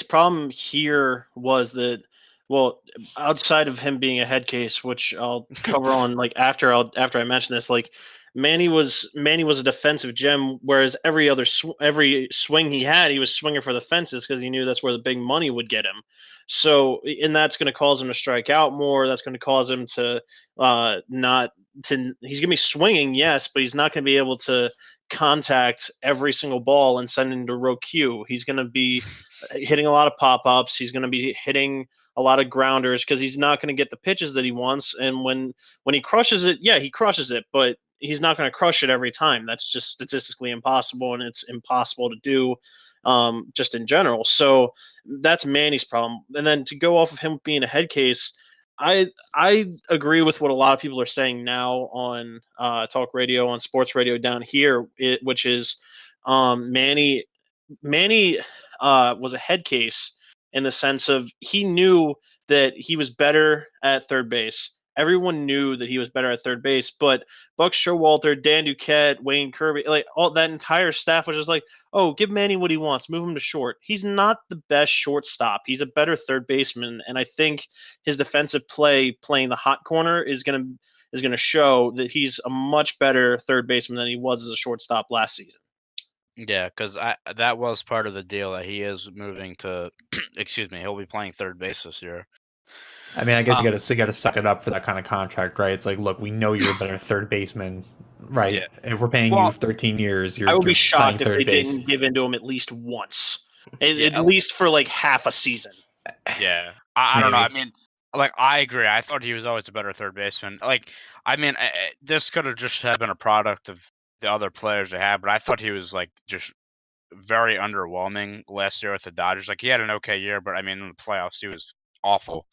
problem here was that, well, outside of him being a head case, which I'll cover on like after I mention this, like Manny was a defensive gem, whereas every swing he had, he was swinging for the fences because he knew that's where the big money would get him. So, and that's going to cause him to strike out more. That's going to cause him to not to. He's going to be swinging, yes, but he's not going to be able to contact every single ball and send into row Q. He's going to be hitting a lot of pop-ups. He's going to be hitting a lot of grounders because he's not going to get the pitches that he wants. And when he crushes it, yeah, he crushes it, but he's not going to crush it every time. That's just statistically impossible, and it's impossible to do just in general. So that's Manny's problem. And then to go off of him being a head case, I agree with what a lot of people are saying now on talk radio, on sports radio down here, which is Manny was a head case in the sense of he knew that he was better at third base. Everyone knew that he was better at third base, but Buck Showalter, Dan Duquette, Wayne Kirby, like all that entire staff was just like, oh, give Manny what he wants, move him to short. He's not the best shortstop. He's a better third baseman, and I think his defensive play, playing the hot corner, is gonna show that he's a much better third baseman than he was as a shortstop last season. Yeah, because that was part of the deal that he is moving to. Excuse me, he'll be playing third base this year. I guess you got to suck it up for that kind of contract, right? It's like, look, we know you're a better third baseman, right? Yeah. If we're paying you 13 years, I would be shocked if they didn't give in to him at least once, at least for like half a season. Yeah, I don't know. I agree. I thought he was always a better third baseman. This could have just been a product of the other players they had, but I thought he was like just very underwhelming last year with the Dodgers. Like he had an okay year, but in the playoffs he was awful.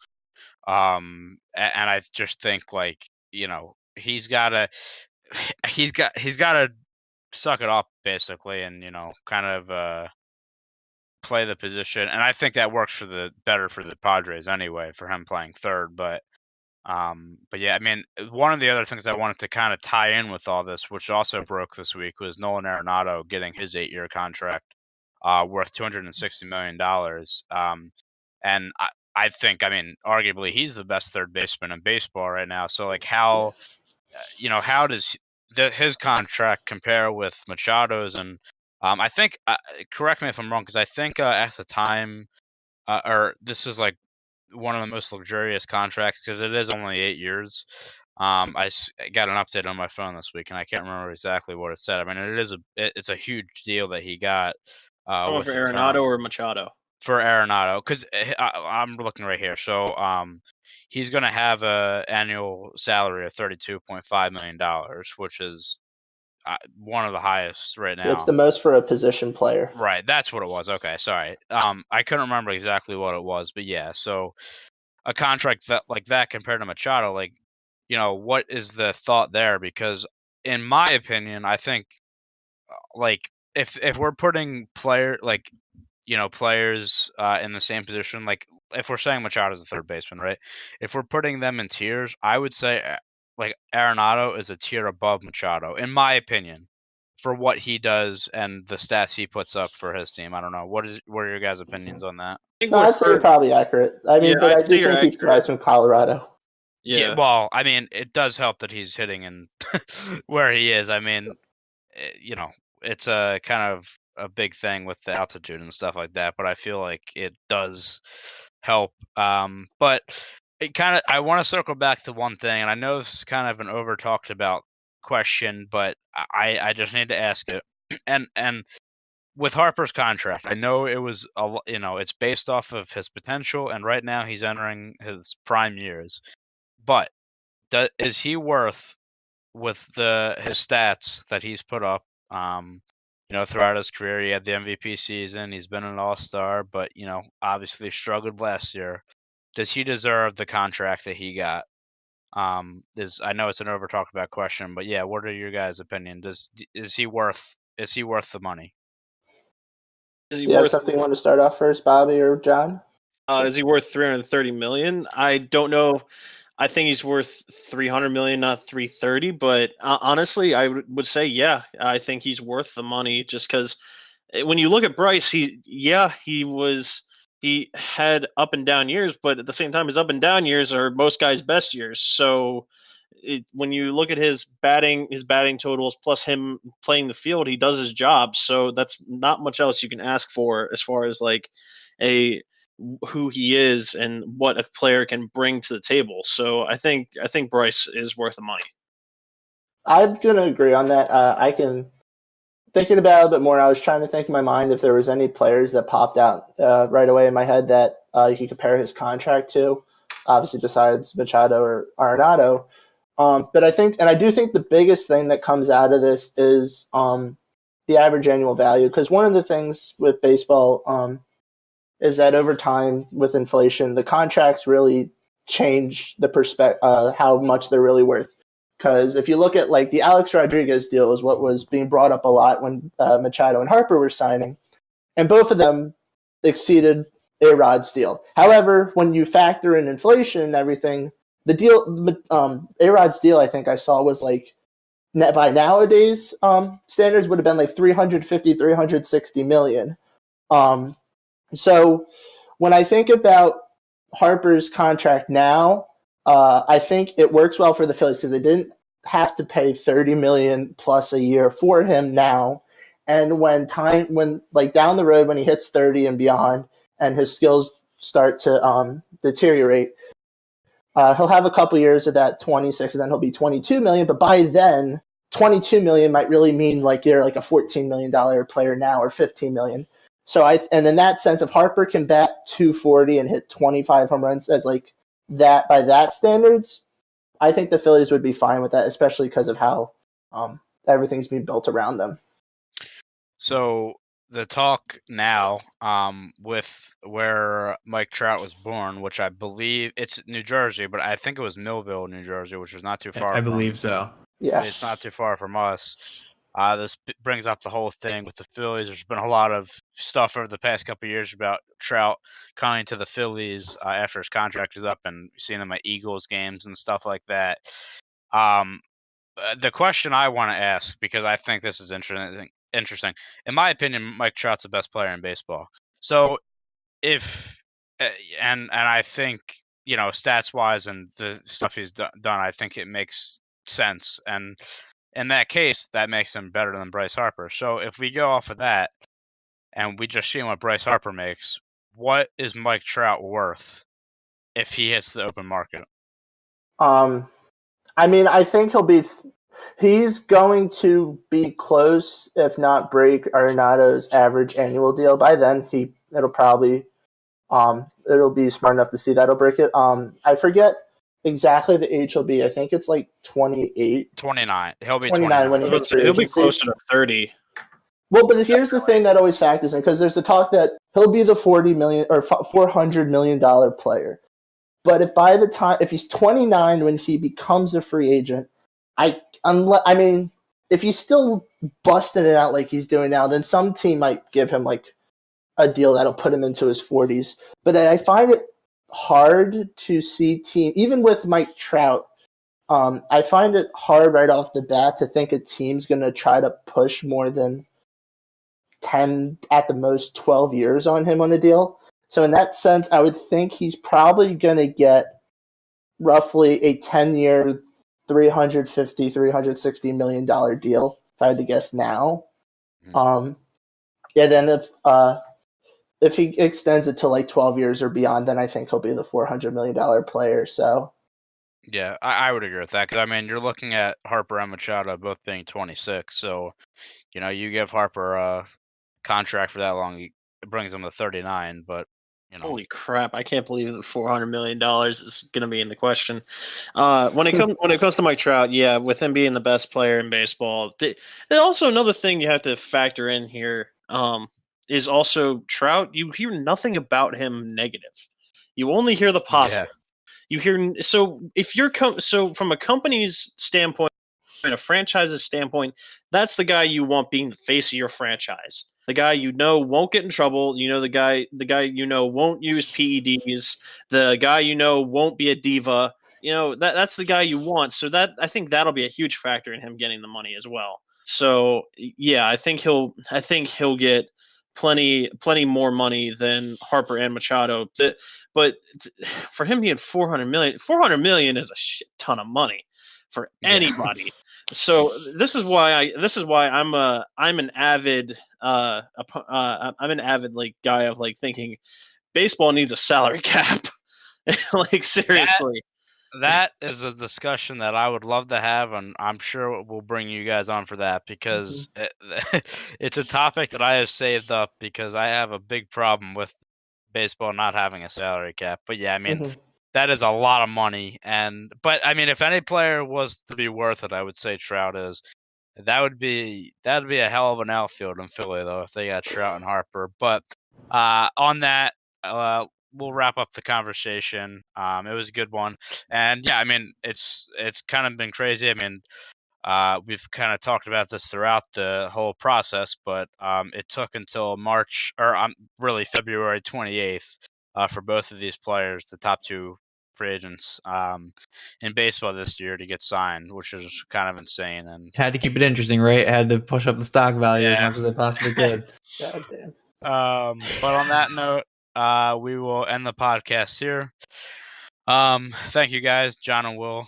And I just think he's gotta suck it up basically, and kind of play the position. And I think that works better for the Padres anyway, for him playing third. But yeah, one of the other things I wanted to kind of tie in with all this, which also broke this week, was Nolan Arenado getting his 8-year contract worth $260 million. And I think, arguably he's the best third baseman in baseball right now. So how does his contract compare with Machado's? And I think, correct me if I'm wrong, because I think at the time, or this is like one of the most luxurious contracts because it is only 8 years. I got an update on my phone this week, and I can't remember exactly what it said. It's a huge deal that he got. For Arenado or Machado? For Arenado, because I'm looking right here. So he's going to have an annual salary of $32.5 million, which is one of the highest right now. It's the most for a position player. Right, that's what it was. Okay, sorry. I couldn't remember exactly what it was, but yeah. So a contract like that compared to Machado, like, what is the thought there? Because in my opinion, I think like if we're putting players in the same position, like if we're saying Machado's a third baseman, right? If we're putting them in tiers, I would say like Arenado is a tier above Machado, in my opinion, for what he does and the stats he puts up for his team. I don't know. What are your guys' opinions on that? No, I'd say you're probably accurate. I mean, but I do think he thrives from Colorado. Yeah. Well, I mean, it does help that he's hitting in where he is. I mean, it's a kind of a big thing with the altitude and stuff like that, but I feel like it does help. But I want to circle back to one thing, and I know this is kind of an over talked about question, but I just need to ask it. And with Harper's contract, I know it was it's based off of his potential, and right now he's entering his prime years. But is he worth, with his stats that he's put up, throughout his career? He had the MVP season. He's been an All-Star, but obviously struggled last year. Does he deserve the contract that he got? I know it's an over talked about question, but yeah, what are your guys' opinion? Is he worth the money? Do you have something you want to start off first, Bobby or John? Is he worth $330 million? I don't know. I think he's worth $300 million, not $330. But honestly, I would say, yeah, I think he's worth the money. Just because when you look at Bryce, he had up and down years, but at the same time, his up and down years are most guys' best years. So when you look at his batting totals plus him playing the field, he does his job. So that's not much else you can ask for as far as like who he is and what a player can bring to the table. So I think Bryce is worth the money. I'm gonna agree on that. I can thinking about it a little bit more. I was trying to think in my mind if there was any players that popped out right away in my head that you could compare his contract to, obviously besides Machado or Arenado. But I do think the biggest thing that comes out of this is the average annual value, because one of the things with baseball is that over time with inflation, the contracts really change the perspective, how much they're really worth. Because if you look at like the Alex Rodriguez deal is what was being brought up a lot when Machado and Harper were signing, and both of them exceeded A-Rod's deal. However, when you factor in inflation and everything, the deal, A-Rod's deal, I think I saw was like by nowadays standards would have been like 360 million. So when I think about Harper's contract now, I think it works well for the Phillies because they didn't have to pay $30 million plus a year for him now. And when down the road, when he hits 30 and beyond and his skills start to deteriorate, he'll have a couple years of that 26 and then he'll be 22 million. But by then, 22 million might really mean like you're like a $14 million player now or 15 million. So and in that sense, if Harper can bat 240 and hit 25 home runs as like that by that standards, I think the Phillies would be fine with that, especially because of how everything's being built around them. So the talk now with where Mike Trout was born, which I believe it's New Jersey, but I think it was Millville, New Jersey, which is not too far. I believe so. Yeah, it's not too far from us. This brings up the whole thing with the Phillies. There's been a lot of stuff over the past couple of years about Trout coming to the Phillies after his contract is up and seeing him at Eagles games and stuff like that. The question I want to ask, because I think this is interesting. In my opinion, Mike Trout's the best player in baseball. So if and I think, stats wise and the stuff he's done, I think it makes sense. And in that case, that makes him better than Bryce Harper. So if we go off of that and we just see what Bryce Harper makes, what is Mike Trout worth if he hits the open market? I mean, I think he's going to be close, if not break Arenado's average annual deal. By then, it'll be smart enough to see that'll break it. I forget exactly the age he'll be. I think it's like 28. 29. He'll be 29 when he hits free He'll be agency. closer to 30. Well, but here's the thing that always factors in, because there's the talk that he'll be the $40 million or $400 million player. But if he's 29 when he becomes a free agent, if he's still busting it out like he's doing now, then some team might give him like a deal that'll put him into his 40s. But I find it hard to see team, even with Mike Trout. I find it hard right off the bat to think a team's going to try to push more than 10, at the most 12 years on him on a deal. So in that sense, I would think he's probably going to get roughly a 10-year, $350, $360 million deal, if I had to guess now. Then if he extends it to like 12 years or beyond, then I think he'll be the $400 million player. So yeah, I would agree with that, because I mean, you're looking at Harper and Machado both being 26, so you give Harper a contract for that long, it brings him to 39. But holy crap! I can't believe that $400 million is going to be in the question. When it comes to Mike Trout, yeah, with him being the best player in baseball, and also another thing you have to factor in here is also Trout. You hear nothing about him negative. You only hear the positive. Yeah. You hear so from a company's standpoint, and a franchise's standpoint, that's the guy you want being the face of your franchise. The guy won't get in trouble. The guy won't use PEDs. The guy won't be a diva. That's the guy you want. So that, I think that'll be a huge factor in him getting the money as well. So yeah, I think he'll get plenty more money than Harper and Machado. But for him being $400 million is a shit ton of money for anybody. Yeah. So this is why I'm an avid like guy of like thinking baseball needs a salary cap. Like seriously. That is a discussion that I would love to have, and I'm sure we'll bring you guys on for that, because it's a topic that I have saved up, because I have a big problem with baseball not having a salary cap. But yeah, I mean, that is a lot of money. But I mean, if any player was to be worth it, I would say Trout is. That would be a hell of an outfield in Philly, though, if they got Trout and Harper. But on that, we'll wrap up the conversation. It was a good one, and yeah, I mean, it's kind of been crazy. I mean, we've kind of talked about this throughout the whole process, but it took until really February 28th for both of these players, the top two free agents in baseball this year, to get signed, which is kind of insane. And had to keep it interesting, right? Had to push up the stock value as much as they possibly could. God damn. But on that note, we will end the podcast here. Thank you guys, John and Will,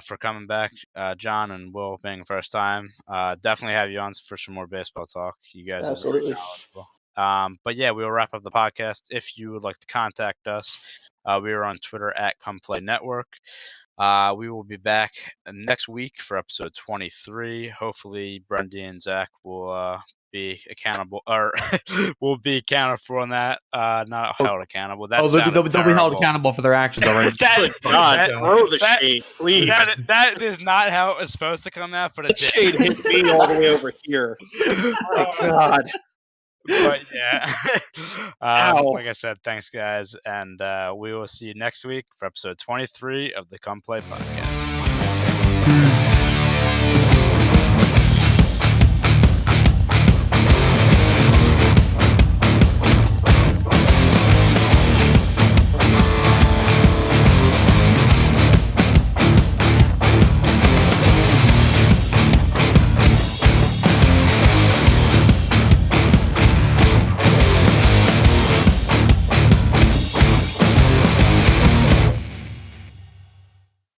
for coming back. John and Will being first time. Definitely have you on for some more baseball talk. You guys are very knowledgeable. But yeah, we'll wrap up the podcast. If you would like to contact us, we are on Twitter at ComePlayNetwork. We will be back next week for episode 23. Hopefully, Brendy and Zach will be accountable, or will be accounted for on that. Not held accountable. They'll be held accountable for their actions already. Throw the shade, please. That is not how it was supposed to come out, but it did. Shade hit me all the way over here. Oh my God. But yeah, like I said, thanks guys, and we will see you next week for episode 23 of the Come Play podcast.